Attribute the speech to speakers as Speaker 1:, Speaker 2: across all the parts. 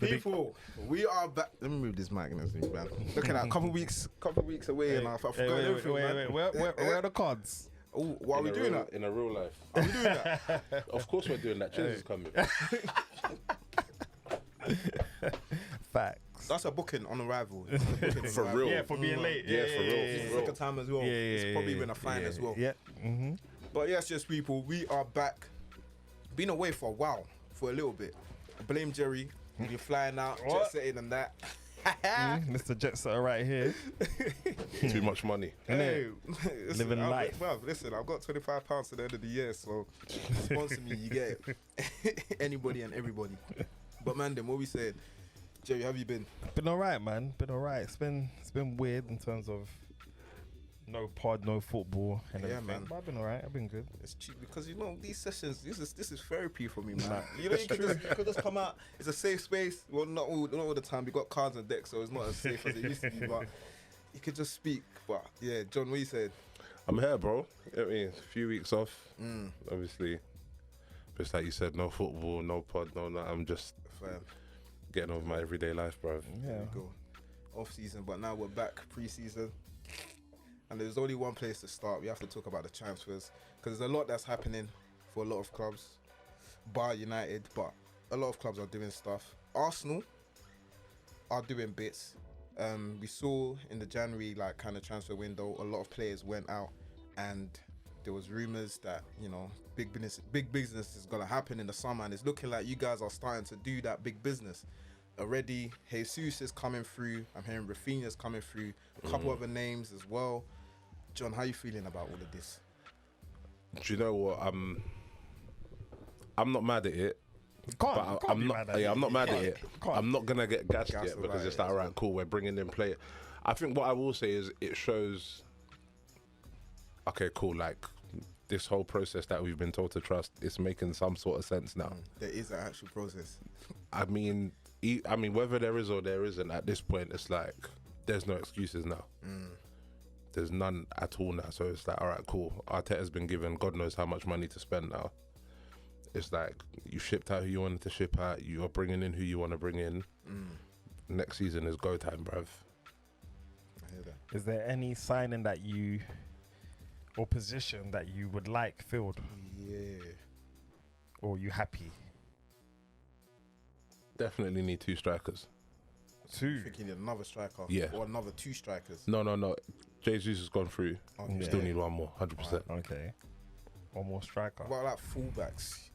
Speaker 1: People, we are back. Let me move this mic in this thing, man. Looking at a couple weeks away, and I forgot everything, man.
Speaker 2: Where are the cards?
Speaker 1: Oh, why are we doing that?
Speaker 3: In a real life.
Speaker 1: Are we doing that?
Speaker 3: Of course we're doing that. Cheers is coming.
Speaker 2: Facts.
Speaker 1: That's a booking on arrival.
Speaker 3: For real.
Speaker 2: Yeah, for being late.
Speaker 3: Yeah, for real.
Speaker 1: Second time as well. It's probably been a fine as well.
Speaker 2: Yeah. Mm-hmm.
Speaker 1: But yes, people, we are back. Been away for a while, for a little bit. Blame Jerry. You're flying out, jet setting and that.
Speaker 2: Mr. Jet Setter right here.
Speaker 3: Too much money.
Speaker 1: Hey,
Speaker 2: Living life.
Speaker 1: Well, listen, I've got £25 at the end of the year, so sponsor me, you get it. Anybody and everybody. But man, then what we said, Jerry, how have you been?
Speaker 2: Been alright, man. Been alright. It's been weird in terms of no pod, no football, and
Speaker 1: Yeah,
Speaker 2: everything.
Speaker 1: man.
Speaker 2: But I've been alright. I've been good.
Speaker 1: It's cheap because these sessions, this is therapy for me, man. You could just come out. It's a safe space. Well, not all the time. We got cards and decks, so it's not as safe as it used to be. But you could just speak. But yeah, John, what you said?
Speaker 3: I'm here, bro. I mean, a few weeks off. Obviously, just like you said, no football, no pod, no nothing. I'm just getting on with my everyday life, bro.
Speaker 2: Yeah.
Speaker 1: There we go. Off season, but now we're back pre-season. And there's only one place to start. We have to talk about the transfers because there's a lot that's happening for a lot of clubs, bar United, but a lot of clubs are doing stuff. Arsenal are doing bits. We saw in the January kind of transfer window, a lot of players went out, and there was rumors that big business is gonna happen in the summer, and it's looking like you guys are starting to do that big business. Already, Jesus is coming through. I'm hearing Rafinha's coming through. A couple other names as well. John, how you feeling about all of this?
Speaker 3: Do you know what? I'm not mad at it. I'm not mad at it. I'm not gonna get gassed yet because it's like, all right, cool, we're bringing in players. I think what I will say is it shows. Okay, cool. Like this whole process that we've been told to trust is making some sort of sense now.
Speaker 1: There is an actual process.
Speaker 3: I mean, whether there is or there isn't, at this point, it's like there's no excuses now. There's none at all now. So it's like, all right, cool. Arteta's been given God knows how much money to spend now. It's like you shipped out who you wanted to ship out. You are bringing in who you want to bring in. Next season is go time, bruv.
Speaker 1: I hear that.
Speaker 2: Is there any signing that you or position that you would like filled?
Speaker 1: Yeah.
Speaker 2: Or are you happy?
Speaker 3: Definitely need 2 strikers.
Speaker 1: You think you need another striker?
Speaker 3: Yeah.
Speaker 1: Or another 2 strikers?
Speaker 3: No. Jesus has gone through.
Speaker 1: Okay.
Speaker 3: Still need one more, 100%.
Speaker 2: Okay. One more striker.
Speaker 1: What about fullbacks?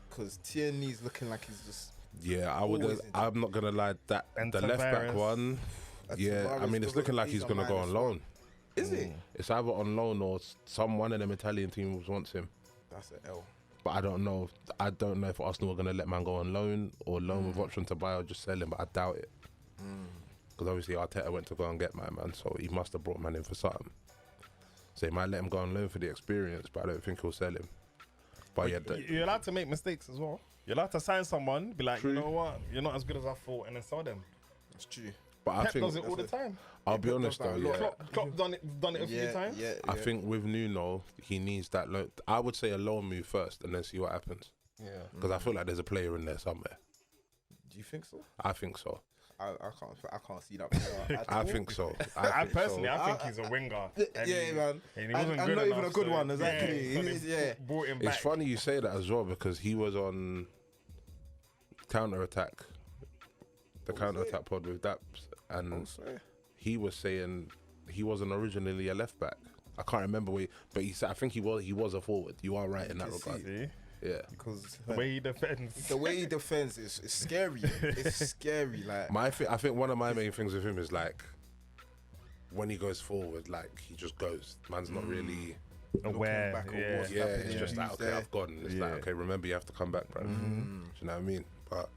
Speaker 1: Because Tierney's looking like he's just...
Speaker 3: Yeah, I'm not going to lie.
Speaker 2: And
Speaker 3: the left back
Speaker 2: Tavares.
Speaker 3: one, yeah, I mean, it's looking like he's going to go on loan.
Speaker 1: Is he?
Speaker 3: It's either on loan or one of them Italian teams wants him.
Speaker 1: That's an L.
Speaker 3: But I don't know. I don't know if Arsenal are going to let man go on loan or loan with option to buy or just sell him, but I doubt it. Because obviously Arteta went to go and get my man, so he must have brought man in for something. So he might let him go on loan for the experience, but I don't think he'll sell him. But yeah,
Speaker 2: you're allowed to make mistakes as well. You're allowed to sign someone, be like,
Speaker 3: True.
Speaker 2: you know what, you're not as good as I thought, and then sell them.
Speaker 1: That's true.
Speaker 3: but I
Speaker 2: Pep
Speaker 3: think
Speaker 2: does it all the time.
Speaker 3: I'll be honest though. Yeah,
Speaker 2: Klopp done it a few times.
Speaker 1: Yeah.
Speaker 3: I think with Nuno, he needs that loan. I would say a loan move first, and then see what happens.
Speaker 2: Yeah.
Speaker 3: Because I feel like there's a player in there somewhere.
Speaker 1: Do you think so?
Speaker 3: I think so.
Speaker 1: I can't see that player.
Speaker 3: I think so.
Speaker 2: I personally think he's a winger.
Speaker 1: Yeah, man.
Speaker 2: And he wasn't
Speaker 1: and
Speaker 2: good
Speaker 1: not even
Speaker 2: enough,
Speaker 1: a good
Speaker 2: so
Speaker 1: one, exactly.
Speaker 2: Yeah, so they brought him back.
Speaker 3: It's funny you say that as well because he was on counter attack, the counter attack pod with Daps, and he was saying he wasn't originally a left back. I can't remember but he said I think he was a forward. You are right in that regard.
Speaker 2: See?
Speaker 3: Yeah,
Speaker 1: because
Speaker 2: The way he defends.
Speaker 1: the way he defends is scary. It's scary. Like
Speaker 3: I think one of my main things with him is like when he goes forward, like he just goes. Man's not really
Speaker 2: aware.
Speaker 1: back on
Speaker 2: Yeah.
Speaker 1: what's
Speaker 3: Yeah,
Speaker 1: happening.
Speaker 3: it's just like,
Speaker 1: Who's
Speaker 3: okay,
Speaker 1: there.
Speaker 3: I've gone. It's like, okay, remember you have to come back, bro. Do you know what I mean? But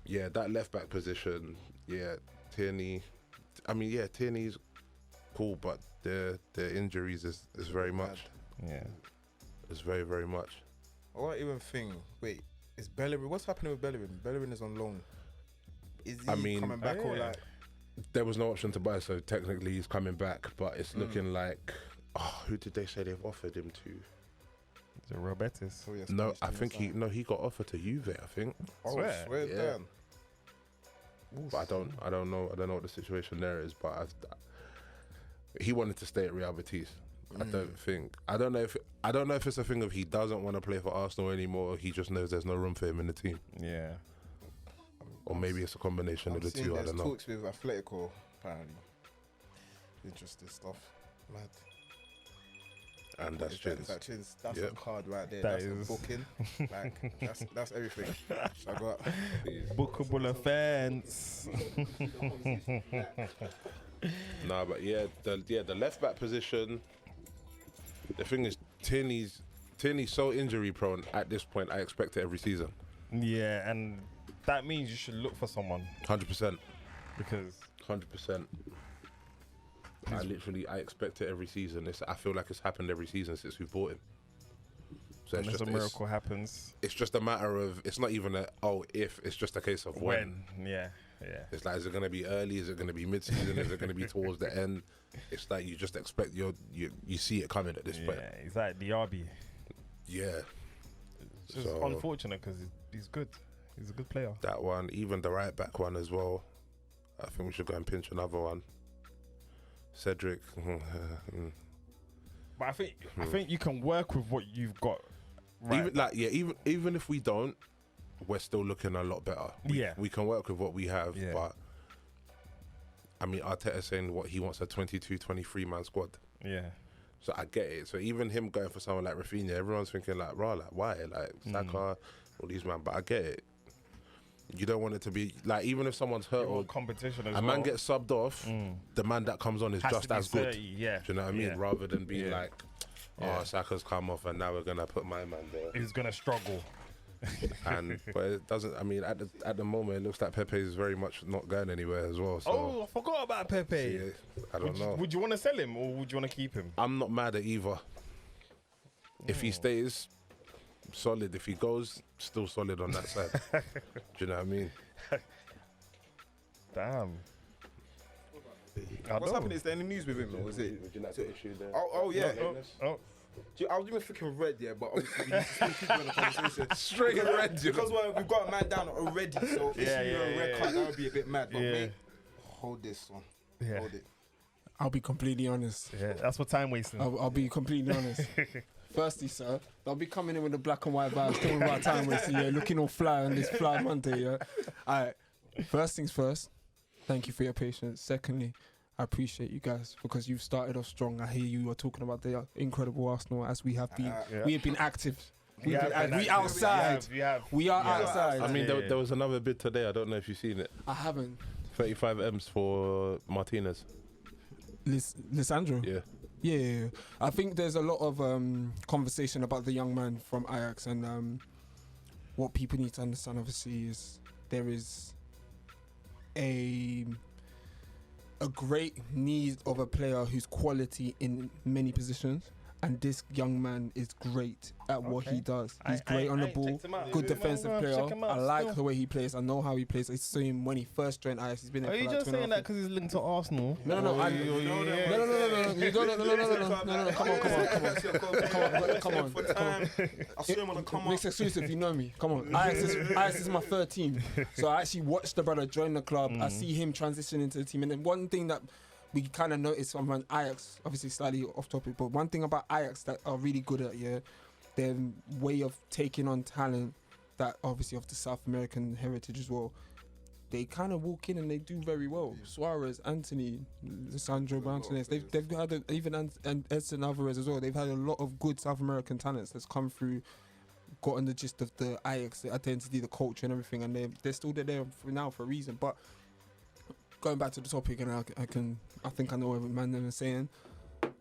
Speaker 3: yeah, that left back position, yeah, Tierney. I mean, yeah, Tierney's cool, but the injuries is very much.
Speaker 2: Yeah.
Speaker 3: It's very, very much.
Speaker 1: I don't even think. Wait, is Bellerin? What's happening with Bellerin? Bellerin is on loan. Is he coming back or like?
Speaker 3: There was no option to buy, so technically he's coming back, but it's looking like. Oh, who did they say they've offered him to?
Speaker 2: Is it Real Betis?
Speaker 1: Oh, yes,
Speaker 3: No,
Speaker 1: Spanish
Speaker 3: I
Speaker 1: team
Speaker 3: think
Speaker 1: or something.
Speaker 3: he got offered to Juve, I think.
Speaker 1: Oh,
Speaker 2: Swear?
Speaker 1: swear
Speaker 3: Yeah.
Speaker 1: down.
Speaker 3: But I don't know what the situation there is. But he wanted to stay at Real Betis. I don't know if it's a thing of he doesn't want to play for Arsenal anymore. Or he just knows there's no room for him in the team.
Speaker 2: Yeah.
Speaker 3: Or maybe it's a combination of the two. I don't know.
Speaker 1: Talks with Atletico apparently. Interesting stuff. Mad.
Speaker 3: And that's Chins.
Speaker 1: That's a card right there.
Speaker 2: That
Speaker 1: That's
Speaker 2: is.
Speaker 1: a booking. Like that's everything. So I got
Speaker 2: Bookable offence.
Speaker 3: Nah, but the left back position. The thing is, Tierney's so injury prone at this point. I expect it every season.
Speaker 2: Yeah, and that means you should look for someone
Speaker 3: 100%.
Speaker 2: because
Speaker 3: 100%. I expect it every season. I feel like it's happened every season since we bought him. So
Speaker 2: unless a miracle happens.
Speaker 3: It's just a matter of. It's not even it's just a case of when.
Speaker 2: Yeah.
Speaker 3: It's like, is it going to be early? Is it going to be mid-season? Is it going to be towards the end? It's like you just expect you see it coming at this point.
Speaker 2: Yeah, he's like the RB.
Speaker 3: Yeah.
Speaker 2: It's just unfortunate because he's good. He's a good player.
Speaker 3: That one, even the right back one as well. I think we should go and pinch another one. Cedric.
Speaker 2: But I think you can work with what you've got. Right.
Speaker 3: Even if we don't, we're still looking a lot better. We can work with what we have, but I mean, Arteta's saying what he wants a 22, 23 man squad.
Speaker 2: Yeah.
Speaker 3: So I get it. So even him going for someone like Rafinha, everyone's thinking like, why? Like Saka, all these man. But I get it. You don't want it to be like, even if someone's hurt or
Speaker 2: competition as
Speaker 3: a man gets subbed off, the man that comes on is
Speaker 2: Has
Speaker 3: just
Speaker 2: to be
Speaker 3: as good.
Speaker 2: 30, yeah.
Speaker 3: Do you know what I mean?
Speaker 2: Yeah.
Speaker 3: Rather than being like, Saka's come off and now we're gonna put my man there.
Speaker 2: He's gonna struggle.
Speaker 3: But it doesn't. I mean, at the moment, it looks like Pepe is very much not going anywhere as well. So,
Speaker 2: I forgot about Pepe.
Speaker 3: I don't know.
Speaker 2: Would you want to sell him or would you want to keep him?
Speaker 3: I'm not mad at either. If he stays, solid. If he goes, still solid on that side. Do you know what I mean?
Speaker 2: Damn.
Speaker 1: what's happening? Is there any news with him or is it?
Speaker 3: Would you like to issue there?
Speaker 1: Oh yeah.
Speaker 2: Oh.
Speaker 1: I was even thinking red, but obviously we need to still keep on the conversation.
Speaker 3: Straight red,
Speaker 1: because we've got a man down already, so if you a red card, that would be a bit mad. But mate, hold this one.
Speaker 2: Yeah.
Speaker 1: Hold it.
Speaker 4: I'll be completely honest.
Speaker 2: Yeah, that's what time wasting.
Speaker 4: I'll be completely honest. Firstly, sir, I'll be coming in with the black and white vibes, talking about time wasting, looking all fly on this Fly Monday, Alright, first things first, thank you for your patience. Secondly, I appreciate you guys because you've started off strong. I hear you are talking about the incredible Arsenal as we have been. We have been active. We outside. We are outside.
Speaker 3: I mean, there was another bid today. I don't know if you've seen it.
Speaker 4: I haven't.
Speaker 3: 35 M's for Martinez.
Speaker 4: Lissandro? Yeah. I think there's a lot of conversation about the young man from Ajax, and what people need to understand, obviously, is there is a great need of a player who's quality in many positions, and this young man is great at what he does. He's great on the ball, good defensive player. I like the way he plays. I know how he plays. I saw him when he first joined Ajax. He's been there
Speaker 2: Are
Speaker 4: for
Speaker 2: you
Speaker 4: like
Speaker 2: just saying that because he's linked to Arsenal?
Speaker 4: No. Come on.
Speaker 1: I swear I'm gonna come
Speaker 4: Mixed exclusive, you know me. Come on. Ajax is my third team. So I actually watched the brother join the club. I see him transition into the team. And then one thing that we kind of noticed from Ajax, obviously slightly off topic, but one thing about Ajax that are really good at, their way of taking on talent that obviously of the South American heritage as well. They kind of walk in and they do very well. Suarez, Anthony, Sandro Martinez, they've had even Edson Alvarez as well. They've had a lot of good South American talents that's come through, gotten the gist of the Ajax, the identity, the culture, and everything, and they're still there for now for a reason. But going back to the topic, and I think I know what man is saying.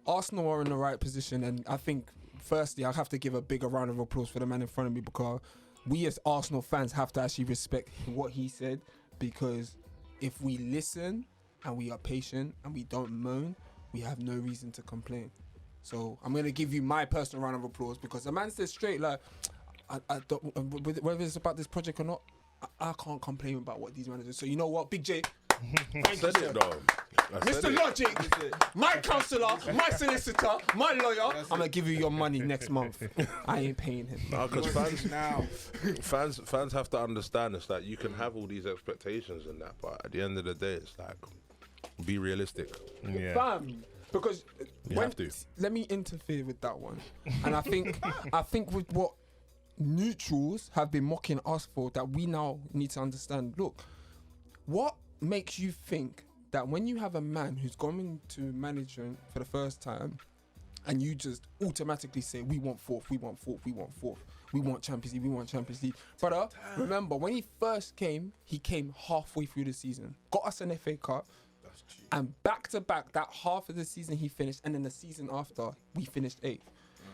Speaker 4: Arsenal are in the right position, and I think firstly I have to give a bigger round of applause for the man in front of me, because we as Arsenal fans have to actually respect what he said, because if we listen and we are patient and we don't moan, we have no reason to complain. So I'm going to give you my personal round of applause, because the man said straight, like, I don't, whether it's about this project or not, I can't complain about what these managers. So you know what, Big J,
Speaker 3: I said it though. I said
Speaker 4: Mr.
Speaker 3: it.
Speaker 4: Logic, my counsellor, my solicitor, my lawyer. I'm gonna give you your money next month. I ain't paying him.
Speaker 3: No, because
Speaker 1: now.
Speaker 3: fans have to understand it's like you can have all these expectations and that, but at the end of the day, it's like be realistic.
Speaker 2: Yeah.
Speaker 4: Fam, because
Speaker 3: You have to.
Speaker 4: let me interfere with that one. And I think with what neutrals have been mocking us for, that we now need to understand. Look, what makes you think that when you have a man who's gone into management for the first time, and you just automatically say, we want fourth, we want fourth, we want fourth, we want Champions League, we want Champions League. Brother, remember, when he first came, he came halfway through the season, got us an FA Cup, and back to back, that half of the season he finished, and then the season after, we finished 8th.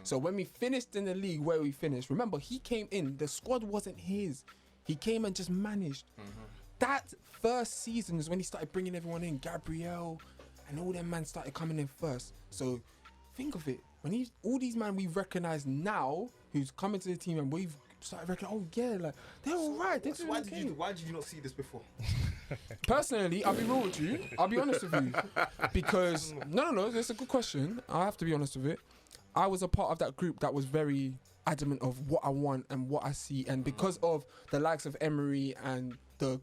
Speaker 4: So when we finished in the league where we finished, remember, he came in, the squad wasn't his. He came and just managed. That first season is when he started bringing everyone in, Gabriel, and all them man started coming in first. So think of it, when all these man we recognise now, who's coming to the team, and we've started recognizing, oh yeah, like they're all right. They're doing okay.
Speaker 1: Why did you not see this before?
Speaker 4: Personally, I'll be real with you. I'll be honest with you, because no, it's a good question. I have to be honest with it. I was a part of that group that was very adamant of what I want and what I see, and because of the likes of Emery and the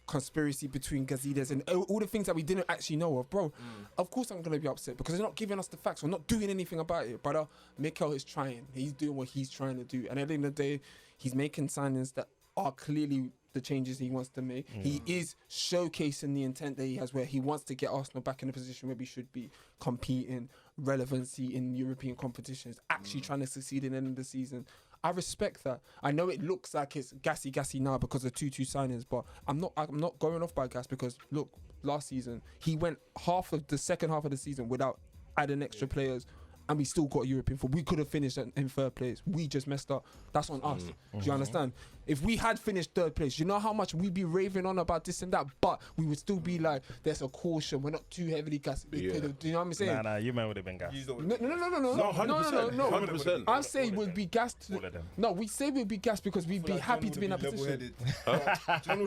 Speaker 4: conspiracy between Gazidez and all the things that we didn't actually know of, bro. Of course I'm gonna be upset because they're not giving us the facts. We're not doing anything about it. But Mikel is trying. He's doing what he's trying to do, and at the end of the day, he's making signings that are clearly the changes he wants to make. He is showcasing the intent that he has, where he wants to get Arsenal back in a position where we should be competing, relevancy in European competitions, actually trying to succeed in the end of the season. I respect that. I know it looks like it's gassy now because of 2-2 signings, but I'm not going off by gas, because look, last season he went half of the second half of the season without adding extra players, and we still got a European football. We could have finished in third place. We just messed up. That's on us. Do you understand? If we had finished third place, you know how much we'd be raving on about this and that, but we would still be like, there's a caution. We're not too heavily gassed. Do you know what I'm saying?
Speaker 2: Nah, you man would have been gassed.
Speaker 4: No,
Speaker 3: 100%.
Speaker 4: I say we'd be gassed.
Speaker 2: All of them.
Speaker 4: No, we say we'd be gassed because we'd be happy to be in that position.
Speaker 3: No, you know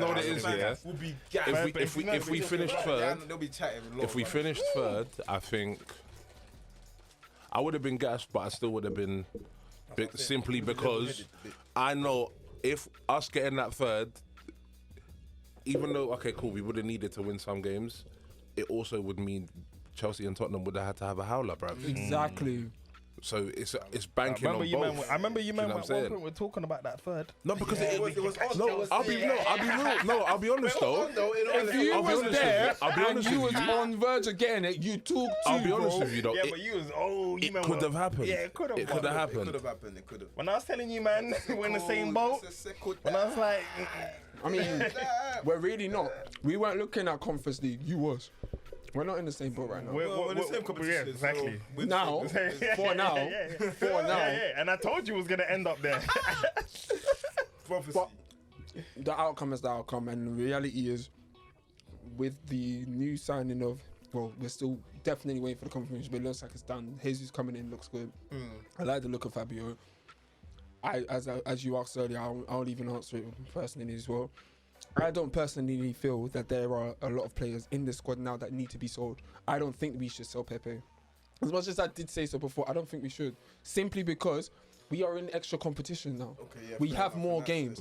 Speaker 3: what it is, yeah?
Speaker 1: We'll be gassed.
Speaker 3: If we finished third,
Speaker 1: they'll be chatting.
Speaker 3: if we finished third, I think I would have been gassed, but I still would have been simply because I know if us getting that third, even though, okay, cool, we would have needed to win some games, it also would mean Chelsea and Tottenham would have had to have a howler, bruv.
Speaker 4: Exactly.
Speaker 3: So it's banking on both.
Speaker 2: I remember you man
Speaker 3: know
Speaker 2: at
Speaker 3: what
Speaker 2: one
Speaker 3: I'm saying?
Speaker 2: point we're talking about that third.
Speaker 3: No, because
Speaker 1: it was odd.
Speaker 3: No, I'll be real. No, I'll be honest though.
Speaker 4: If you
Speaker 3: I'll be
Speaker 4: was
Speaker 3: honest
Speaker 4: there
Speaker 3: with you. I'll be
Speaker 4: and
Speaker 3: honest
Speaker 4: you
Speaker 3: with
Speaker 4: was
Speaker 3: you.
Speaker 4: on verge of getting it, you talk too,
Speaker 3: I'll be honest
Speaker 4: bro.
Speaker 3: with you though.
Speaker 2: Yeah, but you was
Speaker 3: It could have happened.
Speaker 2: Yeah, it could have.
Speaker 3: It could have happened.
Speaker 1: It could have.
Speaker 2: When I was telling you, man, we're in the same boat. When I was like,
Speaker 4: I mean, we're really not. We weren't looking at Conference League. You was. We're not in the same boat right now.
Speaker 1: We're in the same competition.
Speaker 2: Yeah, exactly.
Speaker 4: Now, for now, for now.
Speaker 2: Yeah. And I told you it was gonna end up there.
Speaker 1: Prophecy.
Speaker 4: But the outcome is the outcome, and the reality is, with the new signing of, well, we're still definitely waiting for the confirmation, but it looks like it's done. Jesus coming in looks good. I like the look of Fabio. As you asked earlier, I'll even answer it personally as well. I don't personally feel that there are a lot of players in the squad now that need to be sold. I don't think we should sell Pepe. As much as I did say so before, I don't think we should. Simply because we are in extra competition now. We have more games.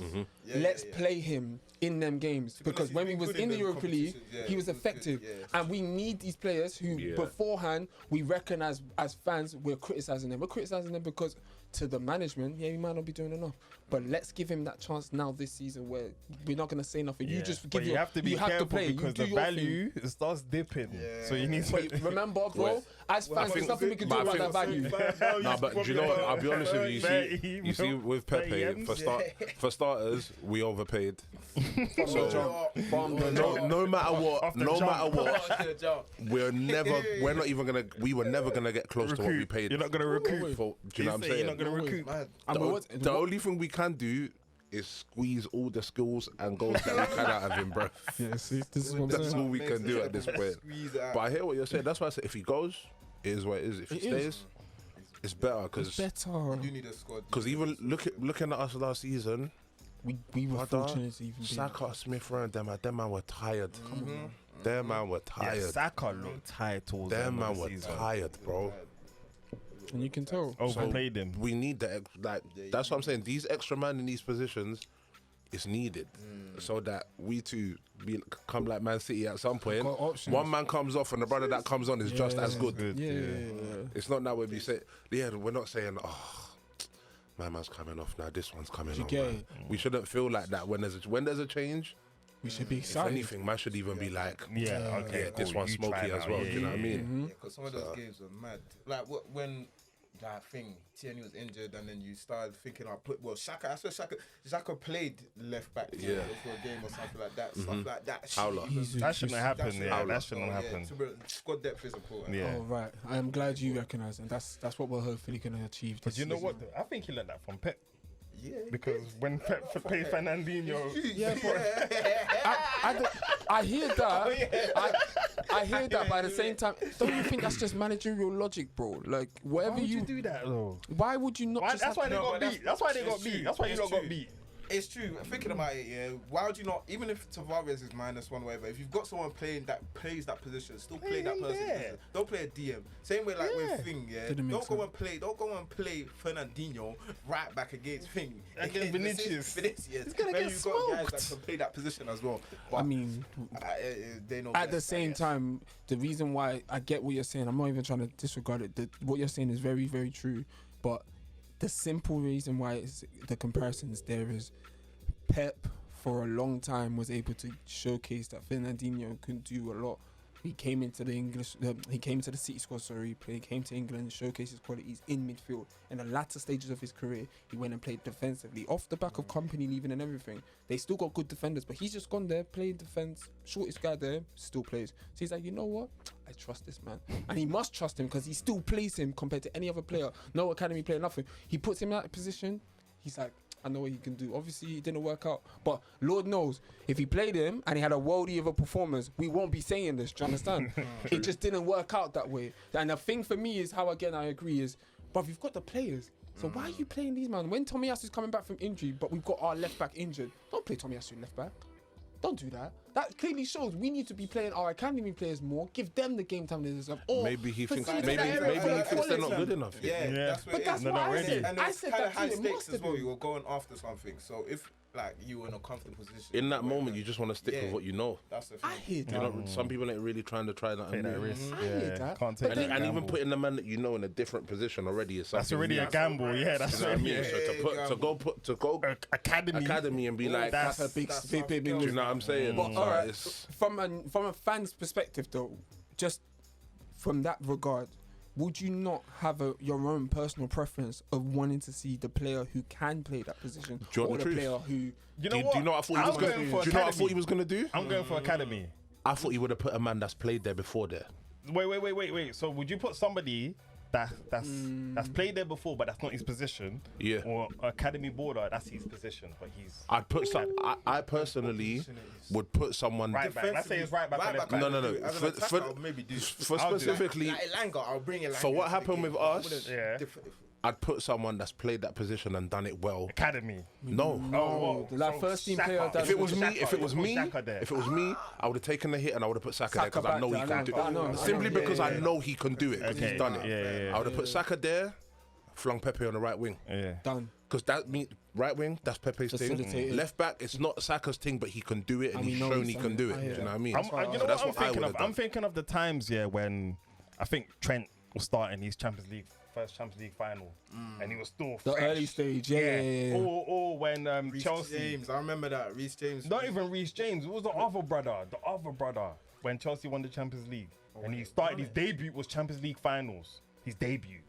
Speaker 4: Let's play him in them games. Because when we was in the Europa League, he was effective. And we need these players who beforehand we recognise as fans, we're criticising them. We're criticising them because to the management, he might not be doing enough. But let's give him that chance now this season where we're not going to say nothing. You just give
Speaker 2: you have to be careful
Speaker 4: play.
Speaker 2: because the value starts dipping. So you need to...
Speaker 4: But remember, bro, as fans, there's nothing we can do about that value.
Speaker 3: No, but do you know what? I'll be honest with you. You see, with Pepe, for starters, we overpaid. So no matter what, we were never gonna get close to what we paid.
Speaker 2: You're not gonna recruit.
Speaker 3: Do you know what I'm saying?
Speaker 2: You're not gonna recruit.
Speaker 3: The only thing we can do is squeeze all the skills and goals that we can out of him, bro.
Speaker 4: Yeah, see, this is what I'm
Speaker 3: That's
Speaker 4: saying.
Speaker 3: all we can do at this point. But I hear what you're saying. That's why I said if he goes, it is what it is. If he stays, it's better because
Speaker 4: better.
Speaker 1: You need a squad.
Speaker 3: even looking at us last season,
Speaker 4: we were
Speaker 3: Brother,
Speaker 4: fortunate to even be.
Speaker 3: Saka, Smith Rowe, them man were tired.
Speaker 1: Mm-hmm.
Speaker 3: Them man were
Speaker 2: Yeah,
Speaker 3: tired.
Speaker 2: Saka looked tired towards the
Speaker 3: Them
Speaker 2: end of
Speaker 3: man
Speaker 2: the
Speaker 3: were
Speaker 2: season.
Speaker 3: tired, bro.
Speaker 4: And you can tell.
Speaker 2: Overplayed him.
Speaker 3: We need the that's what I'm saying. These extra man in these positions is needed so that we two come like Man City at some point.
Speaker 4: Got options.
Speaker 3: One man comes off and the brother that comes on is just as good.
Speaker 4: Yeah.
Speaker 3: It's not now when we say, we're not saying, oh, my man's coming off now. This one's coming
Speaker 4: You
Speaker 3: on.
Speaker 4: get
Speaker 3: Man.
Speaker 4: it?
Speaker 3: We shouldn't feel like that when there's a change.
Speaker 4: We should be
Speaker 3: If
Speaker 4: excited.
Speaker 3: anything, man should even be like,
Speaker 2: Yeah, okay.
Speaker 3: yeah, this
Speaker 2: cool.
Speaker 3: one's
Speaker 2: You try
Speaker 3: smoky as
Speaker 2: now,
Speaker 3: well.
Speaker 2: yeah,
Speaker 3: Do you know
Speaker 2: yeah,
Speaker 3: what I mean?
Speaker 1: Yeah, because some of those games were mad. Like when that thing, Tierney was injured, and then you started thinking, Shaka. That's where Shaka played left back for a game or something like that. Stuff like that.
Speaker 3: Howler.
Speaker 2: That shouldn't happen. Yeah, that shouldn't happen.
Speaker 1: Squad depth is important.
Speaker 2: Yeah.
Speaker 4: Oh right, I'm glad you recognise it. That's what we're hopefully going to achieve.
Speaker 2: But
Speaker 4: This
Speaker 2: you know
Speaker 4: season.
Speaker 2: what? I think he learned that from Pep.
Speaker 1: Yeah.
Speaker 2: Because when Pep played Fernandinho,
Speaker 4: I hear that. I hear that, but at the same time, don't you think that's just managerial logic, bro? Like whatever
Speaker 2: why would
Speaker 4: you
Speaker 2: you do that though?
Speaker 4: Why would you not?
Speaker 2: Why,
Speaker 4: just
Speaker 2: that's
Speaker 4: have
Speaker 2: why they got beat. That's why they got beat. That's why you lot got beat.
Speaker 1: It's true. Thinking about it, yeah. Why would you not? Even if Tavares is -1, whatever. If you've got someone plays that position, still play that person.
Speaker 2: Yeah.
Speaker 1: Don't play a DM. Same way like with Thing, yeah.
Speaker 4: Didn't make
Speaker 1: Don't go and play Fernandinho right back against Thing.
Speaker 2: Against Vinicius.
Speaker 1: He's
Speaker 2: gonna get
Speaker 1: you've got guys that
Speaker 2: smoked.
Speaker 1: can play that position as well. But
Speaker 4: I mean,
Speaker 1: they know
Speaker 4: at the
Speaker 1: best, I
Speaker 4: same
Speaker 1: guess.
Speaker 4: time, the reason why I get what you're saying, I'm not even trying to disregard it. What you're saying is very, very true. But the simple reason why the comparisons there is Pep for a long time was able to showcase that Fernandinho can do a lot. He came into the City squad. He came to England and showcased his qualities in midfield. In the latter stages of his career, he went and played defensively off the back of company leaving and everything. They still got good defenders, but he's just gone there, playing defense. Shortest guy there, still plays. So he's like, you know what? I trust this man, and he must trust him because he still plays him compared to any other player. No academy player, nothing. He puts him in that position. He's like, I know what he can do. Obviously, it didn't work out. But Lord knows, if he played him and he had a worldie of a performance, we won't be saying this. Do you understand? It just didn't work out that way. And the thing for me is how, again, I agree is, but we've got the players. So why are you playing these, man? When Tomiyasu is coming back from injury, but we've got our left back injured, don't play Tomiyasu left back. Don't do that. That clearly shows we need to be playing our academy players more. Give them the game time they deserve. Or
Speaker 3: Maybe he thinks
Speaker 4: facilitate
Speaker 3: maybe
Speaker 4: that
Speaker 3: maybe
Speaker 4: area
Speaker 3: he
Speaker 4: for
Speaker 3: thinks they're not
Speaker 4: quality.
Speaker 3: good enough.
Speaker 1: Yeah, that's what
Speaker 4: But
Speaker 1: it
Speaker 4: that's
Speaker 1: is.
Speaker 2: They're
Speaker 4: what
Speaker 2: not
Speaker 4: I
Speaker 2: ready.
Speaker 4: said.
Speaker 1: And
Speaker 4: I
Speaker 1: it's
Speaker 4: said
Speaker 1: kind
Speaker 4: that
Speaker 1: of high
Speaker 4: too. It
Speaker 1: stakes
Speaker 4: must
Speaker 1: as
Speaker 4: have
Speaker 1: well.
Speaker 4: been.
Speaker 1: You were going after something. So if like you were in a comfortable position,
Speaker 3: In that moment, you just want to stick with what you know.
Speaker 1: That's the thing.
Speaker 4: I hear that.
Speaker 3: You know, some people ain't really trying to try that.
Speaker 2: Take that risk.
Speaker 4: I hear that.
Speaker 2: Can't
Speaker 4: But
Speaker 2: take
Speaker 4: then-
Speaker 2: that
Speaker 3: And even
Speaker 2: gamble.
Speaker 3: putting the man that you know in a different position already is something.
Speaker 2: That's already a
Speaker 3: new.
Speaker 2: gamble. Yeah, that's
Speaker 3: You know what I mean?
Speaker 2: yeah.
Speaker 3: So to go academy and be like,
Speaker 2: That's
Speaker 4: That's a big,
Speaker 1: That's
Speaker 4: big, big,
Speaker 3: do you
Speaker 4: move.
Speaker 3: know what I'm saying?
Speaker 4: But
Speaker 3: So
Speaker 4: all right,
Speaker 3: it's-
Speaker 4: from a fan's perspective though, just from that regard, would you not have your own personal preference of wanting to see the player who can play that position,
Speaker 3: Do you want
Speaker 4: or
Speaker 3: the
Speaker 4: the
Speaker 3: truth?
Speaker 4: player who?
Speaker 2: You
Speaker 3: Do
Speaker 2: know
Speaker 3: you
Speaker 2: what?
Speaker 3: know what I thought he
Speaker 2: I'm
Speaker 3: was going
Speaker 2: going
Speaker 3: to
Speaker 2: for
Speaker 3: do? You know what I
Speaker 2: academy.
Speaker 3: thought he was going to do?
Speaker 2: I'm going for academy.
Speaker 3: I thought he would have put a man that's played there before there.
Speaker 2: Wait. So would you put somebody that's played there before, but that's not his position?
Speaker 3: Yeah.
Speaker 2: Or academy border, that's his position, but he's
Speaker 3: I'd put some. I personally would put someone
Speaker 2: right back. Let's say it's right back or left back.
Speaker 3: No.
Speaker 1: As an
Speaker 3: For-
Speaker 1: attacker, I'll maybe do.
Speaker 3: For
Speaker 2: I'll do that.
Speaker 3: specifically,
Speaker 1: Like Elanga, I'll bring Elanga.
Speaker 3: For what
Speaker 1: into the
Speaker 3: happened
Speaker 1: game.
Speaker 3: with
Speaker 1: I
Speaker 3: us,
Speaker 1: wouldn't
Speaker 2: Yeah.
Speaker 3: I'd put someone that's played that position and done it well.
Speaker 2: Academy.
Speaker 3: No.
Speaker 2: Oh,
Speaker 4: Like first team player that-
Speaker 3: If it was me,
Speaker 2: Xhaka,
Speaker 3: if it was
Speaker 2: you put
Speaker 3: me,
Speaker 2: Xhaka there.
Speaker 3: if it was me, I would have taken the hit and I would have put Saka there because
Speaker 4: Saka
Speaker 3: I know
Speaker 4: back
Speaker 3: he
Speaker 4: there,
Speaker 3: can do
Speaker 4: I know,
Speaker 3: it.
Speaker 4: I know.
Speaker 3: Simply
Speaker 4: Yeah,
Speaker 3: because
Speaker 4: yeah,
Speaker 3: I
Speaker 4: yeah.
Speaker 3: know he can do it. 'Cause
Speaker 2: Okay.
Speaker 3: he's done it.
Speaker 2: Yeah.
Speaker 3: I would have put Saka there, flung Pepe on the right wing.
Speaker 2: Yeah.
Speaker 4: Done.
Speaker 3: Because that right wing, that's Pepe's thing.
Speaker 4: Facilitated.
Speaker 3: Left back, it's not Saka's thing, but he can do it and
Speaker 4: And we
Speaker 3: he's
Speaker 4: know
Speaker 3: shown
Speaker 4: he's
Speaker 3: he
Speaker 4: done
Speaker 3: can
Speaker 4: it.
Speaker 3: do it.
Speaker 4: I
Speaker 3: Do
Speaker 4: hear
Speaker 3: you know
Speaker 4: that.
Speaker 3: what I mean?
Speaker 2: You know
Speaker 3: So
Speaker 2: what
Speaker 3: that's
Speaker 2: I'm
Speaker 3: what I
Speaker 2: thinking
Speaker 3: would
Speaker 2: of?
Speaker 3: have
Speaker 2: I'm
Speaker 3: done.
Speaker 2: thinking of the times, when I think Trent was starting his first Champions League final, and he was still
Speaker 4: The
Speaker 2: fresh.
Speaker 4: early stage, yeah.
Speaker 2: Or when
Speaker 1: Reece
Speaker 2: Chelsea,
Speaker 1: James, I remember that. Reece James.
Speaker 2: not even Reece James, it was the other brother, when Chelsea won the Champions League, and he started his debut was Champions League finals. His debut.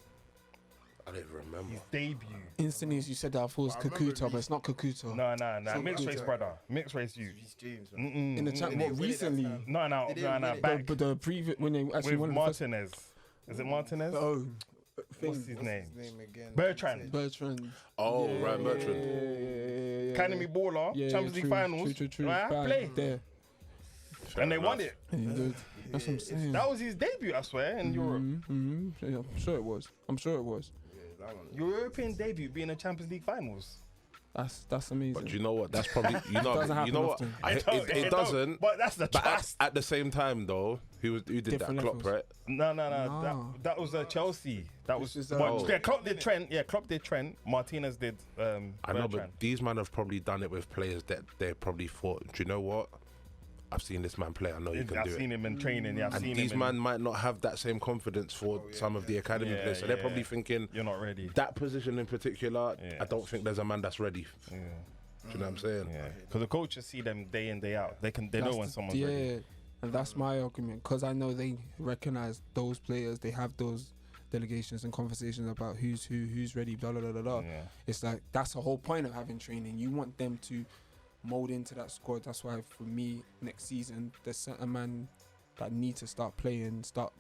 Speaker 3: I don't even remember.
Speaker 2: His debut.
Speaker 4: Instantly, as you said that, I thought it was
Speaker 1: I remember
Speaker 4: Kakuta, but it's not Kakuta.
Speaker 2: No, mixed race brother, mixed race you.
Speaker 1: Reece James.
Speaker 4: In the chat,
Speaker 1: Did
Speaker 4: what
Speaker 1: they win it that
Speaker 4: recently?
Speaker 1: time?
Speaker 2: No,
Speaker 1: They didn't win it.
Speaker 2: back
Speaker 4: But the previous when they actually
Speaker 2: with
Speaker 4: won the first.
Speaker 2: Martinez. Is it Martinez?
Speaker 4: Oh,
Speaker 2: What's his name?
Speaker 1: Again?
Speaker 2: Bertrand.
Speaker 4: Bertrand.
Speaker 3: Oh, Ryan
Speaker 4: Yeah,
Speaker 3: Bertrand.
Speaker 4: yeah.
Speaker 2: Academy baller,
Speaker 4: Yeah,
Speaker 2: Champions League
Speaker 4: true,
Speaker 2: finals.
Speaker 4: True.
Speaker 2: Right, I
Speaker 4: Bang,
Speaker 2: played.
Speaker 4: there.
Speaker 2: And they won it.
Speaker 4: And he did. That's what I'm saying.
Speaker 2: That was his debut, I swear, in Europe.
Speaker 4: Yeah, I'm sure it was.
Speaker 1: Yeah, that one.
Speaker 2: European debut being in Champions League finals.
Speaker 4: That's amazing.
Speaker 3: But you know what? That's probably
Speaker 4: Doesn't happen
Speaker 3: you know what?
Speaker 4: often.
Speaker 3: It doesn't.
Speaker 2: But that's the
Speaker 3: But
Speaker 2: trust.
Speaker 3: at the same time, though, who did
Speaker 4: Different
Speaker 3: that? Klopp,
Speaker 4: levels.
Speaker 3: right?
Speaker 2: No. That was Chelsea. That was.
Speaker 4: is,
Speaker 2: Well, yeah, Klopp did Trent. Yeah, Klopp did Trent. Martinez did.
Speaker 3: I know,
Speaker 2: Bertrand.
Speaker 3: but these men have probably done it with players that they probably thought, do you know what? I've seen this man play. I know you can
Speaker 2: I've
Speaker 3: do
Speaker 2: seen
Speaker 3: it.
Speaker 2: him in training. Yeah, I've
Speaker 3: And
Speaker 2: seen
Speaker 3: these
Speaker 2: him.
Speaker 3: man might not have that same confidence for some of the academy
Speaker 2: Yeah,
Speaker 3: players. So they're
Speaker 2: yeah.
Speaker 3: probably thinking,
Speaker 2: You're not ready.
Speaker 3: that position in particular,
Speaker 2: Yeah.
Speaker 3: I don't think there's a man that's ready.
Speaker 2: Yeah.
Speaker 3: Do you know what I'm saying?
Speaker 2: Yeah. Because the coaches see them day in day out. They know when someone's ready.
Speaker 4: And that's my argument, because I know they recognize those players. They have those delegations and conversations about who's ready, blah blah blah blah blah.
Speaker 2: Yeah.
Speaker 4: It's like that's the whole point of having training. You want them to mold into that squad. That's why for me next season there's certain man that need to start playing, start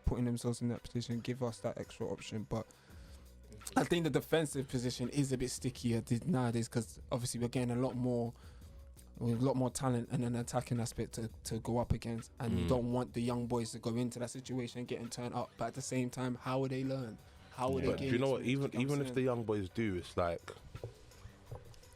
Speaker 4: putting themselves in that position, give us that extra option. But I think the defensive position is a bit stickier nowadays, because obviously we're getting a lot more talent and an attacking aspect to go up against, and you don't want the young boys to go into that situation getting turned up. But at the same time, how would they learn? How would
Speaker 3: But
Speaker 4: they
Speaker 3: do
Speaker 4: gain
Speaker 3: you know what?
Speaker 4: experience?
Speaker 3: Even
Speaker 4: You know
Speaker 3: if the young boys do, it's like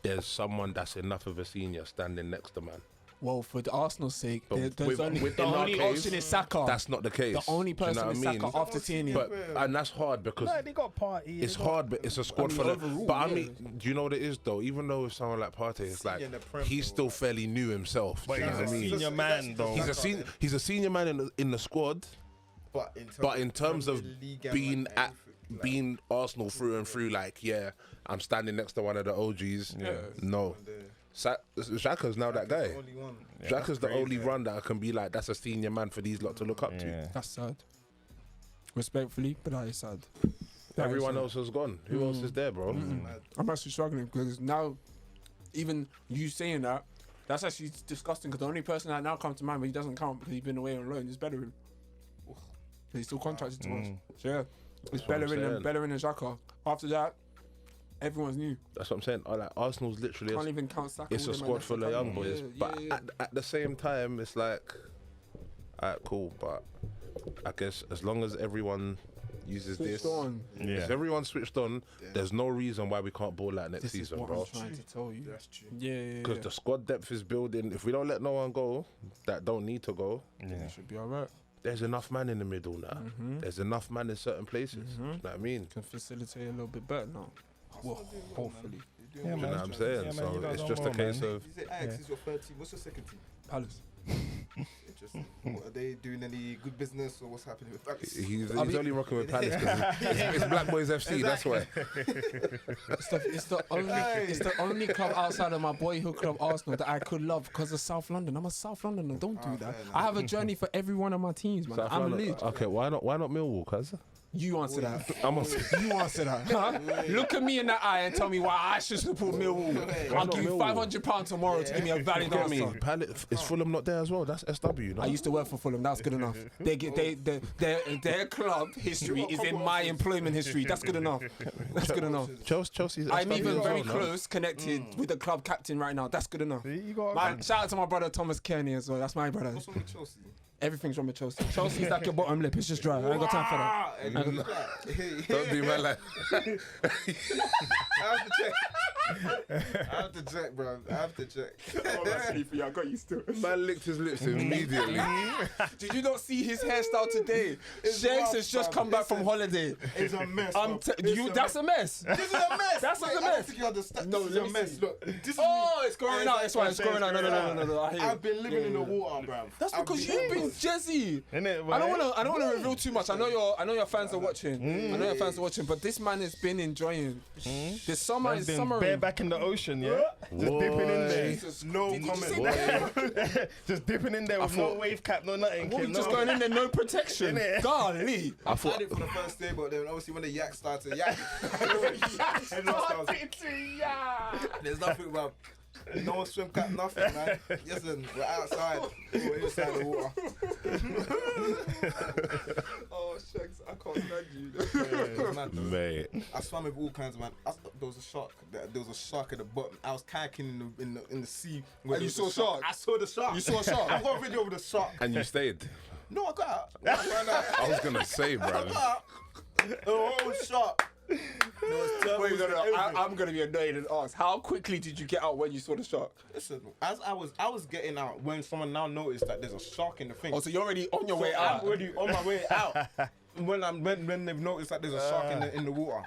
Speaker 3: there's someone that's enough of a senior standing next to man.
Speaker 4: well, for the Arsenal's sake,
Speaker 3: But
Speaker 4: there's only
Speaker 3: in
Speaker 4: the
Speaker 3: our
Speaker 4: only
Speaker 3: case,
Speaker 4: option is Saka.
Speaker 3: That's not the case.
Speaker 4: The only
Speaker 3: Do you know
Speaker 4: person
Speaker 3: what
Speaker 4: is
Speaker 3: I mean?
Speaker 4: Saka after Tierney.
Speaker 3: But and that's hard because
Speaker 2: No, they got party.
Speaker 3: it's hard, but it's a squad
Speaker 4: mean,
Speaker 3: for them.
Speaker 4: overall,
Speaker 3: But I
Speaker 4: yeah.
Speaker 3: mean, do you know what it is though? Even though with someone like Partey, it's like
Speaker 1: in the Prem,
Speaker 3: he's
Speaker 1: though,
Speaker 3: still fairly new himself.
Speaker 2: But
Speaker 3: do you know
Speaker 2: he's
Speaker 3: what
Speaker 2: a
Speaker 3: I mean?
Speaker 2: senior man, though.
Speaker 3: He's a senior man in the squad, but in terms of being being Arsenal through and through, like I'm standing next to one of the OGs. No. Xhaka's now that guy. Xhaka's the only one that can be like, that's a senior man for these lot to look up to.
Speaker 4: That's sad. Respectfully, but that is sad.
Speaker 3: Everyone else has gone. Who else is there, bro?
Speaker 4: I'm actually struggling because now, even you saying that, that's actually disgusting. Because the only person that now comes to mind, but he doesn't count because he's been away on loan, is Bellerin. He's still contracted to us. So yeah, it's
Speaker 3: what I'm
Speaker 4: Bellerin and Xhaka. After that, everyone's new.
Speaker 3: That's what I'm saying. Like Arsenal's literally
Speaker 4: Can't even count Saka.
Speaker 3: it's a
Speaker 4: with them
Speaker 3: squad
Speaker 4: and
Speaker 3: full of
Speaker 4: Saka.
Speaker 3: young boys.
Speaker 4: Yeah,
Speaker 3: But
Speaker 4: yeah.
Speaker 3: at the same time, it's like, alright, cool. But I guess as long as everyone uses
Speaker 4: Switched
Speaker 3: this,
Speaker 4: on.
Speaker 3: if everyone's switched on, there's no reason why we can't ball out next
Speaker 4: This is
Speaker 3: season,
Speaker 4: what
Speaker 3: bro.
Speaker 4: I'm trying to tell you.
Speaker 1: That's true.
Speaker 4: Yeah.
Speaker 3: Because the squad depth is building. If we don't let no one go that don't need to go,
Speaker 4: It should be alright.
Speaker 3: there's enough man in the middle now. There's enough man in certain places. Do you know what I mean?
Speaker 4: Can facilitate a little bit better now. Well, hopefully.
Speaker 3: Do you know what I'm saying? So it's just a case of.
Speaker 1: You say Ajax is your third team. What's your second team?
Speaker 4: Palace.
Speaker 1: Interesting. What, are they doing any good business or what's happening with Ajax?
Speaker 3: He's only rocking with Palace because it's Black Boys FC. That's why.
Speaker 4: It's the only club outside of my boyhood club Arsenal that I could love because of South London. I'm a South Londoner. Don't do that. I have a journey for every one of my teams, man.
Speaker 3: South
Speaker 4: I'm a
Speaker 3: London.
Speaker 4: lead.
Speaker 3: Okay, why not Millwall, cuz?
Speaker 4: You answer that.
Speaker 3: I'm a,
Speaker 4: You answer that. Huh? Look at me in the eye and tell me why I should support Millwall. I'll
Speaker 3: not
Speaker 4: give you
Speaker 3: Millwall?
Speaker 4: £500 tomorrow to give me a valid
Speaker 3: get me.
Speaker 4: answer.
Speaker 3: Is Fulham not there as well? That's SW. No?
Speaker 4: I used to work for Fulham. That's good enough. Their club history is in my employment history. That's good enough. That's good enough.
Speaker 3: Chelsea's
Speaker 4: I'm
Speaker 3: SW
Speaker 4: even
Speaker 3: as
Speaker 4: very
Speaker 3: well, no?
Speaker 4: close connected with the club captain right now. That's good enough.
Speaker 2: You got
Speaker 4: Man, shout out to my brother Thomas Kearney as well. That's my brother.
Speaker 1: What's wrong with Chelsea?
Speaker 4: Everything's wrong with Chelsea. Chelsea's like your bottom lip. It's just dry. I ain't got time for that.
Speaker 3: Don't do man like.
Speaker 1: I have to check. I have to check, bro. I have to check.
Speaker 4: I got you still.
Speaker 3: Man licked his lips immediately.
Speaker 4: Did you not see his hairstyle today? Shanks has just come back from holiday.
Speaker 1: It's a mess.
Speaker 4: That's a mess.
Speaker 1: This is a mess.
Speaker 4: That's
Speaker 1: Wait,
Speaker 4: a
Speaker 1: I
Speaker 4: mess.
Speaker 1: don't think you understand.
Speaker 4: No,
Speaker 1: This is
Speaker 4: let
Speaker 1: a
Speaker 4: me
Speaker 1: mess.
Speaker 4: see.
Speaker 1: Look, this is
Speaker 4: Oh,
Speaker 1: me.
Speaker 4: it's going out. That's why it's going out. No. I hear you.
Speaker 1: I've been living in the water, bro.
Speaker 4: That's because you've been jazzy.
Speaker 2: Innit,
Speaker 4: I don't want to reveal too much. I know your fans are watching. I know your fans are watching, but this man has been enjoying. This summer is
Speaker 2: been
Speaker 4: summer.
Speaker 2: bare back in the ocean, yeah? Just dipping in there.
Speaker 1: No
Speaker 4: Did you just
Speaker 1: comment.
Speaker 4: say that?
Speaker 2: Just dipping in there with no wave cap, no nothing.
Speaker 4: What,
Speaker 2: kid,
Speaker 4: you just
Speaker 2: no.
Speaker 4: going in there, no protection.
Speaker 2: Innit?
Speaker 4: Golly.
Speaker 1: I tried it for the first day, but then obviously when the yak started, everyone starts- there's nothing about no swim cap, nothing, man. Listen, we're outside, we're inside the water.
Speaker 4: Oh, shucks, I can't stand you.
Speaker 1: It's mad, though.
Speaker 3: Mate.
Speaker 1: I swam with all kinds of man. There was a shark. There was a shark at the bottom. I was kayaking in the sea. where
Speaker 4: And you
Speaker 1: there was
Speaker 4: saw
Speaker 1: a
Speaker 4: shark?
Speaker 1: I saw the shark.
Speaker 4: You saw a shark?
Speaker 1: I've got a video of the shark.
Speaker 3: And you stayed.
Speaker 1: No, I got out. I got out.
Speaker 3: I was gonna say,
Speaker 1: I
Speaker 3: bro.
Speaker 1: got out. A whole shark.
Speaker 4: Wait, I'm gonna be annoyed and ask, how quickly did you get out when you saw the shark?
Speaker 1: Listen, as I was getting out when someone now noticed that there's a shark in the thing.
Speaker 4: Oh, so you're already on your way
Speaker 1: I'm
Speaker 4: out.
Speaker 1: already on my way out. when they've noticed that there's a shark in the water.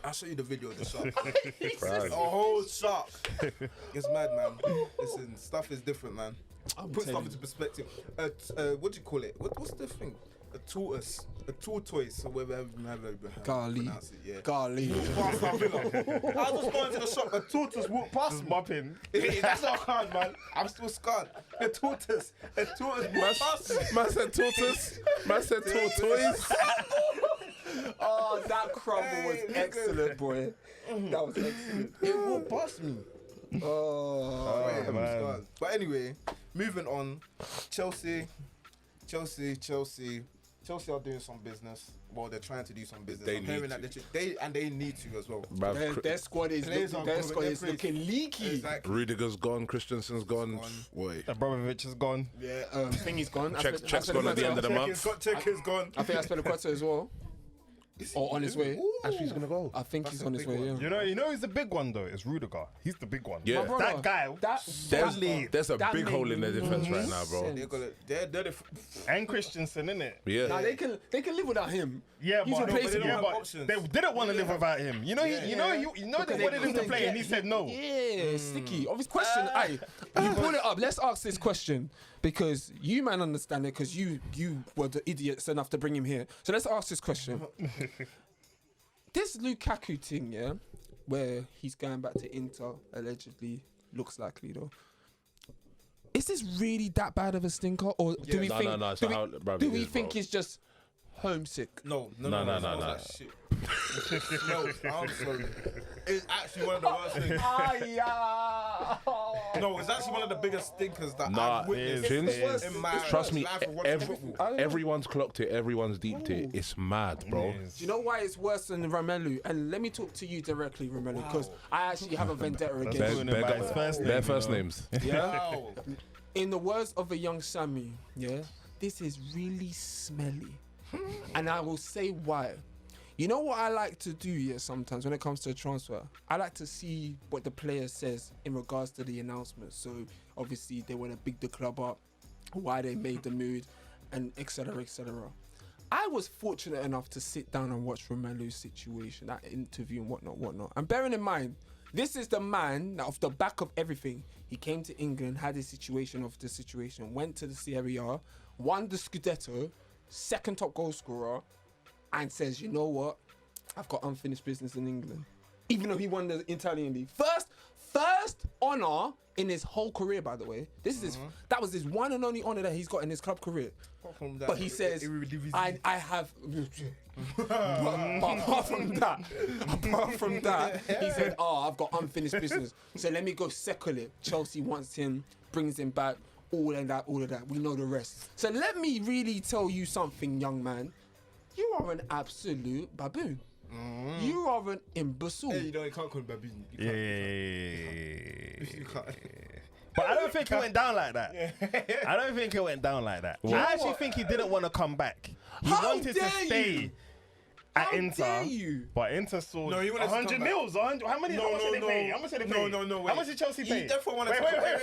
Speaker 1: I'll show you the video of the shark. A whole shark. It's mad, man. Listen, stuff is different, man. Put stuff into perspective. What do you call it? What's the thing? A tortoise, or whatever you pronounce it. Yeah.
Speaker 4: Golly.
Speaker 1: Past our villa. I was just going to the shop. A tortoise walked past me.
Speaker 2: Mopping.
Speaker 1: That's not hard, man. I'm still scarred. A tortoise walked past me.
Speaker 3: Man said tortoise. Man said tortoise.
Speaker 4: Oh, that crumble was excellent, boy. That was excellent.
Speaker 1: It walked past me.
Speaker 4: Oh,
Speaker 1: I'm
Speaker 2: man.
Speaker 1: scarred. But anyway, moving on. Chelsea are doing some business. Well, they're trying to do some business.
Speaker 3: They
Speaker 1: I'm hearing
Speaker 3: need
Speaker 1: that they need to as well.
Speaker 4: their squad is
Speaker 1: Players are
Speaker 4: looking leaky.
Speaker 1: Exactly.
Speaker 3: Rudiger's gone. Christensen's gone. Wait.
Speaker 2: Abramovich is gone.
Speaker 1: Yeah.
Speaker 4: Thingy's gone.
Speaker 3: Check's gone at the end of the month.
Speaker 1: Check is gone.
Speaker 4: I think Aspilicueta as well. Or on his way.
Speaker 3: Actually, he's gonna go.
Speaker 4: I think
Speaker 1: That's
Speaker 4: he's
Speaker 1: a
Speaker 4: on his
Speaker 1: big
Speaker 4: way.
Speaker 1: one.
Speaker 4: Yeah.
Speaker 2: You know, he's the big one though. It's Rudiger. He's the big one.
Speaker 3: Yeah.
Speaker 4: My brother,
Speaker 2: That guy.
Speaker 3: There's a
Speaker 4: that
Speaker 3: big
Speaker 4: made
Speaker 3: hole in their defense right now, bro.
Speaker 4: sense.
Speaker 1: They're the
Speaker 2: And Christensen, innit?
Speaker 3: Yeah.
Speaker 4: Nah, they can live without him.
Speaker 2: Yeah,
Speaker 4: He's
Speaker 2: but,
Speaker 4: replaceable.
Speaker 1: don't have
Speaker 2: but
Speaker 1: options.
Speaker 2: they didn't want to live without him. You know, they wanted him to play, and he said no.
Speaker 4: Yeah, sticky. Obvious question. Aye, you pull it up. Let's ask this question because you man understand it because you were the idiots enough to bring him here. So let's ask this question. This Lukaku thing, yeah, where he's going back to Inter, allegedly, looks likely though. Is this really that bad of a stinker, or do we
Speaker 3: No,
Speaker 4: think?
Speaker 3: no, no, it's
Speaker 4: do
Speaker 3: not
Speaker 4: we,
Speaker 3: how- bruv,
Speaker 4: do
Speaker 3: it
Speaker 4: we
Speaker 3: is,
Speaker 4: think
Speaker 3: bro.
Speaker 4: it's just homesick?
Speaker 1: No.
Speaker 3: No.
Speaker 1: Shit. No, I'm sorry. It's actually one of the worst things. No, it's actually one of the biggest stinkers that
Speaker 3: Nah,
Speaker 1: I've witnessed
Speaker 3: Chins,
Speaker 1: in my
Speaker 3: trust me,
Speaker 1: life of watching football.
Speaker 3: everyone's clocked it, everyone's deeped it. It's mad, bro.
Speaker 4: Do you know why it's worse than Romelu? And let me talk to you directly, Romelu, because I actually have a vendetta against
Speaker 2: Bear-
Speaker 4: you.
Speaker 2: Doing it by his first name,
Speaker 3: Their
Speaker 2: you
Speaker 3: first
Speaker 2: know.
Speaker 3: names.
Speaker 4: Yeah.
Speaker 1: Wow.
Speaker 4: In the words of a young Sammy, yeah, this is really smelly. And I will say why. You know what I like to do, yeah, sometimes when it comes to a transfer? I like to see what the player says in regards to the announcement. So obviously they want to big the club up, why they made the move, and etc. etc. I was fortunate enough to sit down and watch Romelu's situation, that interview and whatnot. And bearing in mind, this is the man that off the back of everything, he came to England, had his situation of the situation, went to the Serie A, won the Scudetto, second top goal scorer, and says, you know what? I've got unfinished business in England. Even though he won the Italian league. First honour in his whole career, by the way. That was his one and only honour that he's got in his club career. But he says, I have... but apart from that, he said, I've got unfinished business. So let me go settle it. Chelsea wants him, brings him back, all of that. We know the rest. So let me really tell you something, young man. You are an absolute baboon. You are an imbecile.
Speaker 1: Hey, you can't call him baboon. You can't. You can't.
Speaker 2: But I don't think it went down like that. I don't think it went down like that. I actually think he didn't want to come back. He
Speaker 4: How
Speaker 2: wanted to
Speaker 4: dare
Speaker 2: stay
Speaker 4: you?
Speaker 2: at
Speaker 4: How
Speaker 2: Inter.
Speaker 4: dare you?
Speaker 2: But Inter saw
Speaker 1: No, he wanted to
Speaker 2: 100
Speaker 1: come back.
Speaker 2: mils. 100, how much did they pay? How much did they pay?
Speaker 1: No, wait.
Speaker 2: How much did Chelsea pay?
Speaker 1: He definitely wanted to
Speaker 2: Wait,
Speaker 1: come back.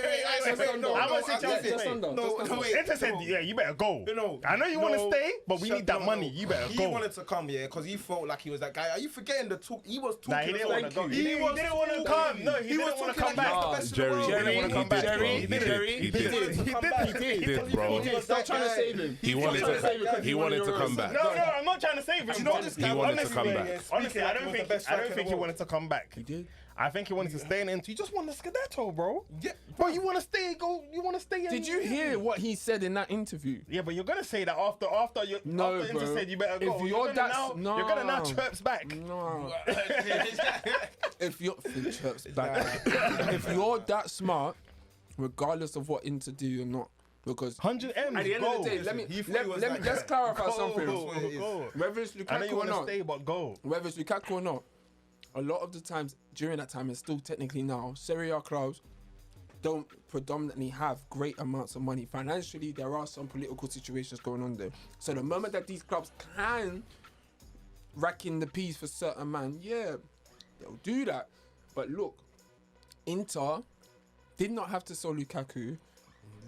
Speaker 2: How much did Chelsea
Speaker 4: just
Speaker 2: pay?
Speaker 4: under.
Speaker 1: No, wait.
Speaker 2: Inter said, yeah, you better go.
Speaker 1: No,
Speaker 2: I know you want to
Speaker 1: no,
Speaker 2: stay, but we
Speaker 1: shut-
Speaker 2: need that
Speaker 1: no,
Speaker 2: money.
Speaker 1: no.
Speaker 2: You better
Speaker 1: He
Speaker 2: go.
Speaker 1: wanted to come, yeah, because he felt like he was that guy. Are you forgetting the talk? He was talking.
Speaker 2: Nah, he didn't want to go. He
Speaker 1: He
Speaker 2: didn't
Speaker 1: was
Speaker 2: want to
Speaker 1: talking.
Speaker 2: come. No, he
Speaker 1: He was
Speaker 2: didn't want to
Speaker 1: talking
Speaker 2: come
Speaker 1: like
Speaker 2: back.
Speaker 1: he's the best in the world.
Speaker 3: Jerry,
Speaker 2: He didn't wanna come back, bro.
Speaker 3: He did, bro.
Speaker 4: He did. Stop trying to save him.
Speaker 3: He wanted to come back.
Speaker 2: No, I'm not trying to save him.
Speaker 1: you know this guy
Speaker 3: He wanted to
Speaker 2: Honestly,
Speaker 3: come back.
Speaker 2: Honestly, I
Speaker 1: He
Speaker 2: don't
Speaker 1: was the
Speaker 2: think
Speaker 1: best
Speaker 2: I don't
Speaker 1: striker in
Speaker 2: think
Speaker 1: the
Speaker 2: he
Speaker 1: world.
Speaker 2: wanted to come back.
Speaker 4: He did.
Speaker 2: I think he wanted to stay in Inter. You just won the Scudetto, bro.
Speaker 1: Yeah,
Speaker 2: Bro, you want to stay? Go. You want to stay?
Speaker 4: Did you hear what he said in that interview?
Speaker 2: Yeah, but you're gonna say that after
Speaker 4: No,
Speaker 2: after Inter
Speaker 4: bro.
Speaker 2: said you better
Speaker 4: If
Speaker 2: go.
Speaker 4: you're that
Speaker 2: now, you're gonna now chirps back.
Speaker 4: No. If you're that smart, regardless of what Inter do or not, because
Speaker 2: 100 M.
Speaker 4: at the end of the day, let's clarify something.
Speaker 2: Go.
Speaker 4: Whether it's
Speaker 2: I know
Speaker 4: Lukaku
Speaker 2: you
Speaker 4: or
Speaker 2: want to
Speaker 4: not,
Speaker 2: stay, but go.
Speaker 4: whether it's Lukaku or not, a lot of the times during that time, and still technically now, Serie A clubs don't predominantly have great amounts of money. Financially, there are some political situations going on there. So the moment that these clubs can racking the peas for certain man, yeah, they'll do that. But look, Inter did not have to sell Lukaku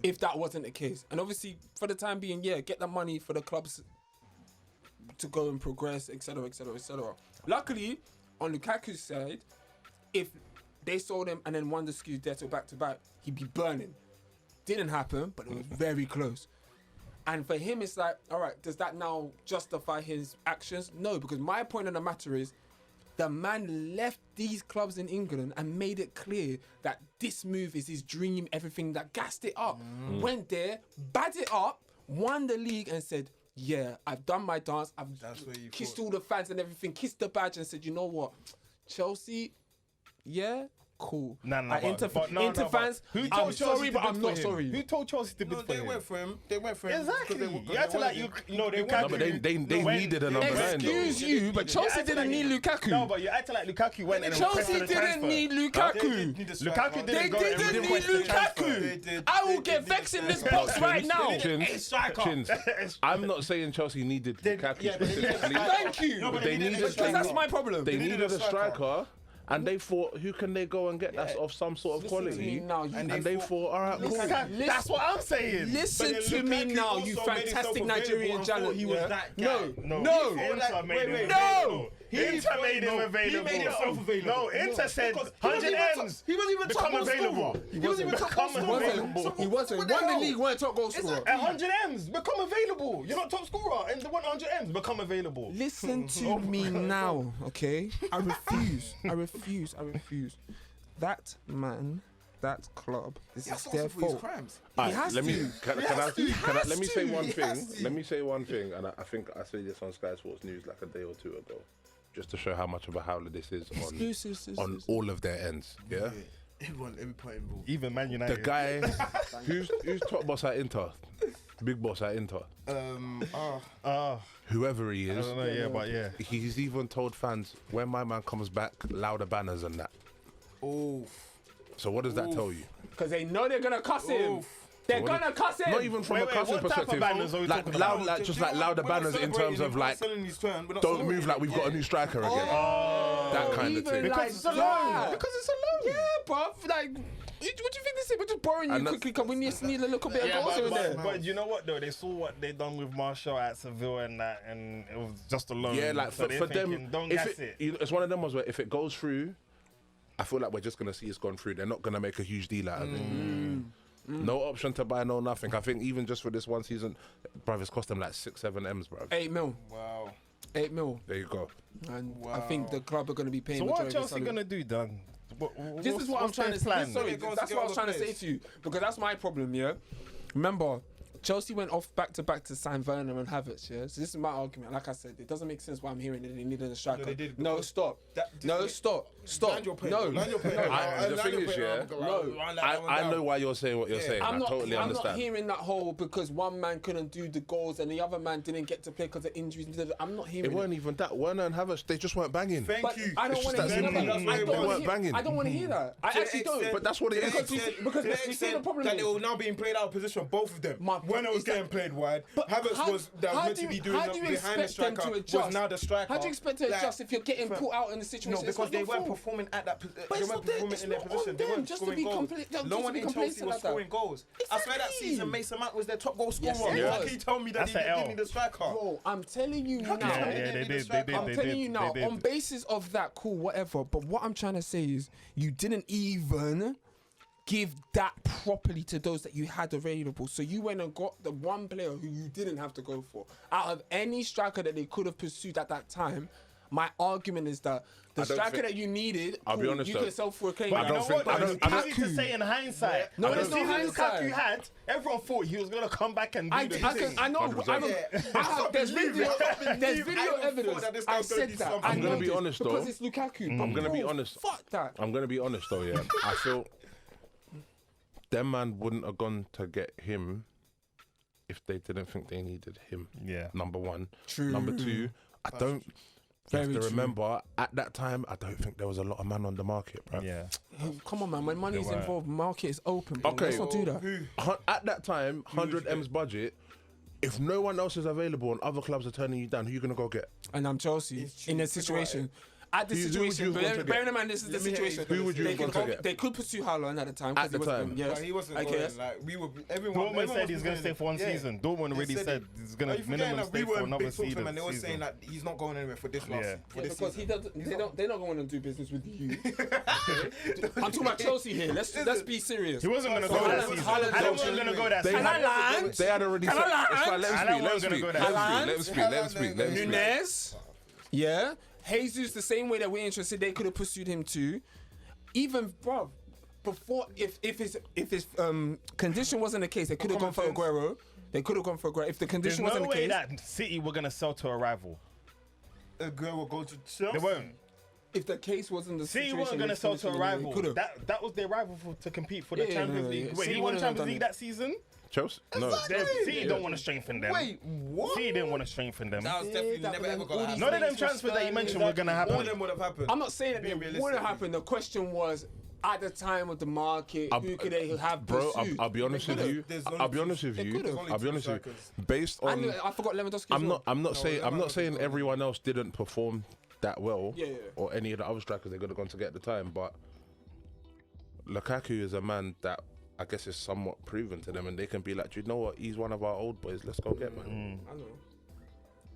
Speaker 4: if that wasn't the case. And obviously, for the time being, yeah, get the money for the clubs to go and progress, etc., etc., etc. Luckily, on Lukaku's side, if they sold him and then won the Scudetto back-to-back, he'd be burning. Didn't happen, but it was very close. And for him, it's like, all right, does that now justify his actions? No, because my point of the matter is, the man left these clubs in England and made it clear that this move is his dream, everything, that gassed it up. Went there, bad it up, won the league and said, yeah, I've done my dance, I've kissed all the fans and everything, kissed the badge and said, you know what, Chelsea, yeah, cool. Inter fans, I'm sorry, but I'm not sorry.
Speaker 2: Who told Chelsea to bid for him?
Speaker 1: They went for him. They went for him.
Speaker 2: Exactly. You acted like they
Speaker 3: needed a number 9.
Speaker 4: Excuse you, but Chelsea didn't need Lukaku.
Speaker 2: No, but you acted like Lukaku went and
Speaker 4: Chelsea didn't need Lukaku.
Speaker 2: Lukaku
Speaker 4: They didn't need Lukaku. I will get vexed in this box right now.
Speaker 3: Chins. I'm not saying Chelsea needed Lukaku specifically.
Speaker 4: Thank you.
Speaker 3: But they needed.
Speaker 4: Because that's my problem.
Speaker 3: They needed a striker. And they thought, who can they go and get that's of some sort of quality? And they thought, all right, cool.
Speaker 2: That's what I'm saying.
Speaker 4: Listen to me now, you fantastic Nigerian giant.
Speaker 1: He was that guy.
Speaker 4: No.
Speaker 2: Inter made him available.
Speaker 1: He made himself available.
Speaker 2: No, Inter said 100 M's.
Speaker 1: He wasn't even
Speaker 2: become
Speaker 1: top
Speaker 2: available.
Speaker 1: He wasn't even top goal scorer.
Speaker 4: He wasn't. Won the league, weren't top goal scorer.
Speaker 2: 100 M's, become available. You're not top scorer, and the 100 M's become available.
Speaker 4: Listen to me now, okay? I refuse. That man, that club, this is their fault.
Speaker 3: Let me say one thing. Let me say one thing, and I think I said this on Sky Sports News like a day or two ago, just to show how much of a howler this is on all of their ends. Yeah.
Speaker 1: Every point involved.
Speaker 2: Even Man United.
Speaker 3: The guy who's top boss at Inter, big boss at Inter. Whoever he is.
Speaker 2: I don't know, but yeah.
Speaker 3: He's even told fans, when my man comes back, louder banners and that. So what does that tell you?
Speaker 4: Because they know they're gonna cuss him. They're gonna cuss him.
Speaker 3: Not even from a cussing perspective. Like louder banners in terms of like, don't move like we've got a new striker again. That kind of thing.
Speaker 4: Because it's a loan. Yeah, bruv. Like, what do you think this is? We're just borrowing you quickly because we just need a little bit of goals over there.
Speaker 2: But you know what though? They saw what they done with Martial at Seville and that, and it was just a loan.
Speaker 3: Yeah, like
Speaker 2: so
Speaker 3: for them,
Speaker 2: don't gas it.
Speaker 3: It's one of them ones where if it goes through, I feel like we're just gonna see it's gone through. They're not gonna make a huge deal out of it. No option to buy, no nothing. I think even just for this one season, bruv, it's cost them like 6-7 M's, bruv.
Speaker 4: 8 mil.
Speaker 1: Wow.
Speaker 4: 8 mil.
Speaker 3: There you go.
Speaker 4: And I think the club are going to be paying.
Speaker 2: So what are Chelsea going to do, Dan?
Speaker 4: This is what I'm trying to say. Sorry, that's what I was trying to say to you, because that's my problem. Yeah. Remember, Chelsea went off back to back to sign Werner and Havertz. Yeah. So this is my argument. Like I said, it doesn't make sense why I'm hearing that they needed a striker. No, stop. Stop. No.
Speaker 3: The thing is, I know why you're saying what you're saying. I totally understand.
Speaker 4: I'm not hearing that whole because one man couldn't do the goals and the other man didn't get to play because of injuries. I'm not hearing.
Speaker 3: It weren't even that. Werner and Havertz, they just weren't banging.
Speaker 1: Thank you.
Speaker 4: I don't want to hear that.
Speaker 3: They weren't banging.
Speaker 4: I don't want to hear that. I actually don't.
Speaker 3: But that's what it is.
Speaker 4: Because you see the problem
Speaker 1: that
Speaker 4: is
Speaker 1: they were now being played out of position, both of them. Werner was getting played wide. Havertz was meant to be doing behind the striker. Was now the striker.
Speaker 4: How do you expect to adjust if you're getting put out in the situation?
Speaker 1: No, because they weren't performing at that. They weren't performing in their position. They weren't scoring goals. No one in Chelsea was scoring goals. I swear that season, Mason Mount was their top goal scorer. How can you tell me that he didn't need a striker?
Speaker 4: Bro, I'm telling you now.
Speaker 2: Yeah, they did.
Speaker 4: I'm telling you now. On basis of that, cool, whatever. But what I'm trying to say is, you didn't even give that properly to those that you had available. So you went and got the one player who you didn't have to go for. Out of any striker that they could have pursued at that time, my argument is that the striker that you needed,
Speaker 3: I'll be honest,
Speaker 4: you could sell for a K.
Speaker 2: But you know what? It's easy to say in hindsight.
Speaker 4: No, there's no hindsight.
Speaker 2: Lukaku had, everyone thought he was going to come back and do the thing.
Speaker 4: I know. There's video evidence. I said that.
Speaker 3: I'm going to be honest though.
Speaker 4: Because it's Lukaku.
Speaker 3: I'm going to be honest.
Speaker 4: Fuck that.
Speaker 3: I'm going to be honest though, yeah. I feel them man wouldn't have gone to get him if they didn't think they needed him.
Speaker 2: Yeah.
Speaker 3: Number one.
Speaker 4: True.
Speaker 3: Number two, I don't. You have to remember, at that time, I don't think there was a lot of man on the market, bro.
Speaker 2: Yeah.
Speaker 4: Come on, man. When money's involved, market is open. Bro.
Speaker 3: Okay.
Speaker 4: Let's not do that.
Speaker 3: At that time, 100 M's budget, if no one else is available and other clubs are turning you down, who you gonna go get?
Speaker 4: And I'm Chelsea
Speaker 1: It's
Speaker 4: in
Speaker 1: true.
Speaker 4: this situation. At this
Speaker 3: Who would
Speaker 4: situation,
Speaker 3: you want to get?
Speaker 4: bearing in mind this is the
Speaker 1: Let me hear
Speaker 4: situation.
Speaker 1: you. Who
Speaker 3: would you
Speaker 4: they
Speaker 3: want
Speaker 4: could
Speaker 3: to get?
Speaker 4: They could pursue Haaland at the time.
Speaker 3: At
Speaker 4: 'cause
Speaker 3: the
Speaker 4: he wasn't
Speaker 3: time.
Speaker 4: going, yes.
Speaker 1: But he wasn't
Speaker 4: I
Speaker 1: going.
Speaker 4: guess.
Speaker 1: Like we were, everyone.
Speaker 2: Dortmund said he's going to stay for one
Speaker 1: Yeah.
Speaker 2: season. Dortmund already
Speaker 1: They
Speaker 2: said he's going
Speaker 1: Are
Speaker 2: to
Speaker 1: you forgetting
Speaker 2: minimum
Speaker 1: that
Speaker 2: stay
Speaker 1: we
Speaker 2: for
Speaker 1: were in
Speaker 2: another
Speaker 1: big talks with
Speaker 2: season.
Speaker 1: him and they were saying that he's not going anywhere for this last
Speaker 2: Yeah.
Speaker 1: for this
Speaker 4: Because he
Speaker 1: season.
Speaker 4: doesn't. They're not going to do business with you. I'm talking about Chelsea here. Let's be serious.
Speaker 2: He wasn't going to
Speaker 4: So
Speaker 2: go that
Speaker 4: Haaland-
Speaker 2: season.
Speaker 4: Haaland
Speaker 2: Haaland
Speaker 4: don't
Speaker 2: wasn't going to go
Speaker 1: anyway.
Speaker 2: that
Speaker 3: They
Speaker 2: season.
Speaker 3: had-
Speaker 4: Haaland,
Speaker 3: They had already said.
Speaker 4: Haaland,
Speaker 3: It's fine, let
Speaker 2: Haaland
Speaker 3: him
Speaker 2: wasn't
Speaker 3: speak.
Speaker 2: gonna go
Speaker 3: Let
Speaker 2: there.
Speaker 3: him
Speaker 4: Haaland,
Speaker 3: speak. Let him speak. Let him speak.
Speaker 4: Nunez, yeah, Jesus. The same way that we're interested, they could have pursued him too. Even, bro, before if his condition wasn't the case, they could have gone for
Speaker 1: Common sense.
Speaker 4: Aguero. They could have gone for Aguero if the
Speaker 2: There's
Speaker 4: condition
Speaker 2: no
Speaker 4: wasn't the
Speaker 2: way
Speaker 4: case.
Speaker 2: that City were going to sell to a rival.
Speaker 1: A girl will go to Chelsea.
Speaker 2: They won't.
Speaker 4: If the case wasn't the
Speaker 2: City
Speaker 4: situation,
Speaker 2: weren't going to
Speaker 4: they
Speaker 2: sell to a
Speaker 4: could
Speaker 2: rival.
Speaker 4: have.
Speaker 2: That was their rival to compete for the
Speaker 4: Yeah,
Speaker 2: Champions
Speaker 4: no,
Speaker 2: League.
Speaker 4: yeah.
Speaker 2: Wait,
Speaker 4: City
Speaker 2: he won
Speaker 4: wouldn't have
Speaker 2: Champions
Speaker 4: done
Speaker 2: League
Speaker 4: it.
Speaker 2: that season?
Speaker 3: Chelsea? No.
Speaker 2: City don't want to strengthen them.
Speaker 1: Wait, what?
Speaker 2: City didn't want to strengthen them.
Speaker 1: That was definitely
Speaker 4: that
Speaker 1: never
Speaker 4: was
Speaker 1: ever
Speaker 4: all
Speaker 1: gonna
Speaker 4: these
Speaker 1: happen.
Speaker 2: None of them
Speaker 4: things were
Speaker 2: transfers that you
Speaker 4: Sterling,
Speaker 2: mentioned were going to
Speaker 1: All of
Speaker 2: happen.
Speaker 1: them would have happened.
Speaker 4: I'm not saying that
Speaker 1: Being
Speaker 4: it
Speaker 1: realistic.
Speaker 4: wouldn't happen. The question was, at the time of the market, who could they have
Speaker 3: Bro,
Speaker 4: pursued?
Speaker 3: I'll be honest with you.
Speaker 1: There's only
Speaker 3: I'll be
Speaker 1: two-
Speaker 3: honest with
Speaker 4: they
Speaker 3: you.
Speaker 4: could've.
Speaker 3: I'll be honest with you.
Speaker 1: Strikers.
Speaker 3: Based on,
Speaker 4: And I forgot Lewandowski. as
Speaker 3: I'm
Speaker 4: well.
Speaker 3: not saying
Speaker 1: Lewandowski.
Speaker 3: everyone else didn't perform that well,
Speaker 4: Yeah.
Speaker 3: or any of the other strikers they could have gone to get at the time, but Lukaku is a man that I guess is somewhat proven to them, and they can be like, you know what, he's one of our old boys. Let's go get man.
Speaker 4: I know.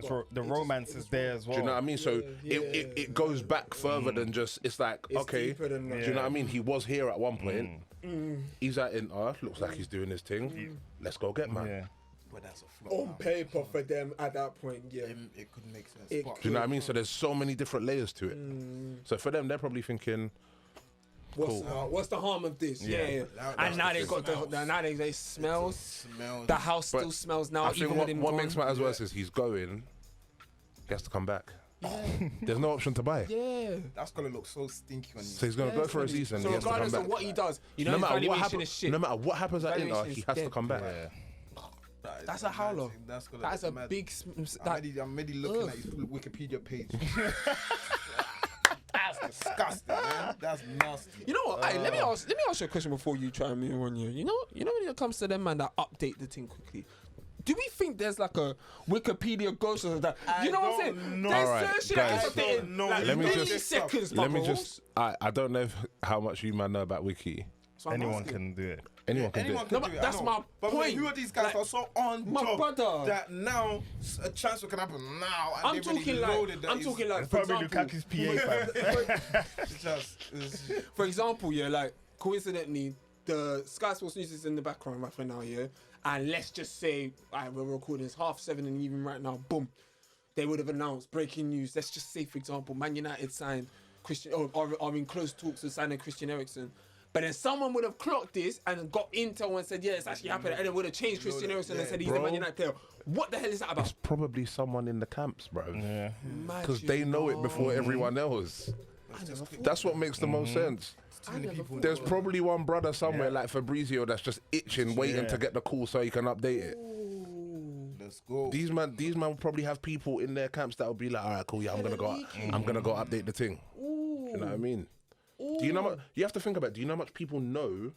Speaker 2: So the romance is there as well.
Speaker 3: Do you know what I mean? So
Speaker 4: Yeah,
Speaker 3: it goes back further than just. It's like
Speaker 4: It's
Speaker 3: okay.
Speaker 4: deeper than that.
Speaker 3: Do you know what I mean? He was here at one point. He's at Inter. Looks like he's doing his thing. Let's go get man.
Speaker 2: Yeah.
Speaker 1: But that's a flop.
Speaker 4: On paper for them at that point, yeah.
Speaker 1: It could make sense.
Speaker 4: It
Speaker 1: But
Speaker 3: Do you know what I mean? So there's so many different layers to it. So for them, they're probably thinking,
Speaker 4: What's the harm of this? Yeah.
Speaker 1: That-
Speaker 4: And now they
Speaker 1: that's
Speaker 4: got
Speaker 1: the
Speaker 4: the now they smells.
Speaker 1: smells.
Speaker 4: The house
Speaker 3: But
Speaker 4: still smells now.
Speaker 3: I think
Speaker 4: even with him
Speaker 3: what
Speaker 4: gone.
Speaker 3: makes matters worse is he's going. He has to come back. There's no option to buy.
Speaker 4: Yeah.
Speaker 1: That's gonna look so stinky on you.
Speaker 3: So he's going to go for a season.
Speaker 4: So
Speaker 3: he has to come
Speaker 4: regardless
Speaker 3: back.
Speaker 4: of what he does, you know
Speaker 3: No
Speaker 4: his
Speaker 3: matter what
Speaker 4: valuation
Speaker 3: happens,
Speaker 4: is shit.
Speaker 3: no matter what happens at Inter,
Speaker 4: Valuation
Speaker 3: he
Speaker 4: is
Speaker 3: has to
Speaker 4: dead.
Speaker 3: come back.
Speaker 4: That's a howler.
Speaker 1: That's gonna
Speaker 4: That's
Speaker 1: look
Speaker 4: a
Speaker 1: mad.
Speaker 4: big.
Speaker 1: I'm already looking at his Wikipedia page. That's disgusting, man. That's nasty.
Speaker 4: You know what? Hey, let me ask you a question before you try and move on here. You know when it comes to them man that update the thing quickly. Do we think there's like a Wikipedia ghost or that? You know what I'm saying? There's
Speaker 3: Alright,
Speaker 4: certain shit
Speaker 3: guys.
Speaker 4: that's updated. Like
Speaker 3: Let me just-
Speaker 4: milliseconds,
Speaker 3: Let me
Speaker 4: bubbles.
Speaker 3: just. I don't know how much you man know about Wiki.
Speaker 4: So I'm
Speaker 2: Anyone
Speaker 4: asking.
Speaker 2: can do it.
Speaker 3: Anyone can do
Speaker 1: Anyone
Speaker 3: it.
Speaker 1: can
Speaker 4: No,
Speaker 1: do
Speaker 4: but
Speaker 1: it. I
Speaker 4: that's
Speaker 1: know.
Speaker 4: my
Speaker 1: But
Speaker 4: point.
Speaker 1: who are these guys
Speaker 4: Like,
Speaker 1: are so on
Speaker 4: my
Speaker 1: job
Speaker 4: brother.
Speaker 1: that now a transfer can happen now? And
Speaker 4: I'm
Speaker 1: they've already
Speaker 4: talking
Speaker 1: loaded that
Speaker 4: like, I'm
Speaker 1: it's-
Speaker 4: talking like,
Speaker 2: It's
Speaker 4: for
Speaker 2: probably
Speaker 4: example,
Speaker 2: Lukaku's PA fam.
Speaker 1: it's just
Speaker 4: for example, yeah, like coincidentally, the Sky Sports News is in the background right for now, yeah. And let's just say, we're recording this 7:30 in the evening right now. Boom, they would have announced breaking news. Let's just say, for example, Man United signed Christian, or are in close talks with signing Christian Eriksen. But then someone would have clocked this and got intel and said, yeah, it's actually happened, and then would have changed Christian Eriksen and said he's a
Speaker 3: Bro.
Speaker 4: Man United player. What the hell is that about?
Speaker 3: It's probably someone in the camps, bro.
Speaker 2: Yeah.
Speaker 3: Because they know it before everyone else. That's what makes the most sense.
Speaker 1: too many people.
Speaker 3: There's probably one brother somewhere like Fabrizio that's just itching, waiting to get the call so he can update it.
Speaker 1: Let's go.
Speaker 3: These man will probably have people in their camps that will be like, all right, cool, yeah, I'm gonna go update the thing. You know what I mean? Do you know what you have to think about? Do you know how much people know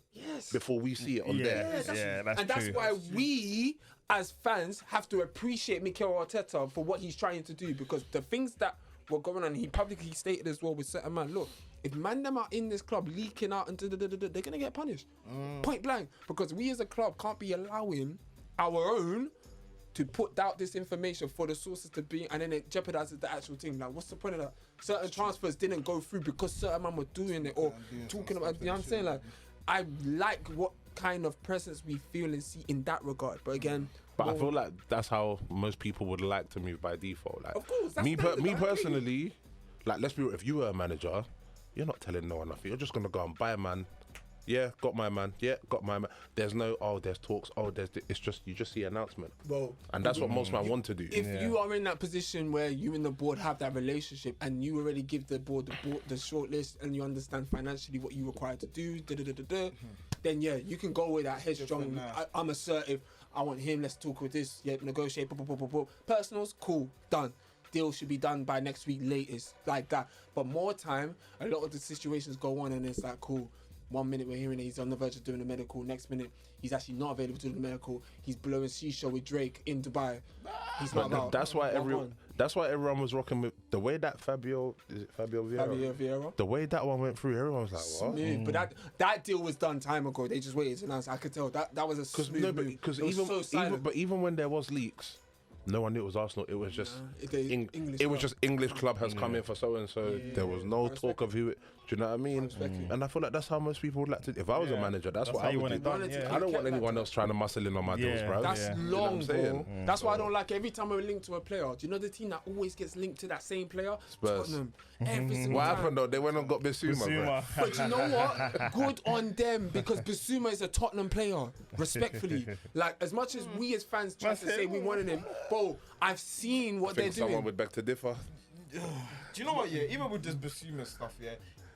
Speaker 3: before we see it on there?
Speaker 2: That's
Speaker 4: And that's
Speaker 2: true.
Speaker 4: why we, as fans, have to appreciate Mikel Arteta for what he's trying to do, because the things that were going on, he publicly stated as well with certain man, look, if man them are in this club leaking out and they're gonna get punished. Point blank. Because we as a club can't be allowing our own to put out this information for the sources to be, and then it jeopardizes the actual thing. Like, what's the point of that? Certain transfers didn't go through because certain man were doing it or talking about. You know what I'm saying? Like, I like what kind of presence we feel and see in that regard. But again,
Speaker 3: But I feel like that's how most people would like to move by default. Like,
Speaker 4: Of course, that's
Speaker 3: me
Speaker 4: standard, I agree.
Speaker 3: personally, like, let's be real, if you were a manager, you're not telling no one nothing. You're just gonna go and buy a man. Yeah, got my man. Yeah, got my man. There's no, there's talks. It's just, you just see announcement.
Speaker 4: well,
Speaker 3: And that's what most man want to do.
Speaker 4: if you are in that position where you and the board have that relationship and you already give the board the short list and you understand financially what you require to do, then yeah, you can go with that headstrong. I'm assertive. I want him. Let's talk with this. Yeah, negotiate. Personals, cool, done. Deal should be done by next week latest, like that. But more time, a lot of the situations go on and it's like, cool. 1 minute we're hearing he's on the verge of doing a medical. Next minute he's actually not available to do the medical. He's blowing shisha with Drake in Dubai. He's not about.
Speaker 3: That's why everyone was rocking with the way that Fabio Vieira? The way that one went through, everyone was like, what?
Speaker 4: Smooth. But that deal was done time ago. They just waited to announce. I could tell that was a smooth move.
Speaker 3: Because
Speaker 4: It was so silent.
Speaker 3: even when there was leaks, no one knew it was Arsenal. It was just
Speaker 4: English
Speaker 3: it was
Speaker 4: club.
Speaker 3: just English club has come in for so and so. There was no talk of who it. Do you know what I mean? And I feel like that's how most people would like to. If I was a manager, that's what
Speaker 2: how
Speaker 3: I
Speaker 2: you
Speaker 3: would
Speaker 2: want
Speaker 3: do.
Speaker 2: it done. Yeah.
Speaker 3: I don't want anyone else trying to muscle in on my deals, bro.
Speaker 4: That's
Speaker 2: Yeah.
Speaker 3: You know what
Speaker 4: long,
Speaker 3: I'm
Speaker 4: bro.
Speaker 3: saying?
Speaker 4: That's why I don't like every time we're linked to a player. Do you know the team that always gets linked to that same player?
Speaker 3: Spurs.
Speaker 4: Tottenham. Every single
Speaker 3: What
Speaker 4: time.
Speaker 3: happened though? They went and got Bissouma, bro.
Speaker 4: But you know what? Good on them, because Bissouma is a Tottenham player. Respectfully, like as much as we as fans try to say we wanted him, bro, I've seen what
Speaker 3: I think
Speaker 4: they're doing.
Speaker 3: someone would beg to differ.
Speaker 1: Do you know what? Yeah, even with this Bissouma stuff, yeah,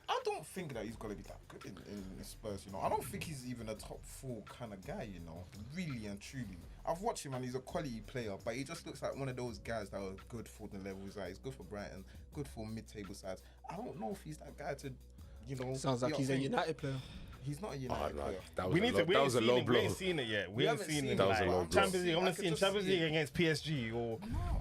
Speaker 1: I don't think that he's gonna be that good in Spurs. You know, I don't think he's even a top 4 kind of guy. You know, really and truly. I've watched him and he's a quality player, but he just looks like one of those guys that are good for the levels. Like he's good for Brighton, good for mid-table sides. I don't know if he's that guy to, you know.
Speaker 4: Sounds like he's a United player.
Speaker 1: He's not a United player.
Speaker 2: We ain't
Speaker 3: blow.
Speaker 2: seen it yet. We ain't seen it.
Speaker 3: That was a
Speaker 2: Like,
Speaker 3: low blow.
Speaker 2: Champions League. I want to see him Champions League against PSG or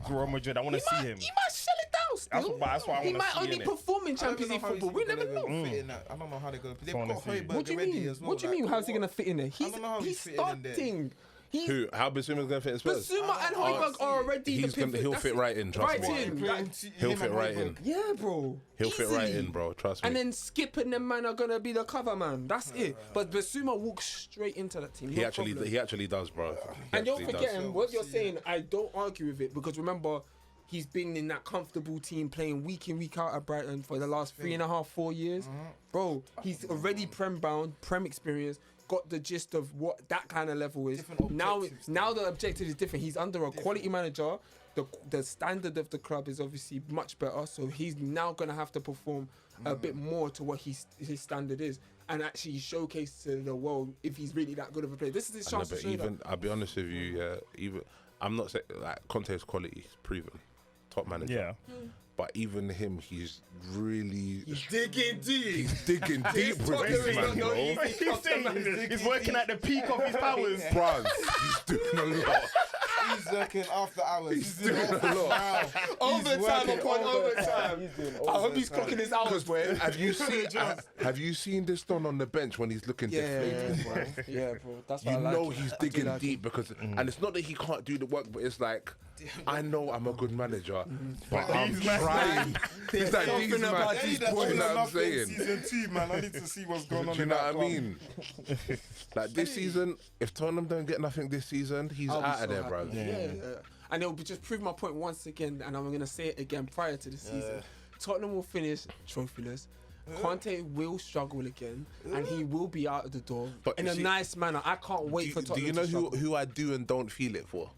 Speaker 2: Real Madrid. I want to see him.
Speaker 4: He might shell it down still.
Speaker 2: That's what I
Speaker 4: He
Speaker 2: wanna
Speaker 4: might
Speaker 2: see,
Speaker 4: only
Speaker 2: innit?
Speaker 4: perform in
Speaker 1: I don't
Speaker 4: Champions
Speaker 1: know
Speaker 4: League
Speaker 1: how he's
Speaker 4: football. We
Speaker 1: gonna
Speaker 4: never know.
Speaker 1: fit in that. I don't know how they're gonna. They've
Speaker 2: wanna
Speaker 1: got
Speaker 2: see.
Speaker 1: Højbjerg
Speaker 4: What do you
Speaker 1: already
Speaker 4: mean?
Speaker 1: as well.
Speaker 4: What do you mean? How's he gonna fit in there? He's
Speaker 1: don't know how he's fitting in there.
Speaker 4: starting.
Speaker 3: Who? How Bissouma's gonna fit in Spurs?
Speaker 4: Bissouma and Højbjerg are already the pivot.
Speaker 3: He'll
Speaker 4: That's
Speaker 3: fit
Speaker 4: it.
Speaker 3: right in. Trust
Speaker 4: Right
Speaker 3: me.
Speaker 4: in.
Speaker 3: He'll fit right in.
Speaker 4: Yeah, bro.
Speaker 3: He'll fit right
Speaker 4: Easily.
Speaker 3: in, bro. Trust me.
Speaker 4: And then Skip and them man are gonna be the cover man. That's it. But Bissouma walks straight into that team.
Speaker 3: He
Speaker 4: No
Speaker 3: actually does, bro. He
Speaker 4: And don't
Speaker 3: actually
Speaker 4: forget
Speaker 3: does.
Speaker 4: him. What you're saying, I don't argue with it, because remember, he's been in that comfortable team playing week in, week out at Brighton for the last 3.5, 4 years. Bro, he's already Prem bound, Prem experience, got the gist of what that kind of level is.
Speaker 1: Different
Speaker 4: Now
Speaker 1: objectives,
Speaker 4: the objective is different. He's under a quality manager. The standard of the club is obviously much better, so he's now going to have to perform a bit more to what his standard is, and actually showcase to the world if he's really that good of a player. This is his
Speaker 3: I know,
Speaker 4: chance to
Speaker 3: but
Speaker 4: show that.
Speaker 3: even I'll be honest with you, yeah. Even I'm not saying like Conte's quality is proven, top manager.
Speaker 2: Yeah.
Speaker 3: But even him, he's really
Speaker 1: Digging deep.
Speaker 3: he's digging deep with
Speaker 4: Tottenham
Speaker 3: this
Speaker 4: is
Speaker 3: man,
Speaker 4: not
Speaker 3: you
Speaker 4: no
Speaker 3: know.
Speaker 4: easy
Speaker 2: He's working at the peak of his powers.
Speaker 3: Bruv, he's doing a lot.
Speaker 1: He's working after hours. He's
Speaker 3: doing a lot.
Speaker 4: Overtime upon overtime.
Speaker 1: He's doing
Speaker 4: I hope he's clocking his hours, boy.
Speaker 3: Have you seen this done on the bench when he's looking deflated?
Speaker 4: bro. Yeah, bro. That's
Speaker 3: You
Speaker 4: what I like.
Speaker 3: know he's
Speaker 4: I do
Speaker 3: digging
Speaker 4: like
Speaker 3: deep because, and it's not that he can't do the work, but it's like, I know I'm a good manager, but I'm trying. He's like,
Speaker 4: something
Speaker 3: these
Speaker 4: about
Speaker 3: man,
Speaker 4: these
Speaker 3: you know
Speaker 4: boys.
Speaker 3: what I'm saying?
Speaker 1: Season 2, man. I need to see what's going on.
Speaker 3: Do you
Speaker 1: in
Speaker 3: know
Speaker 1: that
Speaker 3: what I
Speaker 1: club.
Speaker 3: mean? Like this season, if Tottenham don't get nothing this season, he's
Speaker 4: I'll be
Speaker 3: out
Speaker 4: so
Speaker 3: of there,
Speaker 4: happy.
Speaker 3: bro.
Speaker 4: Yeah. And it'll just prove my point once again, and I'm going to say it again prior to the season. Tottenham will finish trophyless. Conte will struggle again, and he will be out of the door
Speaker 3: But
Speaker 4: in
Speaker 3: you
Speaker 4: a
Speaker 3: see-
Speaker 4: nice manner. I can't wait for
Speaker 3: Do
Speaker 4: Tottenham
Speaker 3: you know
Speaker 4: to struggle.
Speaker 3: who I do and don't feel it for?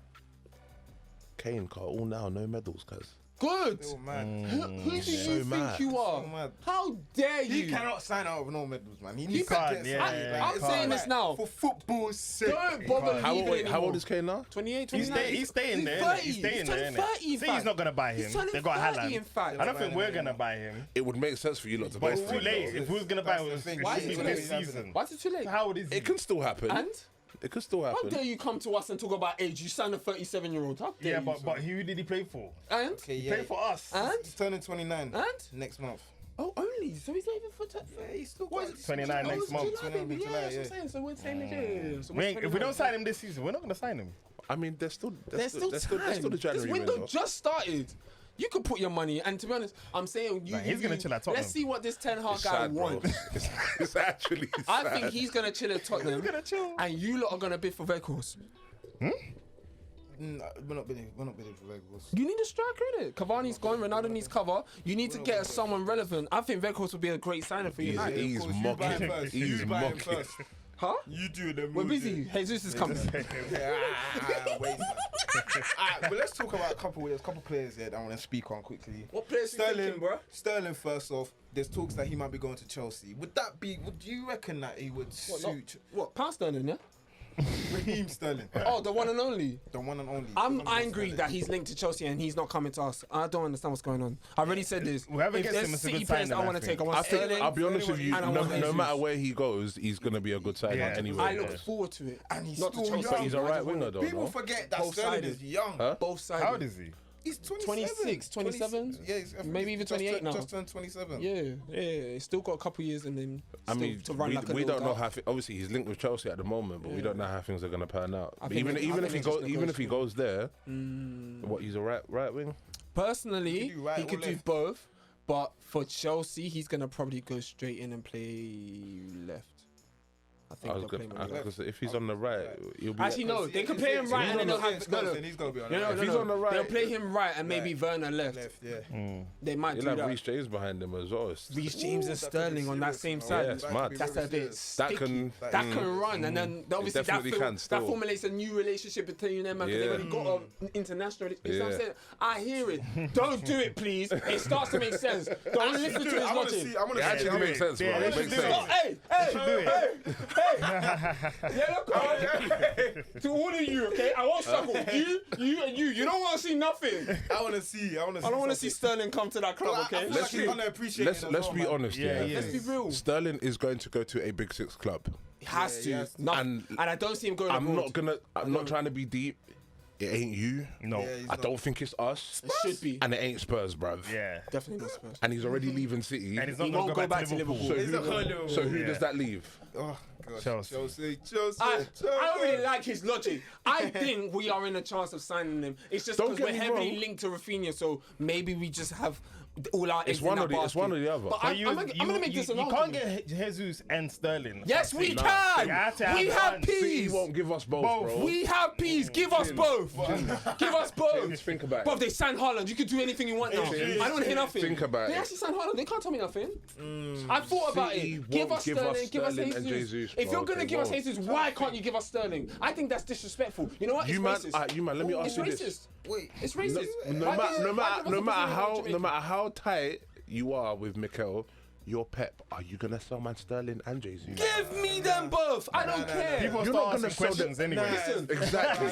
Speaker 3: Kane, car all now, no medals, cuz.
Speaker 4: Good.
Speaker 1: Oh, man.
Speaker 4: Who do you
Speaker 3: So
Speaker 4: think
Speaker 3: mad.
Speaker 4: you are?
Speaker 1: So mad.
Speaker 4: How dare you?
Speaker 1: He cannot sign out of no medals, man. He
Speaker 4: He
Speaker 1: needs to
Speaker 2: can't,
Speaker 1: get
Speaker 2: yeah,
Speaker 1: something.
Speaker 2: yeah,
Speaker 1: Like,
Speaker 4: I'm
Speaker 1: it's
Speaker 4: saying
Speaker 1: like,
Speaker 4: this now.
Speaker 1: For football's sake.
Speaker 4: Don't bother
Speaker 3: How
Speaker 4: leaving
Speaker 3: old, how
Speaker 4: anymore.
Speaker 3: old is Kane now?
Speaker 4: 28,
Speaker 2: He's
Speaker 4: 29.
Speaker 2: staying there.
Speaker 4: 30.
Speaker 2: He's staying
Speaker 4: He's
Speaker 2: there.
Speaker 4: turning
Speaker 2: innit?
Speaker 4: 30, in
Speaker 2: See,
Speaker 4: fact.
Speaker 2: he's not gonna buy him.
Speaker 4: He's turning
Speaker 2: They got
Speaker 4: 30,
Speaker 2: Haaland.
Speaker 4: in fact.
Speaker 2: I don't think we're gonna buy him.
Speaker 3: It would make sense for you lot to
Speaker 2: But
Speaker 3: buy
Speaker 2: it's too
Speaker 3: him,
Speaker 2: late.
Speaker 3: though.
Speaker 2: If we was gonna buy him,
Speaker 1: That's the thing.
Speaker 4: Why
Speaker 2: it
Speaker 4: is
Speaker 2: should
Speaker 4: it
Speaker 2: be this
Speaker 4: too late?
Speaker 2: season.
Speaker 4: Why is it too late?
Speaker 2: How old is he?
Speaker 3: It can still happen.
Speaker 4: And?
Speaker 3: It could still
Speaker 4: How
Speaker 3: happen.
Speaker 4: dare you come to us and talk about age? You signed a 37-year-old. How dare
Speaker 2: Yeah,
Speaker 4: you?
Speaker 2: but who did he play for?
Speaker 4: And?
Speaker 1: Okay,
Speaker 2: He
Speaker 1: yeah.
Speaker 2: played for us.
Speaker 4: And?
Speaker 1: He's turning 29
Speaker 4: And?
Speaker 1: next month.
Speaker 4: Oh, only. So he's not even for...
Speaker 1: Yeah, he's still
Speaker 4: What
Speaker 1: got
Speaker 4: is it?
Speaker 2: 29
Speaker 4: Oh,
Speaker 2: next
Speaker 4: it's
Speaker 2: month.
Speaker 4: July,
Speaker 1: 29
Speaker 4: baby.
Speaker 1: July,
Speaker 4: Yeah, that's what
Speaker 1: yeah.
Speaker 4: I'm saying. So we're saying yeah. So
Speaker 2: We ain't, if we don't sign him this season, we're not gonna sign him.
Speaker 3: I mean, there's still
Speaker 4: there's still time.
Speaker 3: the January
Speaker 4: This window
Speaker 3: window.
Speaker 4: just started. You could put your money, and to be honest, I'm saying you.
Speaker 2: Nah, he's gonna chill at Tottenham.
Speaker 4: Let's see what this Ten Hag
Speaker 3: It's
Speaker 4: guy
Speaker 3: sad, bro.
Speaker 4: wants.
Speaker 3: It's actually
Speaker 4: I
Speaker 3: sad.
Speaker 4: think he's gonna chill at Tottenham,
Speaker 2: He's gonna chill.
Speaker 4: and you lot are gonna bid for Weghorst.
Speaker 1: We're not bidding for Vegas.
Speaker 4: You need a striker in it. Cavani's gone. Ronaldo needs cover. You need to get someone relevant. I think Weghorst would be a great signing for United.
Speaker 3: He's mocking. He's mocking.
Speaker 4: Huh?
Speaker 1: You do them.
Speaker 4: We're busy. Jesus is coming.
Speaker 1: Wait, man. Alright, but let's talk about there's a couple players here that I want to speak on quickly.
Speaker 4: What players you thinking, bro?
Speaker 1: Sterling, first off, there's talks that he might be going to Chelsea. Would you reckon that he would suit?
Speaker 4: What? Pound sterling, yeah?
Speaker 1: Raheem Sterling.
Speaker 4: Oh, the one and only.
Speaker 1: The one and only.
Speaker 4: I'm angry that he's linked to Chelsea and he's not coming to us. I don't understand what's going on. I already said this.
Speaker 2: Whoever
Speaker 4: If
Speaker 2: gets
Speaker 4: there's
Speaker 2: him is a
Speaker 4: City
Speaker 2: good
Speaker 4: players
Speaker 2: signing,
Speaker 4: I want to
Speaker 2: I
Speaker 4: take, I
Speaker 2: think.
Speaker 4: want
Speaker 3: I think
Speaker 4: Sterling.
Speaker 3: I'll be honest with you.
Speaker 4: And I
Speaker 3: No,
Speaker 4: want
Speaker 3: no
Speaker 4: Jesus.
Speaker 3: matter where he goes, he's gonna be a good signing
Speaker 2: Yeah.
Speaker 3: anyway.
Speaker 4: I look forward to it.
Speaker 1: And he's
Speaker 4: Not to
Speaker 1: still
Speaker 4: Chelsea.
Speaker 1: young.
Speaker 3: But he's a right winger though.
Speaker 1: People
Speaker 3: No?
Speaker 1: forget that
Speaker 4: Both
Speaker 1: Sterling
Speaker 4: sided.
Speaker 1: is young.
Speaker 3: Huh?
Speaker 4: Both sides.
Speaker 2: How old is he?
Speaker 1: He's
Speaker 4: 26, 27?
Speaker 1: Yeah, he's,
Speaker 4: Maybe even
Speaker 1: just
Speaker 4: 28
Speaker 1: turned-
Speaker 4: now.
Speaker 1: Just turned 27.
Speaker 4: Yeah. He's still got a couple years in him.
Speaker 3: I
Speaker 4: still
Speaker 3: mean,
Speaker 4: to run like a
Speaker 3: we
Speaker 4: little
Speaker 3: don't know
Speaker 4: guy.
Speaker 3: how. Obviously, he's linked with Chelsea at the moment, but we don't know how things are gonna pan out.
Speaker 4: I
Speaker 3: But
Speaker 4: think
Speaker 3: even
Speaker 4: they- I
Speaker 3: even
Speaker 4: think
Speaker 3: if he
Speaker 4: they just
Speaker 3: goes, even if he
Speaker 4: negotiate.
Speaker 3: goes there, what he's a right wing.
Speaker 4: Personally,
Speaker 1: He could do right
Speaker 4: he
Speaker 1: or
Speaker 4: could do
Speaker 1: left.
Speaker 4: both, but for Chelsea, he's gonna probably go straight in and play left. I think
Speaker 3: I was
Speaker 4: they'll play him
Speaker 3: gonna,
Speaker 4: on the left.
Speaker 3: if he's on the right, he'll be.
Speaker 4: Actually, no, they can play him right and then they'll have
Speaker 1: He's
Speaker 4: no,
Speaker 1: he's gonna be on
Speaker 4: no,
Speaker 1: the
Speaker 4: no,
Speaker 1: right.
Speaker 3: If he's on the right,
Speaker 4: They'll play him right and maybe
Speaker 1: Right.
Speaker 4: Werner left.
Speaker 1: Left, yeah.
Speaker 4: They might
Speaker 3: he'll
Speaker 4: do
Speaker 3: have
Speaker 4: that.
Speaker 3: Reece James behind him as well.
Speaker 4: Reece James and
Speaker 1: Ooh, that could
Speaker 4: Sterling
Speaker 1: be
Speaker 4: on that
Speaker 1: serious,
Speaker 4: same
Speaker 1: you know.
Speaker 4: side.
Speaker 3: Yeah, it's
Speaker 1: That
Speaker 3: mad.
Speaker 1: could be
Speaker 4: That's
Speaker 1: very
Speaker 4: a bit
Speaker 1: serious.
Speaker 3: That
Speaker 4: sticky.
Speaker 3: can
Speaker 4: That can run, and then obviously that,
Speaker 3: definitely can
Speaker 4: that
Speaker 3: still.
Speaker 4: formulates a new relationship between them, because
Speaker 3: Yeah.
Speaker 4: they've already got an international. You know what I'm
Speaker 3: Yeah.
Speaker 4: saying? I hear it. Don't do it, please. It starts to make sense. Don't listen to his
Speaker 1: I want to
Speaker 4: logic.
Speaker 1: see. I want
Speaker 3: It
Speaker 1: to see.
Speaker 3: actually makes sense, bro.
Speaker 2: Yeah,
Speaker 3: It
Speaker 2: they
Speaker 3: makes
Speaker 2: should do
Speaker 3: sense.
Speaker 2: it.
Speaker 4: Hey, yellow card to all of you, okay? I won't struggle. You and you. You don't want to see nothing.
Speaker 1: I want to see. I
Speaker 4: I don't want to see Sterling come to that club,
Speaker 1: I
Speaker 4: okay?
Speaker 1: feel like he's underappreciated.
Speaker 3: Let's
Speaker 1: as
Speaker 3: let's
Speaker 1: well,
Speaker 3: be
Speaker 1: man.
Speaker 3: honest.
Speaker 2: Yeah,
Speaker 3: Yeah,
Speaker 2: yeah.
Speaker 4: Let's be real.
Speaker 3: Sterling is going to go to a Big Six club.
Speaker 4: He has to.
Speaker 1: he has to.
Speaker 4: No,
Speaker 3: And
Speaker 4: and I don't see him going
Speaker 3: I'm
Speaker 4: abroad.
Speaker 3: not trying to be deep. It ain't you.
Speaker 2: No.
Speaker 1: Yeah, he's
Speaker 3: I
Speaker 1: not.
Speaker 3: don't think it's us.
Speaker 4: It should be.
Speaker 3: And it ain't Spurs, bruv.
Speaker 2: Yeah.
Speaker 4: Definitely not Spurs.
Speaker 3: And he's already leaving City.
Speaker 2: And he's
Speaker 4: He
Speaker 2: not
Speaker 4: won't
Speaker 2: going to go back to Liverpool.
Speaker 3: So
Speaker 1: He's not going to
Speaker 3: who,
Speaker 1: Liverpool.
Speaker 3: so who
Speaker 2: Yeah.
Speaker 3: does that leave?
Speaker 1: Oh, God.
Speaker 2: Chelsea.
Speaker 4: I don't really like his logic. I think we are in a chance of signing him. It's just
Speaker 3: Don't
Speaker 4: because we're
Speaker 3: get me
Speaker 4: heavily
Speaker 3: wrong.
Speaker 4: linked to Rafinha, so maybe we just have all our eggs
Speaker 3: It's one
Speaker 4: in
Speaker 3: or
Speaker 4: that
Speaker 3: the it's one or
Speaker 4: basket.
Speaker 3: the other.
Speaker 4: But I'm gonna make this an
Speaker 2: You can't
Speaker 4: argument.
Speaker 2: get Jesus and Sterling.
Speaker 4: Yes, we
Speaker 2: You
Speaker 4: can.
Speaker 2: have to
Speaker 4: We have
Speaker 2: one.
Speaker 3: City
Speaker 4: peas.
Speaker 3: won't give us both,
Speaker 2: Both.
Speaker 3: bro.
Speaker 4: We have peas. Give us both. Give us both.
Speaker 3: James, think about
Speaker 4: But
Speaker 3: it.
Speaker 4: they signed Haaland. You can do anything you want now.
Speaker 3: James,
Speaker 4: I don't hear nothing.
Speaker 3: think about
Speaker 4: They
Speaker 3: it.
Speaker 4: actually signed Haaland. They can't tell me nothing. I thought about
Speaker 3: City
Speaker 4: it. Give
Speaker 3: won't
Speaker 4: us
Speaker 3: give us
Speaker 4: Sterling. Give us
Speaker 3: Sterling and
Speaker 4: Jesus.
Speaker 3: Jesus,
Speaker 4: If
Speaker 3: bro.
Speaker 4: you're gonna
Speaker 3: They
Speaker 4: give us
Speaker 3: won't.
Speaker 4: Jesus, why can't you give us Sterling? I think that's disrespectful. You know what? It's
Speaker 3: You man,
Speaker 4: racist.
Speaker 3: let me
Speaker 4: It's
Speaker 3: ask you
Speaker 4: racist.
Speaker 3: this.
Speaker 1: Wait.
Speaker 4: It's racist.
Speaker 3: No
Speaker 4: Why
Speaker 3: matter
Speaker 4: give us-
Speaker 3: no
Speaker 4: why
Speaker 3: matter
Speaker 4: give us
Speaker 3: no
Speaker 4: a
Speaker 3: matter
Speaker 4: position
Speaker 3: how
Speaker 4: in
Speaker 3: no
Speaker 4: Jamaica?
Speaker 3: matter how tight you are with Mikel, you're Pep. Are you gonna sell man Sterling and Jesus?
Speaker 4: Give me them both. I don't care.
Speaker 2: People
Speaker 3: You're
Speaker 2: start
Speaker 3: not gonna
Speaker 2: asking
Speaker 3: sell
Speaker 2: questions
Speaker 3: them.
Speaker 2: anyway.
Speaker 4: Listen,
Speaker 3: Exactly.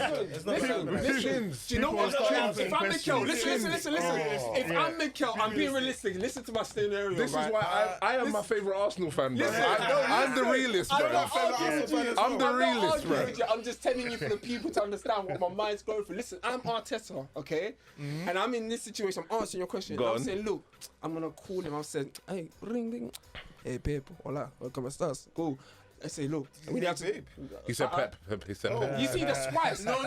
Speaker 4: listen. Do you know what?
Speaker 2: start
Speaker 4: If
Speaker 2: asking
Speaker 4: I'm Mikel,
Speaker 2: questions.
Speaker 4: listen. If
Speaker 2: Yeah.
Speaker 4: I'm Mikel, I'm being realistic. Listen to my scenario.
Speaker 3: This
Speaker 4: right?
Speaker 3: is why I am my favorite Arsenal fan, bro.
Speaker 4: Listen,
Speaker 3: I'm the realist,
Speaker 4: I'm
Speaker 3: bro.
Speaker 4: not arguing with you.
Speaker 3: I'm the
Speaker 4: not
Speaker 3: realist,
Speaker 4: arguing
Speaker 3: bro.
Speaker 4: with you. I'm just telling you for the people to understand what my mind's going through. Listen, I'm Arteta, okay? And I'm in this situation. I'm answering your question.
Speaker 3: Go
Speaker 4: I'm
Speaker 3: on.
Speaker 4: saying, look, I'm going to call him. I'm saying, hey, ring, ring. Hey, babe. Hola. Welcome, estás? Cool. I say, look, we have to.
Speaker 3: He said Pep. He said Pep.
Speaker 4: You see the spice?
Speaker 1: No,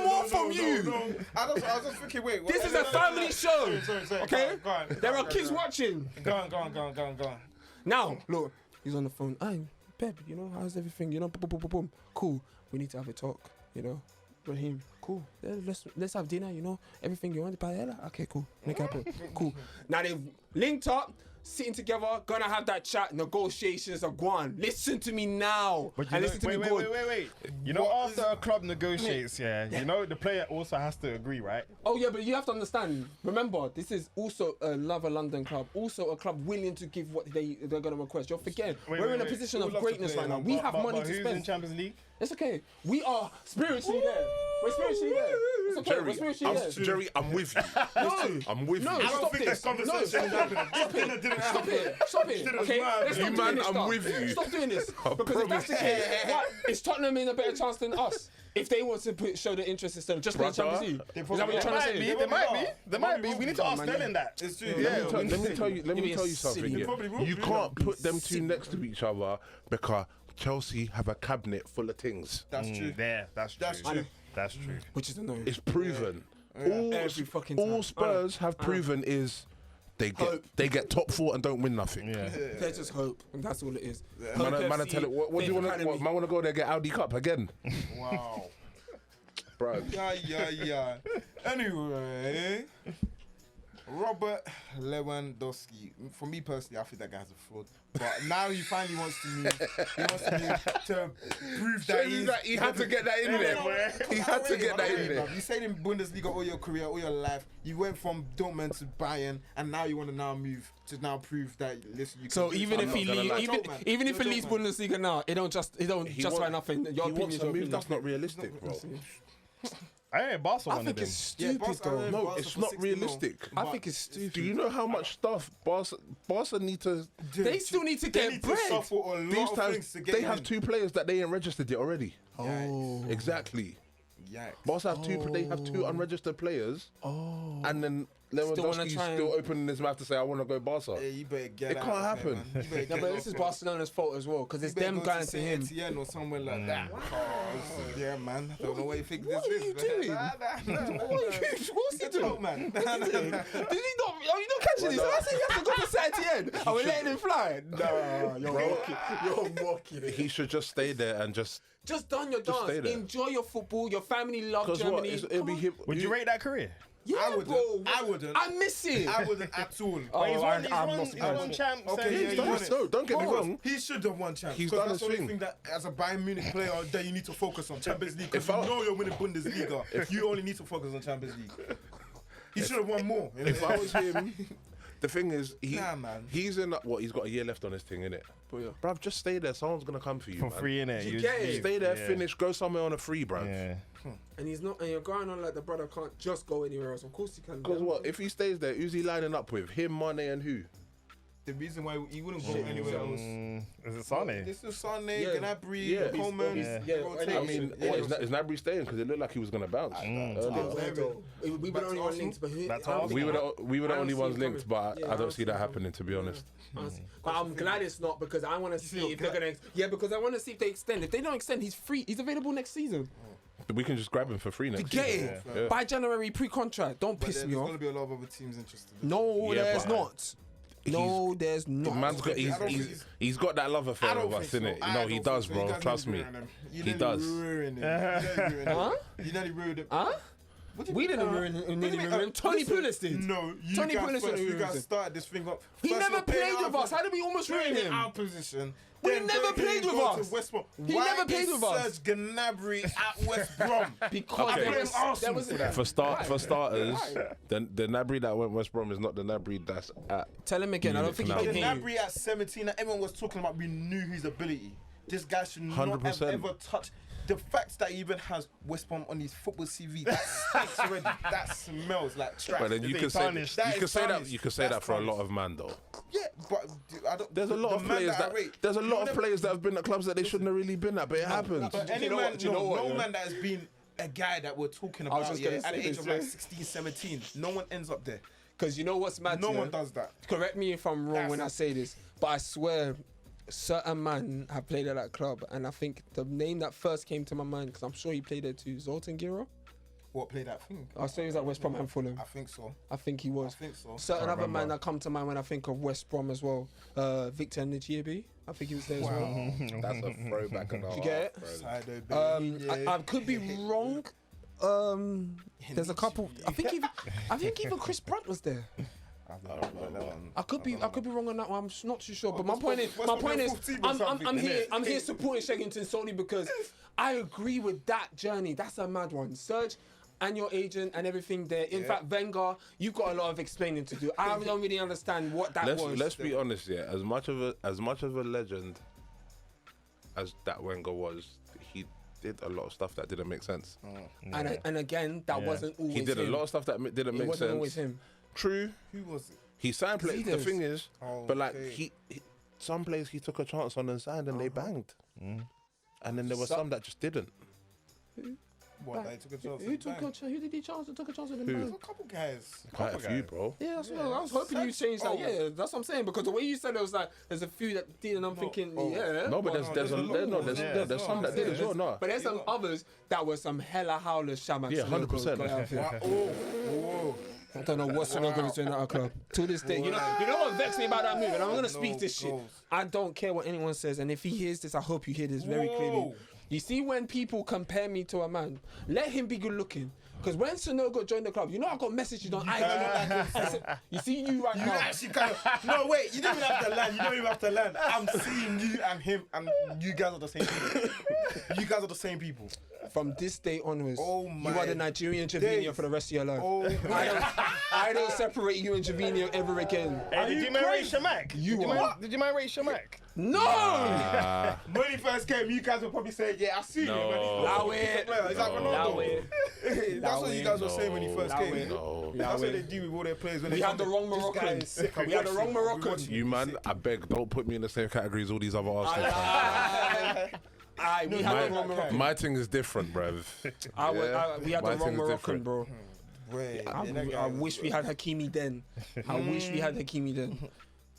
Speaker 4: more from you.
Speaker 1: No. I was just thinking, wait.
Speaker 4: This is a family show.
Speaker 1: Sorry.
Speaker 4: Okay?
Speaker 1: Go on.
Speaker 4: There are kids watching.
Speaker 1: Go on.
Speaker 4: Now, look, he's on the phone. Hey, Pep, you know, how's everything? You know, boom, boom, boom, boom. Cool. We need to have a talk, you know. Raheem, cool. Yeah, let's have dinner, you know. Everything you want, paella? Okay, cool. Make it happen. Cool. Now they've linked up, sitting together, gonna have that chat. Negotiations are gone. Listen to me now.
Speaker 2: But you
Speaker 4: And
Speaker 2: know,
Speaker 4: listen to me good.
Speaker 2: wait. You know, after a club negotiates, you know, the player also has to agree, right?
Speaker 4: Oh yeah, but you have to understand. Remember, this is also another London club, also a club willing to give what they're gonna request. You're forgetting. We're in a position
Speaker 1: We
Speaker 4: of
Speaker 1: would love to
Speaker 4: greatness
Speaker 1: play
Speaker 4: right now.
Speaker 1: them,
Speaker 4: We have money
Speaker 2: but
Speaker 4: to
Speaker 2: who's in
Speaker 4: spend.
Speaker 2: Champions League?
Speaker 4: It's okay. We are spiritually there. We're spiritually there. It's okay. We're spiritually there.
Speaker 3: Jerry, I'm with you.
Speaker 4: No.
Speaker 3: I'm with
Speaker 4: No,
Speaker 3: you.
Speaker 4: stop this. Stop it. Okay, let's
Speaker 3: You
Speaker 4: stop
Speaker 3: man,
Speaker 4: doing this
Speaker 3: I'm
Speaker 4: stuff.
Speaker 3: with you.
Speaker 4: Stop doing this. Because if that's the case, what is Tottenham in a better chance than us? If they want to show the interest instead of just playing
Speaker 3: Brother,
Speaker 4: Champions League, is that what you're trying to say?
Speaker 2: There might be. We need to ask
Speaker 4: man,
Speaker 2: Sterling that.
Speaker 1: It's true.
Speaker 3: Let me tell you
Speaker 4: being
Speaker 3: something.
Speaker 4: silly.
Speaker 3: Yeah.
Speaker 1: They probably will
Speaker 3: You
Speaker 1: be.
Speaker 3: can't put them two next to each other because Chelsea have a cabinet full of things.
Speaker 1: That's true.
Speaker 2: There, that's true.
Speaker 1: That's true.
Speaker 2: That's true.
Speaker 4: Which is annoying.
Speaker 3: It's proven.
Speaker 4: Every fucking time.
Speaker 3: All Spurs have proven is
Speaker 4: Hope.
Speaker 3: they get top four and don't win nothing.
Speaker 2: Yeah.
Speaker 4: There's just hope, and that's all it is.
Speaker 3: Man,
Speaker 4: Hope
Speaker 3: man,
Speaker 4: FC,
Speaker 3: tell it. What do you want?
Speaker 4: Academy.
Speaker 3: Man, want to go there get Audi Cup again,
Speaker 1: Wow.
Speaker 3: bro?
Speaker 1: Yeah. Anyway, Robert Lewandowski. For me personally, I think that guy's a fraud. But now he finally wants to move. He wants to move to prove that
Speaker 3: he had to get that in there. He had to get that in there.
Speaker 1: You stayed in Bundesliga all your career, all your life. You went from Dortmund to Bayern, and now you want to now move to now prove that. Listen, you.
Speaker 4: So
Speaker 1: can
Speaker 4: even if he even if he
Speaker 1: You're
Speaker 4: leaves
Speaker 1: a joke, man.
Speaker 4: Bundesliga now, it don't justify nothing. Your
Speaker 3: He wants
Speaker 4: opinion,
Speaker 3: a
Speaker 4: your
Speaker 3: move
Speaker 4: opinion.
Speaker 3: that's not realistic, bro.
Speaker 2: I ain't Barca
Speaker 4: I
Speaker 2: one of
Speaker 4: think
Speaker 2: them.
Speaker 4: it's stupid
Speaker 1: Barca
Speaker 4: though.
Speaker 1: are-
Speaker 3: No,
Speaker 1: Barca
Speaker 3: it's
Speaker 1: for
Speaker 3: not
Speaker 1: 60 mil.
Speaker 3: realistic.
Speaker 4: I think it's stupid.
Speaker 3: Do you know how much stuff Barca need to?
Speaker 4: They still need to
Speaker 1: They
Speaker 4: get
Speaker 1: need to
Speaker 4: bread.
Speaker 1: suffer a
Speaker 3: These
Speaker 1: lot of things
Speaker 3: times
Speaker 1: to get
Speaker 3: they
Speaker 1: him
Speaker 3: have
Speaker 1: in.
Speaker 3: 2 players that they ain't registered yet already.
Speaker 4: Oh.
Speaker 3: Exactly.
Speaker 1: Yikes.
Speaker 3: Barca have they have 2 unregistered players.
Speaker 4: Oh.
Speaker 3: And then
Speaker 4: wanna
Speaker 3: Lewandowski's
Speaker 4: try and-
Speaker 3: still opening his mouth to say, I want to go Barca.
Speaker 1: Yeah, you better get
Speaker 3: It
Speaker 1: out
Speaker 3: can't
Speaker 1: of
Speaker 3: happen.
Speaker 1: there, man. You better
Speaker 4: Yeah,
Speaker 1: get
Speaker 4: but
Speaker 1: off
Speaker 4: this is
Speaker 1: there.
Speaker 4: Barcelona's fault as well because it's
Speaker 1: You better
Speaker 4: them
Speaker 1: go
Speaker 4: going to
Speaker 1: Saint
Speaker 4: him.
Speaker 1: Etienne or somewhere like that. Yeah, man. I don't know what you think
Speaker 4: What
Speaker 1: this
Speaker 4: are
Speaker 1: is.
Speaker 4: you doing? What's he doing?
Speaker 1: man?
Speaker 4: Did he not? Are you not catching this? I said he has to go to Saint Etienne. Are we letting him fly? No, you're mocking. You're mocking.
Speaker 3: He should just stay there and just.
Speaker 4: Just done your
Speaker 3: Just stay
Speaker 4: dance.
Speaker 3: there.
Speaker 4: Enjoy your football. Your family love
Speaker 3: Because what?
Speaker 4: Germany.
Speaker 3: It'll be him.
Speaker 2: Would you rate that career?
Speaker 4: Yeah,
Speaker 1: I wouldn't.
Speaker 4: bro.
Speaker 1: I wouldn't.
Speaker 4: I miss it.
Speaker 1: I wouldn't at all.
Speaker 2: But he's won,
Speaker 4: I'm not
Speaker 2: he's won champs.
Speaker 1: Okay,
Speaker 2: and
Speaker 1: yeah,
Speaker 2: he's
Speaker 1: he
Speaker 2: done
Speaker 1: won
Speaker 2: it.
Speaker 1: it.
Speaker 3: Don't get me wrong.
Speaker 1: He should have won champs.
Speaker 3: He's
Speaker 1: 'Cause
Speaker 3: done
Speaker 1: that's
Speaker 3: his
Speaker 1: the only
Speaker 3: thing.
Speaker 1: thing that, as a Bayern Munich player, that you need to focus on Champions League. Because
Speaker 3: If I-
Speaker 1: you know you're winning Bundesliga. You only need to focus on Champions League. He should have won more.
Speaker 3: If I was him, the thing is,
Speaker 1: Nah, man.
Speaker 3: he's in. He's got a year left on his thing, innit?
Speaker 4: Yeah.
Speaker 3: Bruv, just stay there. Someone's gonna come for you,
Speaker 2: For
Speaker 3: man.
Speaker 2: free, innit?
Speaker 4: You get it?
Speaker 3: Stay there,
Speaker 2: yeah.
Speaker 3: finish, go somewhere on a free, bruv.
Speaker 2: Yeah.
Speaker 4: And he's not. And you're going on like the brother can't just go anywhere else. Of course he can.
Speaker 3: Because what? If he stays there, who's he lining up with? Him, Mane, and who?
Speaker 1: The reason why he wouldn't go anywhere else.
Speaker 2: Is it Sane?
Speaker 1: This is Sane,
Speaker 4: Yeah.
Speaker 1: Gnabry,
Speaker 3: Yeah.
Speaker 1: Coleman.
Speaker 4: Yeah.
Speaker 1: rotation.
Speaker 3: I mean,
Speaker 1: Yeah.
Speaker 3: what, is Nabry staying? Because it looked like he was gonna bounce. earlier.
Speaker 4: We were the only one linked, but
Speaker 2: That's
Speaker 4: I don't
Speaker 2: all.
Speaker 4: think-
Speaker 3: We were the
Speaker 4: I don't
Speaker 3: only
Speaker 4: see
Speaker 3: ones
Speaker 4: it
Speaker 3: linked,
Speaker 4: coming.
Speaker 3: but
Speaker 4: Yeah,
Speaker 3: I don't
Speaker 4: see
Speaker 3: see
Speaker 4: it
Speaker 3: that
Speaker 4: coming.
Speaker 3: happening, to be honest.
Speaker 4: Honestly. But I'm glad it's not because I want to see
Speaker 1: you're
Speaker 4: if they're gonna. Yeah, because I want to see if they extend. If they don't extend, he's free. He's available next season.
Speaker 3: We can just grab him for free next
Speaker 4: Get
Speaker 3: season.
Speaker 4: it
Speaker 3: Yeah.
Speaker 4: by January pre-contract. Don't
Speaker 1: But
Speaker 4: piss
Speaker 1: there's
Speaker 4: me
Speaker 1: going to
Speaker 4: off.
Speaker 1: be a lot of other teams interested.
Speaker 4: No,
Speaker 3: Yeah,
Speaker 4: there's
Speaker 3: but-
Speaker 4: not. No, there's not.
Speaker 3: Man's got,
Speaker 1: I don't think
Speaker 3: he's got that love affair with us, innit? No, he does, bro. Trust me. He does.
Speaker 4: Huh?
Speaker 1: You nearly ruined it.
Speaker 4: Huh? We didn't ruin him. Tony Pulis did.
Speaker 1: No, you
Speaker 4: Tony
Speaker 1: guys
Speaker 4: Pulis
Speaker 1: first.
Speaker 4: didn't
Speaker 1: You
Speaker 4: ruin
Speaker 1: guys
Speaker 4: him.
Speaker 1: started this thing up.
Speaker 4: He
Speaker 1: First
Speaker 4: never
Speaker 1: you're playing
Speaker 4: played with
Speaker 1: our
Speaker 4: us. How did we almost ruin
Speaker 1: playing in
Speaker 4: him?
Speaker 1: our position.
Speaker 4: We
Speaker 1: Then
Speaker 4: never
Speaker 1: don't
Speaker 4: played
Speaker 1: go
Speaker 4: with
Speaker 1: to
Speaker 4: us.
Speaker 1: West Brom.
Speaker 4: He
Speaker 1: Why
Speaker 4: never played
Speaker 1: is
Speaker 4: with us.
Speaker 1: Serge Gnabry at West Brom?
Speaker 4: Because
Speaker 3: Okay.
Speaker 4: there was
Speaker 1: Arsenal
Speaker 4: was
Speaker 1: for that.
Speaker 3: For starters, the Nabry that went West Brom is not the Nabry that's at.
Speaker 4: Tell him again. I don't think he
Speaker 3: Munich
Speaker 4: can
Speaker 3: now.
Speaker 4: hear you.
Speaker 1: Gnabry at 17, and everyone was talking about, we knew his ability. This guy should not have
Speaker 3: 100%.
Speaker 1: ever touched. The fact that he even has West Brom on his football CV, that stinks already. That smells like trash.
Speaker 3: But then you
Speaker 2: Is
Speaker 3: can
Speaker 2: it
Speaker 3: say
Speaker 2: tarnished?
Speaker 1: That
Speaker 3: you
Speaker 1: is
Speaker 3: can say that
Speaker 1: tarnished.
Speaker 3: you can say that
Speaker 1: That's
Speaker 3: for a lot
Speaker 1: tarnished.
Speaker 3: of man though.
Speaker 1: Yeah, but I don't.
Speaker 3: There's a lot
Speaker 1: the
Speaker 3: of
Speaker 1: man
Speaker 3: players
Speaker 1: I rate,
Speaker 3: there's a
Speaker 1: you
Speaker 3: lot of
Speaker 1: never-
Speaker 3: players that have been at clubs that they shouldn't have really been at, but it happens.
Speaker 1: But any
Speaker 4: you know
Speaker 1: man,
Speaker 4: what? Do you know what,
Speaker 1: no
Speaker 4: yeah?
Speaker 1: man that has been a guy that we're talking
Speaker 4: I was
Speaker 1: about
Speaker 4: just gonna
Speaker 1: at the
Speaker 4: say
Speaker 1: age
Speaker 4: this,
Speaker 1: of like
Speaker 4: yeah.
Speaker 1: 16, 17, no one ends up there.
Speaker 4: Because you know what's mad?
Speaker 1: No
Speaker 4: yeah?
Speaker 1: one does that.
Speaker 4: Correct me if I'm wrong when I say this, but I swear certain man have played at that club, and I think the name that first came to my mind, because I'm sure he played there too, Zoltan Giro.
Speaker 1: What played that thing?
Speaker 4: I say he was at West Brom and Fulham.
Speaker 1: I think so.
Speaker 4: I think he was.
Speaker 1: I think so.
Speaker 4: Certain other
Speaker 2: remember.
Speaker 4: man that come to mind when I think of West Brom as well. Victor Njiebi. I think he was there as well.
Speaker 3: That's a throwback and a half.
Speaker 4: You get it?
Speaker 3: bro.
Speaker 1: Sido, baby.
Speaker 4: I could be wrong. There's a couple. I think even Chris Brunt was there. I could be wrong on that one. I'm not too sure. But my point is, I'm here supporting Sheggington solely because I agree with that journey. That's a mad one. Serge and your agent and everything there. In fact, Wenger, you've got a lot of explaining to do. I don't really understand what that was.
Speaker 3: Let's be honest, yeah. As much of a legend as that Wenger was, he did a lot of stuff that didn't make sense.
Speaker 4: And again, that wasn't always
Speaker 3: He did a
Speaker 4: him.
Speaker 3: lot of stuff that didn't
Speaker 4: It
Speaker 3: make
Speaker 4: wasn't
Speaker 3: sense.
Speaker 4: always him.
Speaker 3: True.
Speaker 1: Who was it?
Speaker 3: He signed players. The
Speaker 4: Leaders.
Speaker 3: thing is,
Speaker 1: Oh,
Speaker 3: but like
Speaker 1: okay.
Speaker 3: he some players he took a chance on and signed and they banged. And then there were
Speaker 4: So-
Speaker 3: some that just didn't.
Speaker 1: What? They took a chance.
Speaker 4: Who
Speaker 1: at
Speaker 4: took
Speaker 1: Bang.
Speaker 4: a chance? Who did he chance? Took a chance on him?
Speaker 3: Who?
Speaker 1: There's a couple guys.
Speaker 3: Quite a few, bro.
Speaker 4: Yeah, that's what I was hoping you changed that. Yeah, that's what I'm saying. Because the way you said it was like, there's a few that did, and I'm thinking, yeah.
Speaker 3: No, but there's some that did as well. No.
Speaker 4: But there's some others that were some hella howlers, shaman.
Speaker 3: Yeah, 100%.
Speaker 1: Whoa.
Speaker 4: I don't know what Sanogo is doing at our club. To this day, you know what vexed me about that move, and I'm gonna speak this shit. I don't care what anyone says, and if he hears this, I hope you hear this very clearly. You see, when people compare me to a man, let him be good looking. Because when Sanogo joined the club, you know I got messages on you see you right now.
Speaker 5: You actually kind of... No, wait. You don't even have to land. You don't even have to land. I'm seeing you and him, and you guys are the same people. You guys are the same people.
Speaker 4: From this day onwards,
Speaker 1: Oh
Speaker 4: you are the
Speaker 1: my
Speaker 4: Nigerian Jovino for the rest of your life.
Speaker 1: Oh
Speaker 4: I don't separate you and Jovino ever again.
Speaker 2: Hey, did you marry Shamak? Did you marry Shamak?
Speaker 4: No!
Speaker 5: When he first came, you guys would probably say, yeah, I see you, man.
Speaker 4: Allow it.
Speaker 5: He's like Ronaldo.
Speaker 1: That's what you guys were saying when he first came.
Speaker 3: No.
Speaker 5: That's what they do with all their players. When
Speaker 4: We
Speaker 5: they
Speaker 4: had the
Speaker 5: come
Speaker 4: wrong
Speaker 5: back. This guy
Speaker 4: Moroccan.
Speaker 5: is sick. I'm
Speaker 4: We had the
Speaker 5: watching.
Speaker 4: wrong Moroccan.
Speaker 3: You man, I beg, don't put me in the same category as all these other Arsenal fans.
Speaker 4: We had the wrong Moroccan.
Speaker 3: My thing is different, bruv.
Speaker 4: We had
Speaker 3: My
Speaker 4: the wrong
Speaker 3: thing is
Speaker 4: Moroccan,
Speaker 3: different.
Speaker 4: bro.
Speaker 1: Wait,
Speaker 4: I wish we had Hakimi then. I wish we had Hakimi then.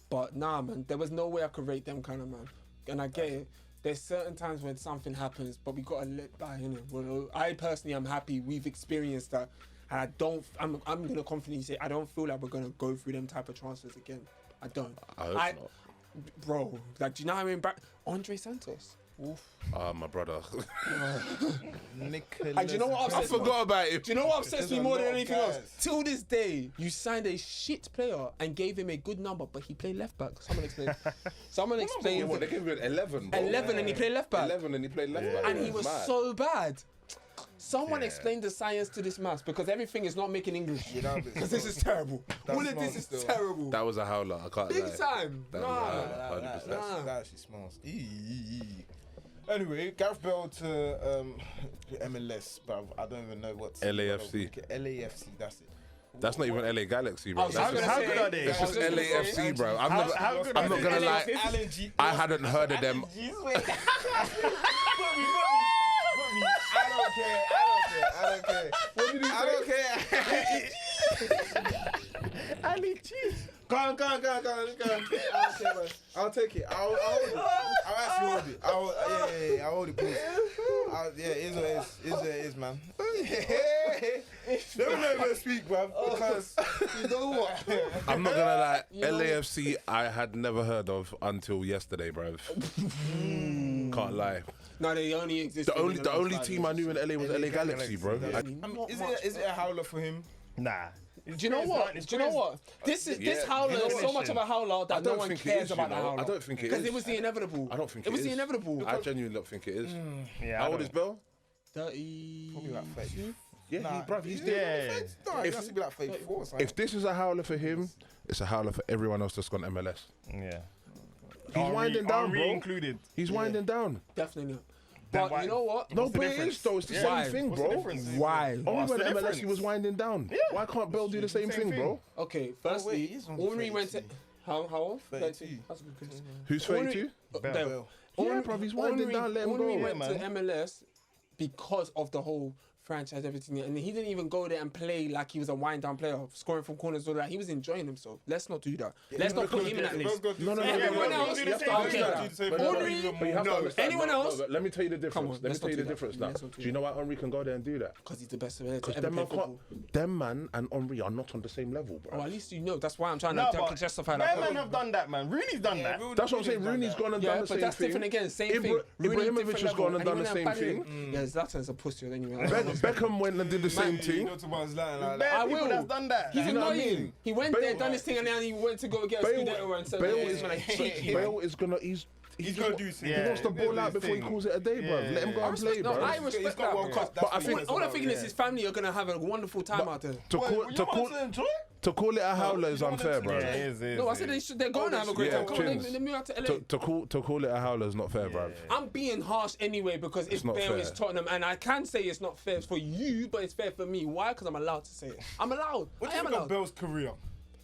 Speaker 4: But nah, man, there was no way I could rate them kind of man. And I get it. There's certain times when something happens, but we gotta let by, innit? Well, I personally am happy we've experienced that. And I'm gonna confidently say I don't feel like we're gonna go through them type of transfers again. I don't.
Speaker 3: I hope not.
Speaker 4: Bro, like, do you know how I mean? Andre Santos.
Speaker 3: My brother.
Speaker 1: Nicholas.
Speaker 4: And do you know what
Speaker 3: I
Speaker 4: upsets me?
Speaker 3: forgot about it.
Speaker 4: Do you know what upsets me
Speaker 1: There's a
Speaker 4: more than
Speaker 1: lot of
Speaker 4: anything else?
Speaker 1: guys.
Speaker 4: Till this day, you signed a shit player and gave him a good number, but he played left back. Someone explain. Someone explain.
Speaker 3: They gave him an 11, bro.
Speaker 4: 11 and he played left back.
Speaker 3: 11 and he played left back.
Speaker 4: And he was
Speaker 3: mad.
Speaker 4: so bad. Someone explain the science to this maths, because everything is not making English. Because this is terrible. All of this is terrible.
Speaker 3: That was a howler. I can't
Speaker 4: Big
Speaker 3: lie.
Speaker 4: time.
Speaker 3: That
Speaker 4: Nah.
Speaker 3: was a howler, 100%.
Speaker 1: That actually smells. Anyway, Gareth Bale to MLS, but I don't even know what's
Speaker 3: LAFC.
Speaker 1: LAFC, that's it.
Speaker 3: That's not even LA Galaxy, bro.
Speaker 4: I was
Speaker 3: That's
Speaker 4: gonna
Speaker 3: just,
Speaker 4: say-
Speaker 2: good are they?
Speaker 3: it's just
Speaker 4: I was gonna say-
Speaker 3: LAFC, bro. I'm
Speaker 2: how good
Speaker 3: not
Speaker 2: are
Speaker 3: gonna
Speaker 2: they?
Speaker 3: lie.
Speaker 5: Alan G.
Speaker 3: I hadn't heard of them.
Speaker 5: Put me. I don't care.
Speaker 1: What did he say? I don't care.
Speaker 2: Ali G.
Speaker 1: Go on. I'll take it. I'll actually hold it. I'll hold it, please. Yeah, it is what it is, man. Let me not even speak, bruv, because you know what?
Speaker 3: I'm not gonna lie. LAFC, I had never heard of until yesterday, bro. Can't lie.
Speaker 4: No, they only exist.
Speaker 3: The only team I knew in LA was LA Galaxy, bro.
Speaker 1: I mean, is it a howler for him?
Speaker 2: Nah.
Speaker 4: Do you know what? Do you know what? This howler is so much of a howler that no one cares about the howler.
Speaker 3: I don't think it is.
Speaker 4: Because it was the inevitable.
Speaker 3: I don't think
Speaker 4: it was the
Speaker 3: is.
Speaker 4: inevitable.
Speaker 3: I genuinely don't think it is.
Speaker 2: Yeah.
Speaker 3: How old is Bell?
Speaker 4: 30.
Speaker 1: Probably like 32.
Speaker 3: Yeah, he's
Speaker 2: Yeah.
Speaker 1: No, he has to be like 34 or something.
Speaker 3: If this is a howler for him, it's a howler for everyone else that's gone MLS.
Speaker 2: Yeah.
Speaker 3: He's winding down,
Speaker 2: Henry
Speaker 3: bro.
Speaker 2: included.
Speaker 3: He's winding down.
Speaker 4: Definitely not.
Speaker 2: Then
Speaker 4: But you know what?
Speaker 3: No,
Speaker 2: What's the
Speaker 3: but it
Speaker 2: difference?
Speaker 3: is though. It's the
Speaker 4: Why?
Speaker 3: same thing,
Speaker 2: What's the
Speaker 3: bro.
Speaker 2: difference?
Speaker 4: Why?
Speaker 3: Only
Speaker 2: What's
Speaker 3: when
Speaker 2: the
Speaker 3: MLS
Speaker 2: difference?
Speaker 3: he was winding down. Why can't Bell do the same thing, bro?
Speaker 4: Okay, firstly,
Speaker 1: he's only
Speaker 4: Henry went to.
Speaker 1: 32.
Speaker 4: How old?
Speaker 1: 32.
Speaker 4: That's a good question.
Speaker 3: Who's 32?
Speaker 4: Bell.
Speaker 3: Yeah, bruv, he's winding down, let him
Speaker 4: Henry
Speaker 3: go.
Speaker 4: went
Speaker 2: Yeah,
Speaker 4: to MLS because of the whole franchise, everything, and he didn't even go there and play like he was a wind down player, scoring from corners, all that. He was enjoying himself. Let's not do that. Let's not put him in that list.
Speaker 3: No.
Speaker 4: Everyone else,
Speaker 2: do the same
Speaker 4: okay.
Speaker 2: thing.
Speaker 4: Henry,
Speaker 3: But you have to understand,
Speaker 4: anyone else?
Speaker 3: but let me tell you the difference.
Speaker 4: Come on,
Speaker 3: Let me
Speaker 4: let's
Speaker 3: tell
Speaker 4: not
Speaker 3: you the
Speaker 4: do that.
Speaker 3: difference now.
Speaker 4: Let's not do
Speaker 3: Do you know why Henry can go there and do that?
Speaker 4: because he's the best player to ever
Speaker 3: Them
Speaker 4: play
Speaker 3: man, can't,
Speaker 4: football.
Speaker 3: them man and Henry are not on the same level, bro.
Speaker 4: Oh, at least you know. That's why I'm trying
Speaker 2: No,
Speaker 4: to
Speaker 2: but
Speaker 4: justify
Speaker 2: men
Speaker 4: that.
Speaker 2: have done that, man. Rooney's done that.
Speaker 3: That's what I'm saying. Rooney's gone and
Speaker 4: Yeah,
Speaker 3: done the
Speaker 4: but
Speaker 3: same
Speaker 4: that's
Speaker 3: thing.
Speaker 4: different again. Same thing.
Speaker 3: Ibrahimovic has gone and done the same thing.
Speaker 4: Yeah, Zlatan's a pussy anyway.
Speaker 3: Beckham went and did the same
Speaker 1: You
Speaker 3: thing.
Speaker 1: know Tomas lying like
Speaker 2: Bare
Speaker 1: that.
Speaker 4: I
Speaker 2: people
Speaker 4: will.
Speaker 2: that's done that.
Speaker 4: He's
Speaker 3: You know what I
Speaker 4: annoying.
Speaker 3: mean?
Speaker 4: He went
Speaker 3: Bale-
Speaker 4: there, done his thing, and then he went to go get a Scudetto and said,
Speaker 3: Bale
Speaker 4: "Yeah,
Speaker 3: is
Speaker 4: man, cheeky."
Speaker 3: Bale is gonna he's
Speaker 5: gonna do his thing.
Speaker 3: He wants the ball out
Speaker 5: He's
Speaker 3: before he
Speaker 5: thing.
Speaker 3: calls it a day, bro. Let him go
Speaker 4: I
Speaker 3: and play,
Speaker 4: respect, no,
Speaker 3: bro.
Speaker 4: I respect
Speaker 1: He's got
Speaker 4: that.
Speaker 1: World
Speaker 4: Because
Speaker 1: Cup. That's
Speaker 3: I think-
Speaker 4: all I'm thinking is his family are gonna have a wonderful time out there.
Speaker 3: To call it a howler is unfair, bro.
Speaker 2: Yeah, it is.
Speaker 4: No, I said they're going to have a great
Speaker 3: Yeah,
Speaker 4: time. Come on,
Speaker 3: Chins.
Speaker 4: they move out to LA.
Speaker 3: To call it a howler is not fair, bro.
Speaker 4: I'm being harsh anyway because it's
Speaker 3: not
Speaker 4: Bale
Speaker 3: fair.
Speaker 4: is Tottenham, and I can say it's not fair for you, but it's fair for me. Why? Because I'm allowed to say it. I'm allowed.
Speaker 5: What
Speaker 4: I
Speaker 5: do you
Speaker 4: am
Speaker 5: think of
Speaker 4: allowed.
Speaker 5: Bell's career?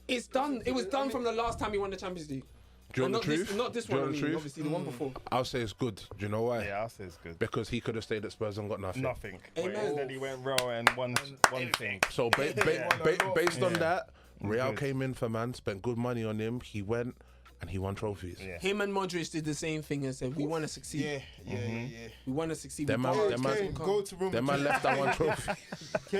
Speaker 4: It's done. It was done from the last time he won the Champions League.
Speaker 3: Do you
Speaker 4: And
Speaker 3: want the truth?
Speaker 4: Not this
Speaker 3: Do you
Speaker 4: one,
Speaker 3: want
Speaker 4: I
Speaker 3: the
Speaker 4: mean,
Speaker 3: truth?
Speaker 4: obviously the one before.
Speaker 3: I'll say it's good. Do you know why?
Speaker 2: Yeah, I'll say it's good.
Speaker 3: Because he could have stayed at Spurs and got nothing.
Speaker 2: Nothing. But
Speaker 4: Amen.
Speaker 2: instead he went raw and one thing.
Speaker 3: So based on
Speaker 2: Yeah.
Speaker 3: that, Real
Speaker 2: Good.
Speaker 3: came in for man, spent good money on him. He went and he won trophies.
Speaker 2: Yeah.
Speaker 4: Him and Modric did the same thing and said, we want to succeed.
Speaker 1: Yeah.
Speaker 4: We want to succeed.
Speaker 3: Them man-
Speaker 4: We
Speaker 3: them
Speaker 4: don't
Speaker 3: man-
Speaker 4: come.
Speaker 1: Go to Real
Speaker 3: Them man
Speaker 1: Madrid.
Speaker 3: left that one trophy.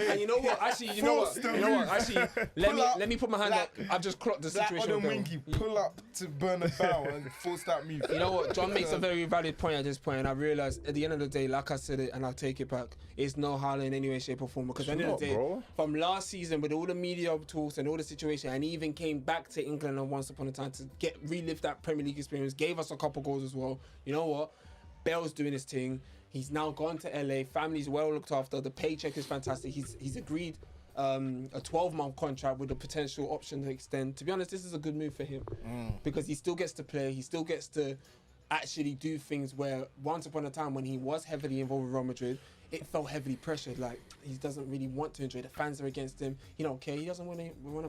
Speaker 4: And you know what? Actually, you know what? Actually, let me put my hand up. I've just clocked the
Speaker 1: Like
Speaker 4: situation.
Speaker 1: on
Speaker 4: with
Speaker 1: Wingy,
Speaker 4: Bale.
Speaker 1: pull up to Bernabeu and force that move.
Speaker 4: You know what? John makes a very valid point at this point, and I realise at the end of the day, like I said it, and I'll take it back, it's no Haaland in any way, shape, or form. Because at the end of the day,
Speaker 3: bro.
Speaker 4: from last season with all the media talks and all the situation, and he even came back to England and once upon a time to relive that Premier League experience, gave us a couple goals as well. You know what? Bale's doing his thing. He's now gone to LA. Family's well looked after. The paycheck is fantastic. He's agreed a 12-month contract with a potential option to extend. To be honest, this is a good move for him because he still gets to play. He still gets to actually do things where once upon a time when he was heavily involved with Real Madrid, it felt heavily pressured. Like he doesn't really want to enjoy. The fans are against him. He don't care. He doesn't want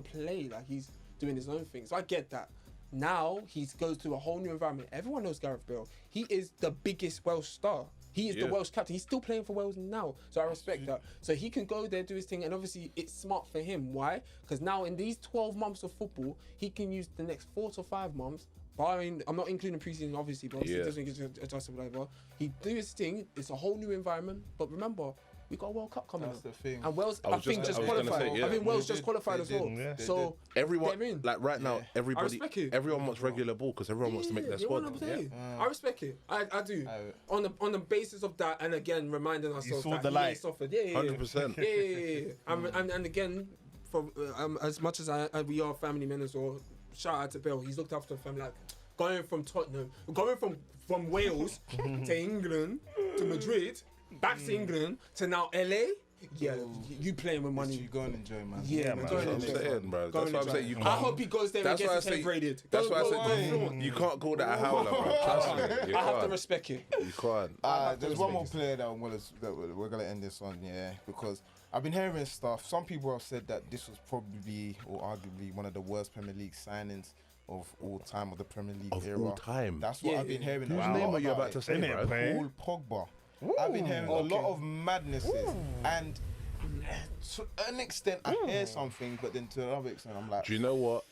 Speaker 4: to play. Like he's doing his own thing. So I get that. Now he goes to a whole new environment. Everyone knows Gareth Bale. He is the biggest Welsh star. He is the Welsh captain. He's still playing for Wales now. So I respect that. So he can go there, do his thing. And obviously it's smart for him. Why? Because now in these 12 months of football, he can use the next 4 to 5 months, barring, I'm not including preseason obviously, but obviously he doesn't get adjusted whatever. He do his thing. It's a whole new environment. But remember, we got a World Cup coming
Speaker 1: That's
Speaker 4: up.
Speaker 1: the thing.
Speaker 4: And Wales,
Speaker 3: I
Speaker 4: I
Speaker 3: was
Speaker 4: think,
Speaker 3: just
Speaker 4: just
Speaker 3: gonna
Speaker 4: qualified.
Speaker 3: say, yeah.
Speaker 4: I think Wales
Speaker 1: They
Speaker 4: just
Speaker 1: did.
Speaker 4: qualified
Speaker 1: They
Speaker 4: as
Speaker 1: did.
Speaker 4: well.
Speaker 2: Yeah.
Speaker 1: They
Speaker 4: So
Speaker 3: Everyone,
Speaker 4: they're in.
Speaker 3: like right now, everybody,
Speaker 4: respect it.
Speaker 3: everyone wants regular ball because everyone wants to make their
Speaker 4: they
Speaker 3: squad.
Speaker 4: wanna play. I respect it. I do.
Speaker 1: I-
Speaker 4: On the basis of that, and again reminding ourselves
Speaker 2: saw
Speaker 4: that
Speaker 2: the
Speaker 4: he
Speaker 2: light.
Speaker 4: ain't suffered. Yeah.
Speaker 3: 100%.
Speaker 4: And again, for as much as we are family men as well, shout out to Bill. He's looked after the family. Like going from Tottenham, going from Wales to England to Madrid, back to England to now LA. Yeah, you playing with money.
Speaker 1: You go and enjoy, man.
Speaker 4: Yeah,
Speaker 2: man.
Speaker 4: go
Speaker 3: That's
Speaker 4: and
Speaker 3: what I'm
Speaker 4: enjoy.
Speaker 3: saying, bro.
Speaker 4: Go
Speaker 3: That's
Speaker 4: and
Speaker 3: what I'm
Speaker 4: enjoy.
Speaker 3: saying. You
Speaker 4: I
Speaker 3: can't.
Speaker 4: hope he goes there and
Speaker 3: That's
Speaker 4: gets
Speaker 3: why I
Speaker 4: his head
Speaker 3: say.
Speaker 4: graded.
Speaker 3: That's why I
Speaker 4: Go
Speaker 3: said
Speaker 4: flaunt.
Speaker 3: you can't call that a howler, bro. Trust me, you
Speaker 4: I have to
Speaker 3: can't.
Speaker 4: respect it.
Speaker 3: You can't.
Speaker 1: There's one more player that we're gonna end this on, yeah, because I've been hearing stuff. Some people have said that this was probably or arguably one of the worst Premier League signings of all time of the Premier League
Speaker 3: Of
Speaker 1: era.
Speaker 3: all time.
Speaker 1: That's what
Speaker 4: Yeah.
Speaker 1: I've been hearing.
Speaker 3: Whose
Speaker 1: a lot
Speaker 3: name are you
Speaker 1: about
Speaker 3: about to
Speaker 1: it.
Speaker 3: say,
Speaker 2: Innit,
Speaker 3: bro?
Speaker 2: bro?
Speaker 1: Paul Pogba. I've been hearing a lot of madnesses, and to an extent I hear something, but then to another extent I'm like,
Speaker 3: Do you know what?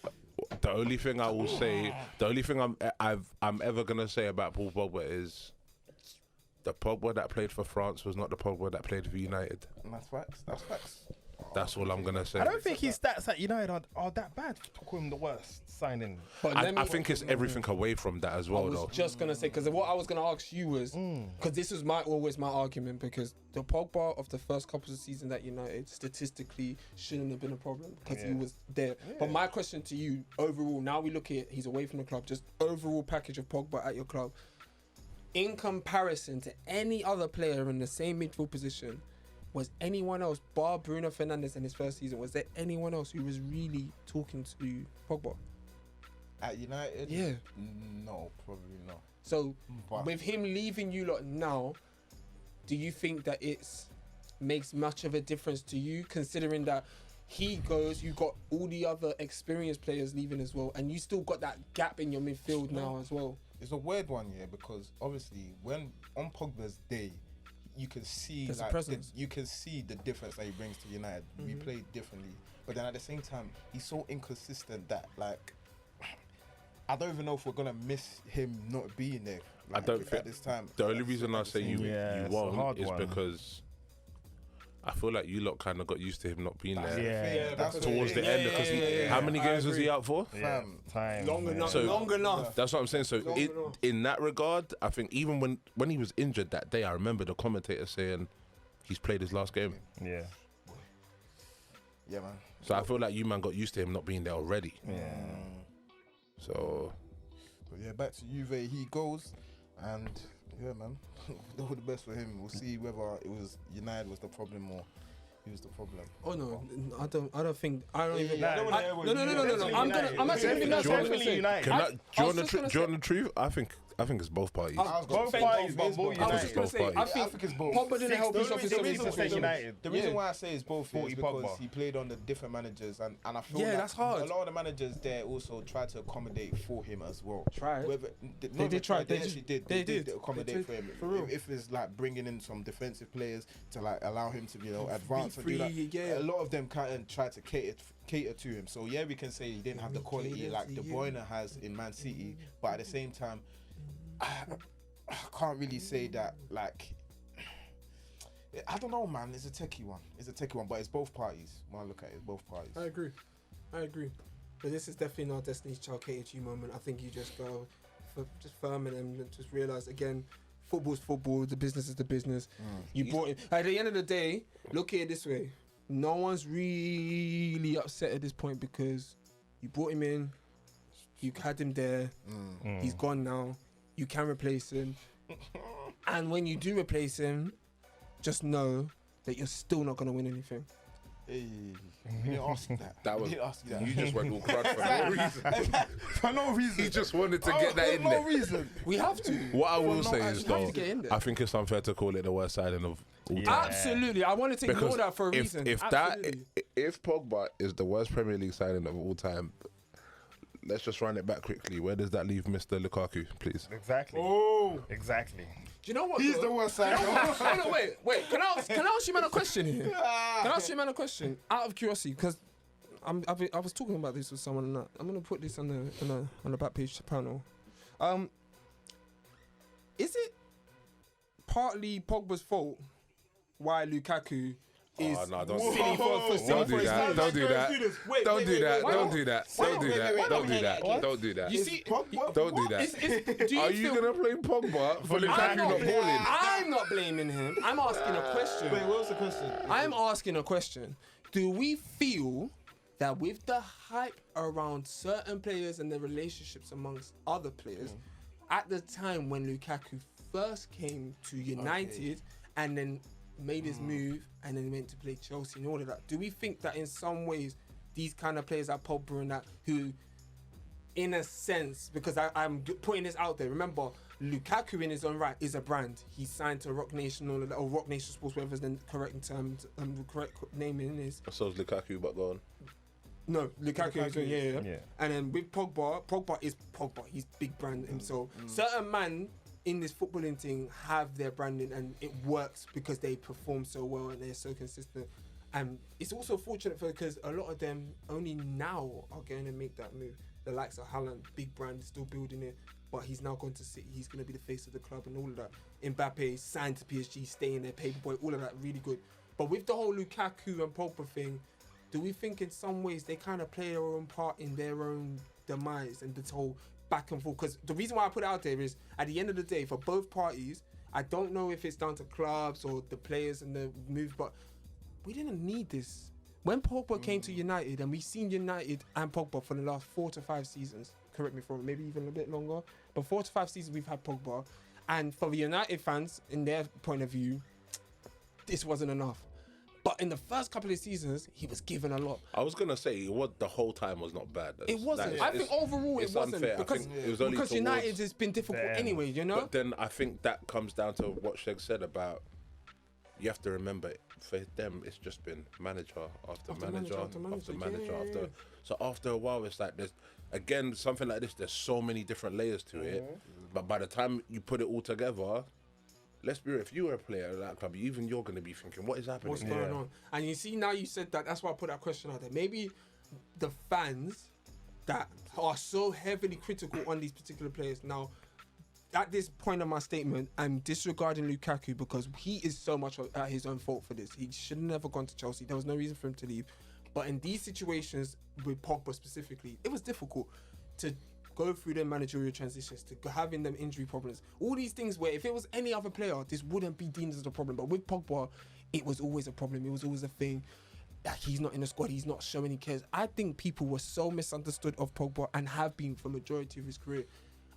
Speaker 3: The only thing I will say, the only thing I'm ever gonna say about Paul Pogba is the Pogba that played for France was not the Pogba that played for United.
Speaker 1: that's facts. That's facts.
Speaker 3: That's all I'm gonna say.
Speaker 2: I don't think his stats at United are that bad to call him the worst signing.
Speaker 4: But
Speaker 3: I,
Speaker 4: let me-
Speaker 3: I think it's everything away from that as
Speaker 4: I
Speaker 3: well,
Speaker 4: was
Speaker 3: though.
Speaker 4: just gonna say because what I was gonna ask you was because this was always my argument because the Pogba of the first couple of seasons at United statistically shouldn't have been a problem because he was there. But my question to you overall, now we look at he's away from the club, just overall package of Pogba at your club, in comparison to any other player in the same midfield position. Was anyone else, bar Bruno Fernandes in his first season, was there anyone else who was really talking to Pogba?
Speaker 1: At United,
Speaker 4: Yeah.
Speaker 1: no, probably not.
Speaker 4: So
Speaker 1: But-
Speaker 4: with him leaving you lot now, do you think that it's makes much of a difference to you, considering that he goes, you got all the other experienced players leaving as well, and you still got that gap in your midfield now as well?
Speaker 1: It's a weird one, yeah, because obviously when on Pogba's day, you can see
Speaker 4: There's a
Speaker 1: like
Speaker 4: presence.
Speaker 1: you can see the difference that he brings to United. We play differently, but then at the same time, he's so inconsistent that like I don't even know if we're gonna miss him not being there. Like,
Speaker 3: don't
Speaker 1: at
Speaker 3: think-
Speaker 1: this time.
Speaker 3: The only reason I say you
Speaker 2: Yeah, it's a
Speaker 3: won't
Speaker 2: hard
Speaker 3: is
Speaker 2: one.
Speaker 3: because I feel like you lot kind of got used to him not being
Speaker 1: That's
Speaker 3: there
Speaker 2: Yeah.
Speaker 1: that's the
Speaker 3: towards the
Speaker 1: thing.
Speaker 3: end. Because how many
Speaker 4: I
Speaker 3: games was he
Speaker 4: agree.
Speaker 3: out for?
Speaker 2: Yeah,
Speaker 1: Fam,
Speaker 2: time.
Speaker 4: Long
Speaker 2: yeah.
Speaker 4: enough.
Speaker 3: So-
Speaker 4: long enough.
Speaker 3: That's what I'm saying. So
Speaker 4: Long enough.
Speaker 3: in that regard, I think even when he was injured that day, I remember the commentator saying he's played his last game.
Speaker 2: Yeah.
Speaker 1: Yeah, man.
Speaker 3: So I feel like you man got used to him not being there already.
Speaker 2: Yeah.
Speaker 3: So
Speaker 1: But yeah, back to Juve, he goes, and yeah, man, all the best for him. We'll see whether it was United was the problem or he was the problem.
Speaker 4: Oh no, I don't think I don't even.
Speaker 2: yeah, I don't wanna
Speaker 4: I-
Speaker 5: hear what
Speaker 4: no.
Speaker 5: you-
Speaker 4: I'm actually
Speaker 2: Definitely
Speaker 4: that's what I was gonna
Speaker 2: United.
Speaker 4: say.
Speaker 2: United.
Speaker 3: can
Speaker 4: I-
Speaker 3: I,
Speaker 4: I
Speaker 3: do you
Speaker 4: was
Speaker 3: want
Speaker 4: just
Speaker 3: the
Speaker 4: gonna
Speaker 3: do you want the truth? I think it's both parties.
Speaker 1: I was gonna
Speaker 2: Both
Speaker 1: say
Speaker 2: parties,
Speaker 1: both,
Speaker 2: but both
Speaker 1: it's
Speaker 4: I was
Speaker 2: United.
Speaker 4: just gonna say,
Speaker 3: Both
Speaker 4: I
Speaker 3: parties.
Speaker 4: think
Speaker 1: it's both.
Speaker 4: Pogba didn't help
Speaker 2: The
Speaker 4: himself in so many
Speaker 2: reason to say
Speaker 4: situations.
Speaker 2: United.
Speaker 1: The reason
Speaker 4: Yeah.
Speaker 1: why I say it's both is
Speaker 2: 40
Speaker 1: because
Speaker 2: Pogba.
Speaker 1: he played under different managers, and I feel
Speaker 4: Yeah,
Speaker 1: like
Speaker 4: that's hard.
Speaker 1: a lot of the managers there also tried to accommodate for him as well.
Speaker 4: Tried.
Speaker 1: Whether,
Speaker 4: They did try.
Speaker 1: They
Speaker 4: They
Speaker 1: actually did.
Speaker 4: they
Speaker 1: They did
Speaker 4: did.
Speaker 1: accommodate
Speaker 4: They
Speaker 1: for him.
Speaker 4: for real.
Speaker 1: If it's like bringing in some defensive players to like allow him to advance and do that.
Speaker 4: Yeah.
Speaker 1: A lot of them kind of tried to cater to him. So yeah, we can say he didn't have the quality like De Bruyne has in Man City, but at the same time, I can't really say that like. I don't know, man. It's a techie one. But it's both parties. When I look at it, it's both parties.
Speaker 4: I agree. But this is definitely not Destiny's Child cater to you moment. I think you just go just firm and just realize again, football's football. The business is the business. You brought him. At the end of the day, look at it this way. No one's really upset at this point because you brought him in. You had him there. He's gone now. You can replace him. And when you do replace him, just know that you're still not going to win anything.
Speaker 1: Hey, we didn't ask you that. We didn't ask you that.
Speaker 3: You just went all crud for no reason.
Speaker 1: For no reason.
Speaker 3: He just wanted to get that in there.
Speaker 1: For no reason.
Speaker 4: We have to.
Speaker 3: What I will say is,
Speaker 4: you have
Speaker 3: though,
Speaker 4: to get in there.
Speaker 3: I think it's unfair to call it the worst signing of all time.
Speaker 4: Absolutely. I wanted to ignore that for a reason.
Speaker 3: If Pogba is the worst Premier League signing of all time, let's just run it back quickly. Where does that leave Mr. Lukaku, please?
Speaker 2: Exactly.
Speaker 1: Oh.
Speaker 2: Exactly.
Speaker 4: Do you know what?
Speaker 1: He's the worst signing.
Speaker 4: Hold on, wait. Can I ask you man a question here? Can I ask you man a question? Out of curiosity, because I was talking about this with someone and I'm gonna put this on the Backpage panel. Is it partly Pogba's fault why Lukaku is
Speaker 3: don't
Speaker 4: silly for
Speaker 3: Don't do that. Don't do that. Don't do that. Don't do that. Don't do that.
Speaker 1: wait,
Speaker 3: Don't do
Speaker 1: wait,
Speaker 3: that.
Speaker 1: wait.
Speaker 3: Don't do that.
Speaker 4: You see,
Speaker 3: Don't do that.
Speaker 4: do you
Speaker 3: Are you
Speaker 4: feel-
Speaker 3: gonna blame Pogba for Lukaku not balling?
Speaker 4: I'm not blaming him. I'm asking a question.
Speaker 1: Wait, what was the question?
Speaker 4: I'm asking a question. Do we feel that with the hype around certain players and the relationships amongst other players, at the time when Lukaku first came to United and then made his move and then went to play Chelsea and all of that, do we think that in some ways these kind of players like Pogba and that, who in a sense, because I'm putting this out there, remember Lukaku in his own right is a brand. He's signed to Rock Nation or Rock Nation Sports, whatever is the correct term, the correct naming is.
Speaker 3: So is Lukaku, but go on.
Speaker 4: No, Lukaku is,
Speaker 2: Yeah.
Speaker 4: And then with Pogba is Pogba. He's big brand himself. Certain men in this footballing thing have their branding and it works because they perform so well and they're so consistent. And it's also fortunate because a lot of them only now are going to make that move. The likes of Haaland, big brand, still building it, but he's now gone to City. He's going to be the face of the club and all of that. Mbappe signed to PSG, staying there, paperboy, all of that, really good. But with the whole Lukaku and Pogba thing, do we think in some ways they kind of play their own part in their own demise and this whole back and forth? Because the reason why I put it out there is, at the end of the day, for both parties, I don't know if it's down to clubs or the players and the move, but we didn't need this. When Pogba came to United, and we've seen United and Pogba for the last 4 to 5 seasons, correct me if I'm wrong, maybe even a bit longer, but 4 to 5 seasons we've had Pogba, and for the United fans, in their point of view, this wasn't enough. But in the first couple of seasons, he was given a lot.
Speaker 3: I was gonna say what the whole time was not bad.
Speaker 4: It wasn't.
Speaker 3: Like,
Speaker 4: I think overall it
Speaker 3: it's
Speaker 4: wasn't
Speaker 3: unfair. I
Speaker 4: because
Speaker 3: think it was only
Speaker 4: because
Speaker 3: towards
Speaker 4: United has been difficult
Speaker 2: them.
Speaker 4: anyway. You know.
Speaker 3: But then I think that comes down to what Sheg said about, you have to remember, for them it's just been manager after manager after manager
Speaker 4: yeah.
Speaker 3: So after a while it's like there's, again, something like this, there's so many different layers to it, but by the time you put it all together, let's be real, if you were a player at that club, even you're going to be thinking, what is happening?
Speaker 4: What's going on? And you see, now you said that, that's why I put that question out there. Maybe the fans that are so heavily critical on these particular players now, at this point of my statement, I'm disregarding Lukaku because he is so much at his own fault for this. He should have never gone to Chelsea. There was no reason for him to leave. But in these situations, with Pogba specifically, it was difficult to go through their managerial transitions, to having them injury problems. All these things where if it was any other player, this wouldn't be deemed as a problem. But with Pogba, it was always a problem. It was always a thing. Like, he's not in the squad. He's not showing he cares. I think people were so misunderstood of Pogba and have been for majority of his career.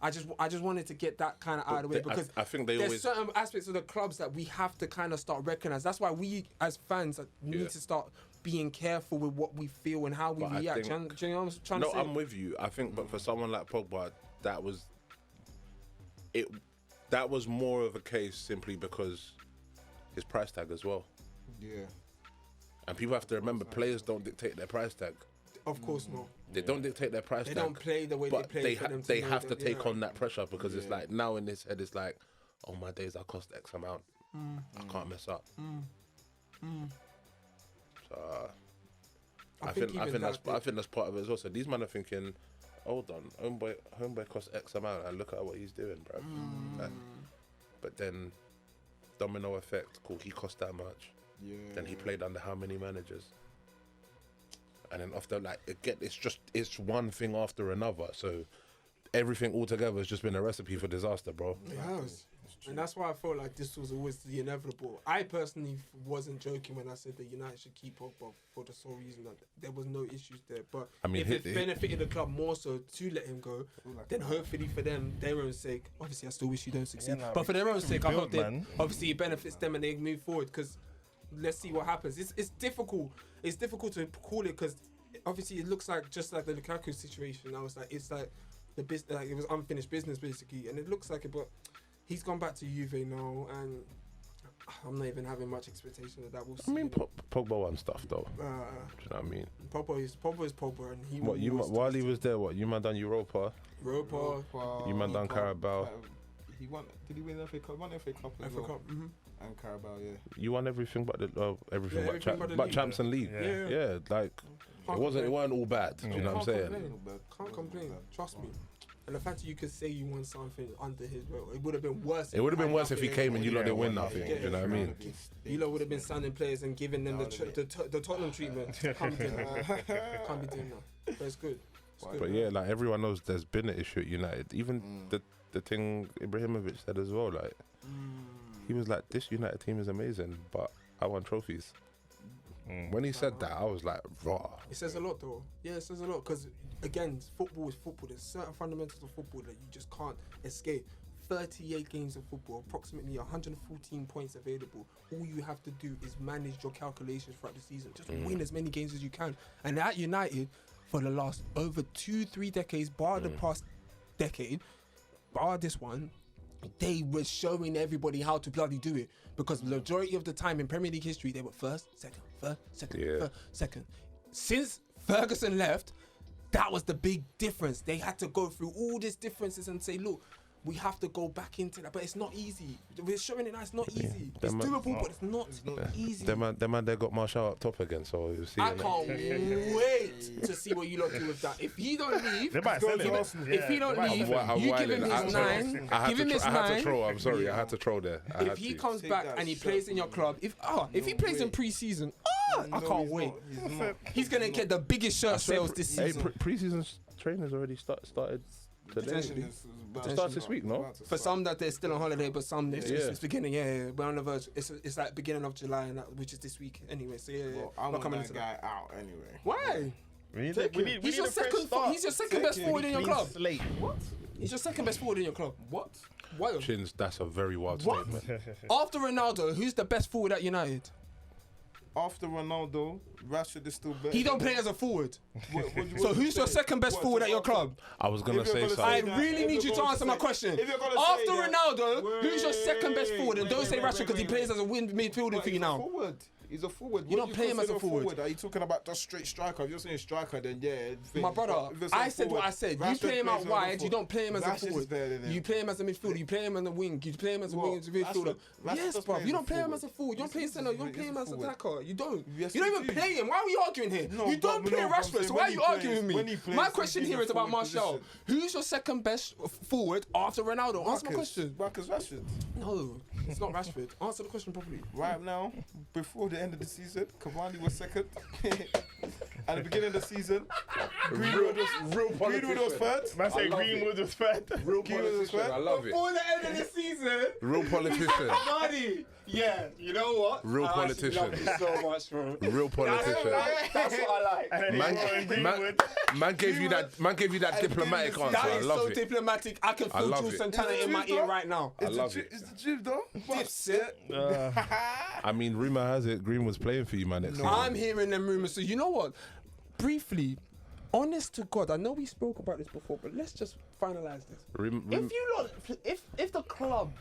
Speaker 4: I just wanted to get that kind of out of the way because
Speaker 3: I think they
Speaker 4: there's
Speaker 3: always,
Speaker 4: certain aspects of the clubs that we have to kind of start recognize. That's why we as fans need to start being careful with what we feel and how we
Speaker 3: But I
Speaker 4: react.
Speaker 3: think-
Speaker 4: Do you know what I'm trying to say?
Speaker 3: I'm with you. I think, but for someone like Pogba, that was it. That was more of a case simply because his price tag as well.
Speaker 1: Yeah.
Speaker 3: And people have to remember, players don't dictate their price tag.
Speaker 4: Of course not.
Speaker 3: They don't dictate their price
Speaker 4: They
Speaker 3: tag.
Speaker 4: don't play the way
Speaker 3: but
Speaker 4: they play for them to
Speaker 3: they
Speaker 4: know
Speaker 3: have to
Speaker 4: that,
Speaker 3: take
Speaker 4: yeah.
Speaker 3: on that pressure because it's like now in his head it's like, oh, my days I cost X amount. I can't mess up. So
Speaker 4: I
Speaker 3: I
Speaker 4: think
Speaker 3: think
Speaker 4: even
Speaker 3: that's
Speaker 4: that-
Speaker 3: I think that's part of it as well. So these men are thinking, hold on, homeboy costs X amount, and look at what he's doing, bro. But then domino effect. Cool, he cost that much.
Speaker 1: Yeah.
Speaker 3: Then he played under how many managers? And then after, like, again, it's one thing after another. So everything altogether has just been a recipe for disaster, bro.
Speaker 4: It has. And that's why I felt like this was always the inevitable. I personally wasn't joking when I said that United should keep Pogba for the sole reason that there was no issues there. But
Speaker 3: I mean,
Speaker 4: if it benefited the club more so to let him go, then hopefully for them, their own sake, obviously I still wish you don't succeed.
Speaker 2: Yeah, nah,
Speaker 4: but for their own sake, I hope
Speaker 2: rebuild,
Speaker 4: that
Speaker 2: man.
Speaker 4: obviously it benefits them and they move forward. Because let's see what happens. It's difficult. It's difficult to call it because obviously it looks like just like the Lukaku situation. I was like, it's like the business, like it was unfinished business basically, and it looks like it, but. He's gone back to Juve now, and I'm not even having much expectation of that. We'll see.
Speaker 3: I mean, Pogba won stuff though. Do you know what I mean?
Speaker 4: Pogba is Pogba, and he.
Speaker 3: What you while he was there? What you man done Europa?
Speaker 4: Europa,
Speaker 3: You man done Carabao.
Speaker 1: He won. Did he win the FA Cup? Won the FA Cup as well.
Speaker 4: Cup.
Speaker 1: And Carabao, yeah.
Speaker 3: You won everything but everything
Speaker 4: Yeah, everything but the
Speaker 3: but
Speaker 4: league.
Speaker 3: Champs and League.
Speaker 2: Yeah.
Speaker 3: Yeah, like it weren't all bad. Do you know what I'm saying?
Speaker 4: Can't complain. Trust me. And the fact that you could say you won something under his belt, it would have been worse.
Speaker 3: It would have been worse if he came and you lot didn't win
Speaker 2: Yeah,
Speaker 3: nothing.
Speaker 4: yeah,
Speaker 3: Do you know what I mean?
Speaker 4: You lot would have been signing players and giving them the Tottenham treatment. Can't be doing that. Can't be doing that. But it's good. It's good.
Speaker 3: But yeah, like everyone knows, there's been an issue at United. Even the thing Ibrahimovic said as well. Like he was like, "This United team is amazing, but I won trophies." When he said that, I was like, "Raw."
Speaker 4: It says a lot, though. Yeah, it says a lot because again, football is football. There's certain fundamentals of football that you just can't escape. 38 games of football, approximately 114 points available. All you have to do is manage your calculations throughout the season. Just win as many games as you can. And at United, for the last over 2-3 decades, bar the past decade, bar this one, they were showing everybody how to bloody do it. Because the majority of the time in Premier League history, they were first, second. Since Ferguson left, that was the big difference. They had to go through all these differences and say, look, we have to go back into that, but it's not easy. We're showing it now, it's not easy. It's doable, but it's not easy.
Speaker 3: Them man, they got Martial up top again, so you'll see.
Speaker 4: I can't wait to see what you lot do with that. If he don't leave,
Speaker 2: They might sell him.
Speaker 4: if he don't leave, you give him his 9. Give him his
Speaker 3: I had to
Speaker 4: 9.
Speaker 3: troll. I'm sorry, I had to troll there.
Speaker 4: If he comes back and he plays in your club, if he plays in pre-season, I can't wait. He's gonna get the biggest shirt sales this season.
Speaker 3: Pre-season trainers already started today. It starts this week, no?
Speaker 4: For some that they're still on holiday, but some it's just
Speaker 3: Yeah.
Speaker 4: it's beginning. Yeah, we're on the verge. It's like beginning of July, and that, which is this week anyway. So yeah,
Speaker 1: Well, I
Speaker 4: we're
Speaker 1: want
Speaker 4: coming
Speaker 1: that
Speaker 4: into
Speaker 1: guy out anyway.
Speaker 4: Why?
Speaker 2: We need
Speaker 4: He's your
Speaker 2: a fresh
Speaker 4: second.
Speaker 2: start.
Speaker 4: He's your second best forward in your
Speaker 2: Clean
Speaker 4: club.
Speaker 2: slate.
Speaker 4: What? He's your second best forward in your club. What? Why?
Speaker 3: Chins, that's a very wild
Speaker 4: What?
Speaker 3: statement.
Speaker 4: After Ronaldo, who's the best forward at United?
Speaker 1: After Ronaldo, Rashford is still better.
Speaker 4: He don't play as a forward.
Speaker 1: What do you
Speaker 4: So
Speaker 1: want
Speaker 4: who's
Speaker 1: to
Speaker 4: your
Speaker 1: say?
Speaker 4: second best
Speaker 1: What,
Speaker 4: forward
Speaker 1: so
Speaker 4: at your
Speaker 1: after-
Speaker 4: club?
Speaker 3: I was gonna
Speaker 1: If you're
Speaker 3: say
Speaker 1: gonna
Speaker 3: something.
Speaker 4: I
Speaker 1: that,
Speaker 4: really
Speaker 1: if
Speaker 4: need
Speaker 1: you're
Speaker 4: you to
Speaker 1: gonna
Speaker 4: answer my
Speaker 1: say-
Speaker 4: question.
Speaker 1: if you're gonna say
Speaker 4: After
Speaker 1: that-
Speaker 4: Ronaldo, who's your second best forward? And don't say
Speaker 1: wait,
Speaker 4: Rashford because he
Speaker 1: wait,
Speaker 4: plays
Speaker 1: wait.
Speaker 4: as a midfielder
Speaker 1: But
Speaker 4: for you
Speaker 1: he's a
Speaker 4: now.
Speaker 1: forward. He's a forward.
Speaker 4: You
Speaker 1: What
Speaker 4: don't
Speaker 1: do
Speaker 4: play him as a
Speaker 1: consider
Speaker 4: forward.
Speaker 1: Are you talking about just straight striker? If you're saying striker, then yeah.
Speaker 4: My brother, I said what I said. You play him out wide, you don't play him as a
Speaker 1: Rashford's
Speaker 4: forward.
Speaker 1: better than him.
Speaker 4: You play him as a midfielder, you play him on the wing, you play him as a wing, as a midfielder.
Speaker 1: Rashford
Speaker 4: Yes,
Speaker 1: does
Speaker 4: bro.
Speaker 1: play
Speaker 4: You
Speaker 1: as
Speaker 4: don't
Speaker 1: a
Speaker 4: play him
Speaker 1: forward.
Speaker 4: as a forward. You don't play center, you don't play him as an attacker. You don't.
Speaker 1: Yes,
Speaker 4: You don't
Speaker 1: we
Speaker 4: even
Speaker 1: do.
Speaker 4: play him. Why are we arguing here?
Speaker 1: No,
Speaker 4: You don't
Speaker 1: but
Speaker 4: play
Speaker 1: no, but I'm
Speaker 4: Rashford,
Speaker 1: saying
Speaker 4: so
Speaker 1: when
Speaker 4: why are
Speaker 1: he
Speaker 4: you
Speaker 1: plays-
Speaker 4: arguing with
Speaker 1: when
Speaker 4: me?
Speaker 1: he plays,
Speaker 4: My
Speaker 1: he's
Speaker 4: question
Speaker 1: in
Speaker 4: here
Speaker 1: the
Speaker 4: is about
Speaker 1: forward
Speaker 4: Martial.
Speaker 1: position.
Speaker 4: Who's your second best forward after Ronaldo? Answer my question.
Speaker 1: Marcus Rashford.
Speaker 4: No, it's not Rashford. Answer the question properly.
Speaker 1: Right now, before the end of the season, Cavani was second. At the beginning of the season, Greenwood was third.
Speaker 2: Man say Greenwood was third.
Speaker 3: Real
Speaker 1: Greenwood was third.
Speaker 3: I love it.
Speaker 4: Before the end of the season,
Speaker 3: Real politician.
Speaker 4: buddy. Yeah, you know what?
Speaker 3: Real
Speaker 4: I actually love
Speaker 3: politician.
Speaker 4: you so much, bro.
Speaker 3: Real politician.
Speaker 4: That's what I like.
Speaker 2: And then he brought in Greenwood.
Speaker 3: Man gave you that diplomatic answer.
Speaker 4: That
Speaker 3: I
Speaker 4: is
Speaker 3: love
Speaker 4: so
Speaker 3: it.
Speaker 4: diplomatic. I can feel
Speaker 3: love
Speaker 4: Jules
Speaker 3: it.
Speaker 4: Santana
Speaker 1: Is it
Speaker 4: in my
Speaker 1: true,
Speaker 4: ear
Speaker 1: though?
Speaker 4: right now.
Speaker 3: I love it.
Speaker 1: It's the truth, though.
Speaker 4: Dipset.
Speaker 3: I mean, rumor has it Greenwood's playing for you, man. Next season.
Speaker 4: I'm hearing them rumors. So you know what? Briefly, honest to God, I know we spoke about this before, but let's just finalize this.
Speaker 3: Rim-
Speaker 4: If you lot, if the club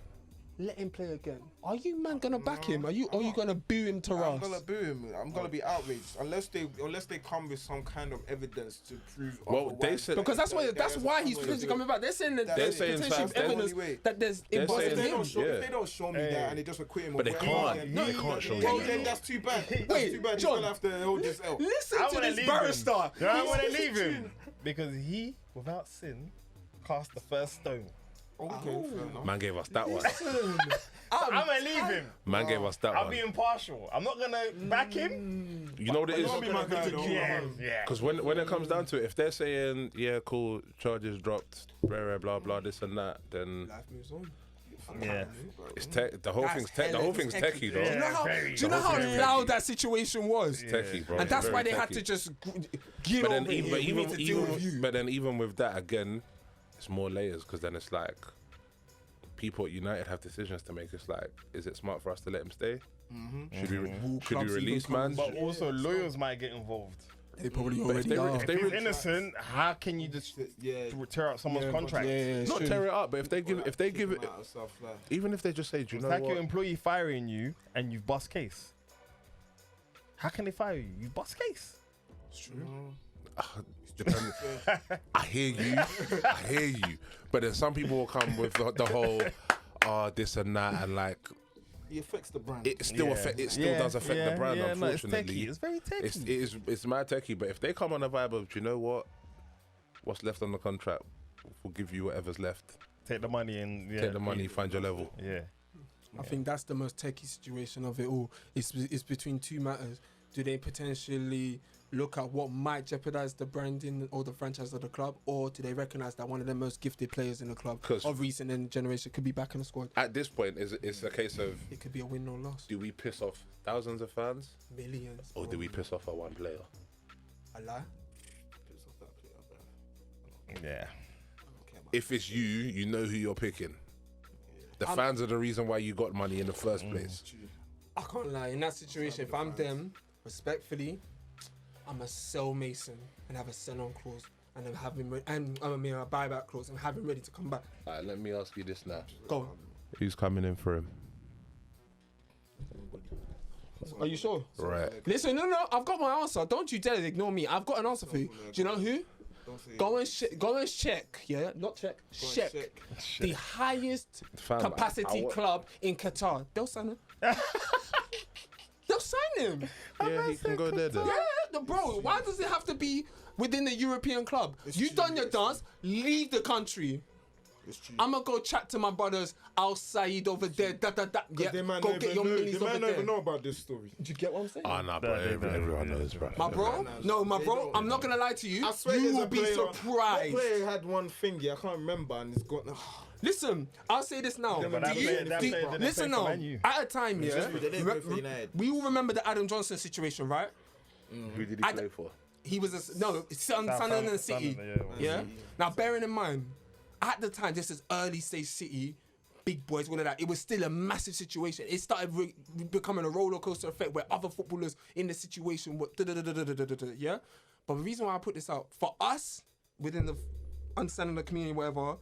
Speaker 4: let him play again. Are you man gonna back him? Are you gonna boo him to
Speaker 1: I'm
Speaker 4: Ross?
Speaker 1: gonna boo him. I'm gonna be outraged unless they come with some kind of evidence to prove.
Speaker 3: Well, they
Speaker 1: otherwise.
Speaker 3: said-
Speaker 4: Because that's why he's potentially coming back. They're saying that
Speaker 1: They're
Speaker 4: there's
Speaker 3: saying
Speaker 4: potential
Speaker 3: that's the
Speaker 4: evidence
Speaker 1: only way.
Speaker 4: that there's
Speaker 3: They're
Speaker 4: involved
Speaker 3: saying
Speaker 4: in
Speaker 1: If they
Speaker 4: him.
Speaker 1: don't show,
Speaker 3: Yeah.
Speaker 1: if they don't show me that and they just acquit him,
Speaker 3: But they
Speaker 1: of
Speaker 3: can't.
Speaker 1: whatever,
Speaker 3: They
Speaker 1: then-
Speaker 3: can't show
Speaker 1: Well,
Speaker 3: you.
Speaker 1: then that's too bad. That's
Speaker 4: Wait,
Speaker 1: too bad. He's
Speaker 4: John.
Speaker 1: gonna have to hold this L.
Speaker 4: Listen
Speaker 2: I
Speaker 4: to
Speaker 2: wanna
Speaker 4: this
Speaker 2: leave
Speaker 4: barrister.
Speaker 2: him. Yeah, I
Speaker 4: He's
Speaker 2: want to
Speaker 4: listening
Speaker 2: leave him because he, without sin, cast the first stone.
Speaker 1: Okay, fair enough.
Speaker 3: Man gave us that one.
Speaker 2: I'm gonna leave him.
Speaker 3: Man gave us that
Speaker 2: I'll
Speaker 3: one.
Speaker 2: be impartial. I'm not gonna back him.
Speaker 3: You know what it is?
Speaker 1: Don't be my guy, though.
Speaker 2: Yeah.
Speaker 3: Because when it comes down to it, if they're saying, yeah, cool, charges dropped, blah blah, this and that, then
Speaker 1: Life moves on.
Speaker 2: Yeah.
Speaker 3: it's the whole thing's
Speaker 4: hella
Speaker 3: the whole thing's
Speaker 4: techie.
Speaker 3: techie, though.
Speaker 4: Do you know how?
Speaker 2: very-
Speaker 4: Do you know how
Speaker 3: very
Speaker 4: loud that situation was?
Speaker 3: It's techie, bro.
Speaker 4: And
Speaker 3: It's
Speaker 4: that's
Speaker 3: very
Speaker 4: why they had
Speaker 3: techie.
Speaker 4: to just gear
Speaker 3: But
Speaker 4: over
Speaker 3: then,
Speaker 4: here. We need to deal with you.
Speaker 3: but then even with that, again, it's more layers because then it's like people at United have decisions to make. It's like, is it smart for us to let him stay? Should we should
Speaker 4: clubs
Speaker 3: we release
Speaker 4: even come
Speaker 3: man?
Speaker 2: But also, lawyers might get involved.
Speaker 4: They probably
Speaker 3: But if
Speaker 4: already
Speaker 3: they
Speaker 4: are.
Speaker 3: if
Speaker 2: If
Speaker 3: they
Speaker 2: he's
Speaker 3: re-
Speaker 2: innocent, how can you just
Speaker 1: Yeah.
Speaker 2: tear up someone's
Speaker 4: Yeah,
Speaker 2: contract?
Speaker 4: yeah,
Speaker 3: not
Speaker 4: true.
Speaker 3: tear it up, but if they give it, even if they just say, do you
Speaker 2: It's
Speaker 3: know
Speaker 2: like
Speaker 3: what?
Speaker 2: your employee firing you and you've bust case. How can they fire you? You've bust case.
Speaker 3: Depends. I hear you. But then some people will come with the whole, this and that, and like
Speaker 1: It affects the brand.
Speaker 3: it still does affect the brand.
Speaker 2: No,
Speaker 3: Unfortunately,
Speaker 2: it's very techie.
Speaker 3: it's mad techie. But if they come on a vibe of, do you know what's left on the contract, we'll give you whatever's left.
Speaker 2: Take the money and
Speaker 3: Take the money, find your level.
Speaker 2: Yeah.
Speaker 4: I think that's the most techie situation of it all. It's between two matters. Do they potentially look at what might jeopardize the branding or the franchise of the club, or do they recognize that one of the most gifted players in the club
Speaker 3: 'Cause-
Speaker 4: of recent generation could be back in the squad?
Speaker 3: At this point, it's a case of,
Speaker 4: It could be a win or loss.
Speaker 3: do we piss off thousands of fans,
Speaker 4: Millions.
Speaker 3: or do we piss off our one player?
Speaker 4: A lie?
Speaker 2: Yeah.
Speaker 3: If it's you, you know who you're picking. The fans are the reason why you got money in the first place.
Speaker 4: I can't lie. In that situation, if I'm them, respectfully, I'm a sell Mason and have a sell-on clause, and I'm having a buyback clause, and have him ready to come back.
Speaker 3: Alright, let me ask you this now.
Speaker 4: Go on.
Speaker 3: Who's coming in for him?
Speaker 4: Are you sure?
Speaker 3: Right.
Speaker 4: Listen, no, I've got my answer. Don't you dare ignore me. I've got an answer for you. Do you know who? Go and check. Yeah, not check. Check. The highest
Speaker 3: Fam,
Speaker 4: capacity club in Qatar. They'll sign him. They'll sign him.
Speaker 3: Yeah, he can go there then.
Speaker 4: Yeah, bro. Why does it have to be within the European club? You've done your dance. Leave the country. I'm gonna go chat to my brothers outside over there. Yeah,
Speaker 5: They might
Speaker 4: go
Speaker 5: not
Speaker 4: get your
Speaker 5: even
Speaker 4: minis
Speaker 5: know,
Speaker 4: over
Speaker 5: they might not
Speaker 4: there.
Speaker 5: even know about this story.
Speaker 4: Do you get what I'm saying?
Speaker 3: Ah, nah, bro. Everyone knows, bro.
Speaker 4: My bro, I'm not gonna lie to you.
Speaker 5: I swear
Speaker 4: You
Speaker 5: there's
Speaker 4: will
Speaker 5: a
Speaker 4: be
Speaker 5: player.
Speaker 4: surprised.
Speaker 5: That player had one thing, I can't remember, and it's got.
Speaker 4: Listen, I'll say this now.
Speaker 5: but that
Speaker 4: Do you-
Speaker 5: player- that
Speaker 4: do-
Speaker 5: player didn't
Speaker 4: listen
Speaker 2: play for
Speaker 4: now.
Speaker 2: Man U.
Speaker 4: At a time, yeah,
Speaker 1: They didn't play for United.
Speaker 4: we all remember the Adam Johnson situation, right?
Speaker 3: Who did he
Speaker 4: I-
Speaker 3: play for?
Speaker 4: He was Sunderland City. Yeah. Now, bearing in mind, at the time, this is early stage City, big boys, all of that. It was still a massive situation. It started becoming a roller coaster effect where other footballers in the situation were yeah. But the reason why I put this out for us within the understanding the community, whatever,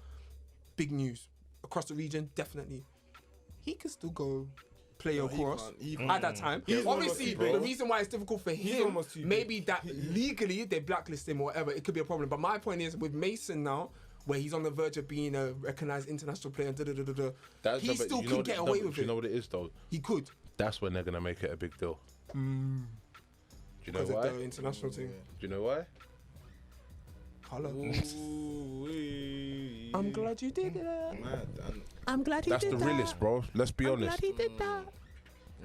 Speaker 4: big news across the region, definitely. He could still go play across at that time. Obviously, the reason why it's difficult for him,
Speaker 5: almost too big.
Speaker 4: maybe that legally they blacklist him or whatever, it could be a problem. But my point is with Mason now, where he's on the verge of being a recognised international player, he still could get away with
Speaker 3: Do you know
Speaker 4: it.
Speaker 3: what it is though?
Speaker 4: He could.
Speaker 3: That's when they're gonna make it a big deal. Do you know
Speaker 4: Because of
Speaker 3: why?
Speaker 4: the international thing.
Speaker 3: Do you know why?
Speaker 4: Colour. I'm glad you did that. I'm glad you
Speaker 3: That's
Speaker 4: did
Speaker 3: the
Speaker 4: that.
Speaker 3: realest, bro. Let's be honest.
Speaker 4: Glad he did that.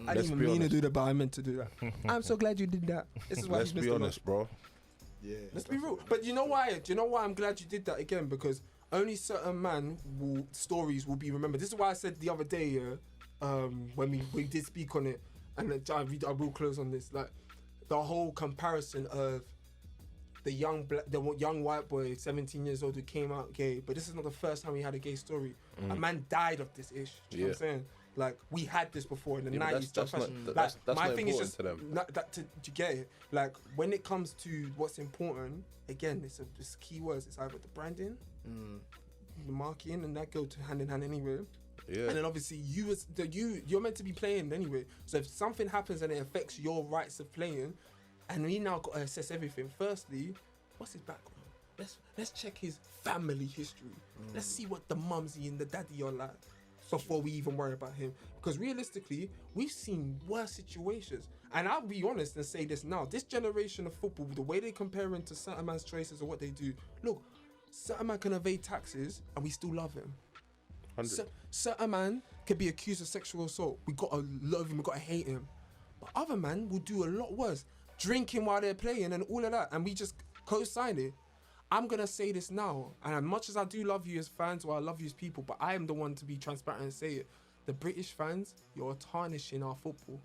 Speaker 4: I
Speaker 3: Let's
Speaker 4: didn't
Speaker 3: be
Speaker 4: even mean to
Speaker 3: honest.
Speaker 4: do that, but I meant to do that. I'm so glad you did that. This is why
Speaker 3: Let's
Speaker 4: he's
Speaker 3: be
Speaker 4: Mr.
Speaker 3: honest, bro.
Speaker 4: Let's be real. But you know why? Do you know why I'm glad you did that again? Because only certain stories will be remembered. This is why I said the other day, when we did speak on it, and I will close on this. Like the whole comparison of the young white boy, 17 years old, who came out gay. But this is not the first time we had a gay story. A man died of this ish. Do you know what I'm saying? Like we had this before in the 90s.
Speaker 3: That's not
Speaker 4: my thing is
Speaker 3: important
Speaker 4: just
Speaker 3: to them.
Speaker 4: to get it. Like when it comes to what's important, again, it's keywords. It's either the branding, the marketing, and that go to hand in hand anyway.
Speaker 3: Yeah.
Speaker 4: And then obviously you're meant to be playing anyway. So if something happens and it affects your rights of playing, and we now got to assess everything. Firstly, what's his background? Let's check his family history. Let's see what the mumsy and the daddy are like before we even worry about him. Because realistically, we've seen worse situations. And I'll be honest and say this now. This generation of football, the way they compare him to certain man's choices or what they do, look, certain man can evade taxes and we still love him.
Speaker 3: 100.
Speaker 4: Certain man could be accused of sexual assault. We gotta love him, we gotta hate him. But other man will do a lot worse. Drinking while they're playing and all of that. And we just co-sign it. I'm gonna say this now, and as much as I do love you as fans, or I love you as people, but I am the one to be transparent and say it. The British fans, you're tarnishing our football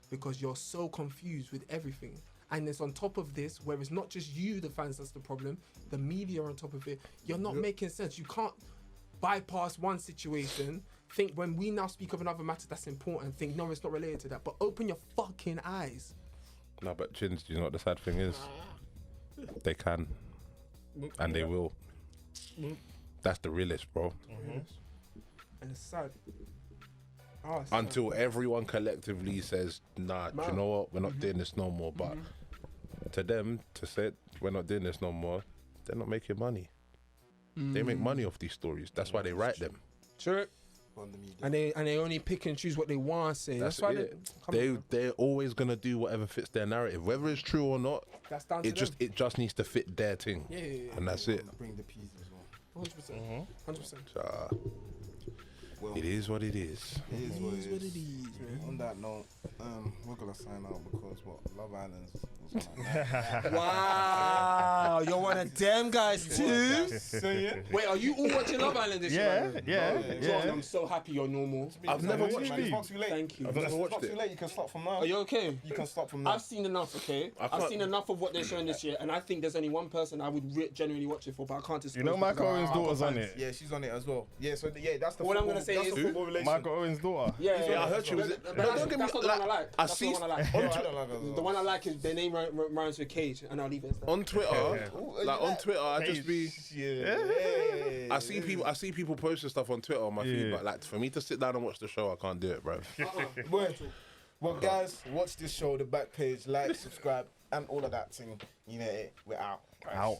Speaker 4: because you're so confused with everything. And it's on top of this, where it's not just you, the fans, that's the problem. The media are on top of it. You're not making sense. You can't bypass one situation, think when we now speak of another matter that's important, think, no, it's not related to that. But open your fucking eyes.
Speaker 3: No, but Chins, do you know what the sad thing is? They can. And they will. That's the realest, bro.
Speaker 4: And it's sad.
Speaker 3: Until everyone collectively says, nah, do you know what? We're not doing this no more. But to them, to say we're not doing this no more, they're not making money. They make money off these stories. That's why they write them.
Speaker 4: Sure.
Speaker 5: On the media.
Speaker 4: And they only pick and choose what they want to say. That's why
Speaker 3: They're always gonna do whatever fits their narrative, whether it's true or not.
Speaker 4: that's down to
Speaker 3: It just needs to fit their thing,
Speaker 4: yeah.
Speaker 3: and that's it.
Speaker 5: Bring the peas as well.
Speaker 4: 100%.
Speaker 3: So,
Speaker 5: Well,
Speaker 3: it is what it is.
Speaker 5: It is what it is.
Speaker 4: man.
Speaker 5: On that note, we're gonna sign out because Love Island's was on that.
Speaker 4: Wow, you're one of them guys too.
Speaker 5: Say it.
Speaker 4: Wait, are you all watching Love Island this year? John,
Speaker 2: Yeah.
Speaker 4: I'm so happy you're normal.
Speaker 3: I've never
Speaker 2: What do
Speaker 3: watched
Speaker 2: you
Speaker 3: it.
Speaker 2: mean?
Speaker 5: It's not too late.
Speaker 4: Thank you.
Speaker 3: I've never
Speaker 5: It's
Speaker 3: watched
Speaker 5: not too
Speaker 3: it.
Speaker 5: late. You can stop from now.
Speaker 4: Are you okay?
Speaker 5: You can stop from now.
Speaker 4: I've seen enough, okay? I've
Speaker 3: can't-
Speaker 4: seen enough of what they're showing this year, and I think there's only one person I would genuinely watch it for, but I can't disclose.
Speaker 2: You know Michael Owen's daughter's on it.
Speaker 5: Yeah, she's on it as well. Yeah, so that's the.
Speaker 4: What I'm
Speaker 5: football-
Speaker 4: gonna say
Speaker 5: that's
Speaker 4: is-
Speaker 5: the football relation.
Speaker 2: Michael Owen's daughter.
Speaker 4: Yeah,
Speaker 3: I heard she was.
Speaker 4: But
Speaker 3: No,
Speaker 4: that's,
Speaker 3: don't get me.
Speaker 4: that's not the one I like.
Speaker 3: I
Speaker 4: That's
Speaker 3: see
Speaker 4: the one I like.
Speaker 5: Yeah, I don't like her as well.
Speaker 4: The one I like is their name rhymes with Cage, and I'll leave it as that.
Speaker 3: on Twitter, like on Twitter, I just be.
Speaker 5: Yeah.
Speaker 3: I see people posting stuff on Twitter on my feed, but like for me to sit down and watch the show, I can't do it, bro.
Speaker 5: Well, guys, watch this show, the Backpage, like, subscribe, and all of that thing. You know it. We're out.
Speaker 2: Out.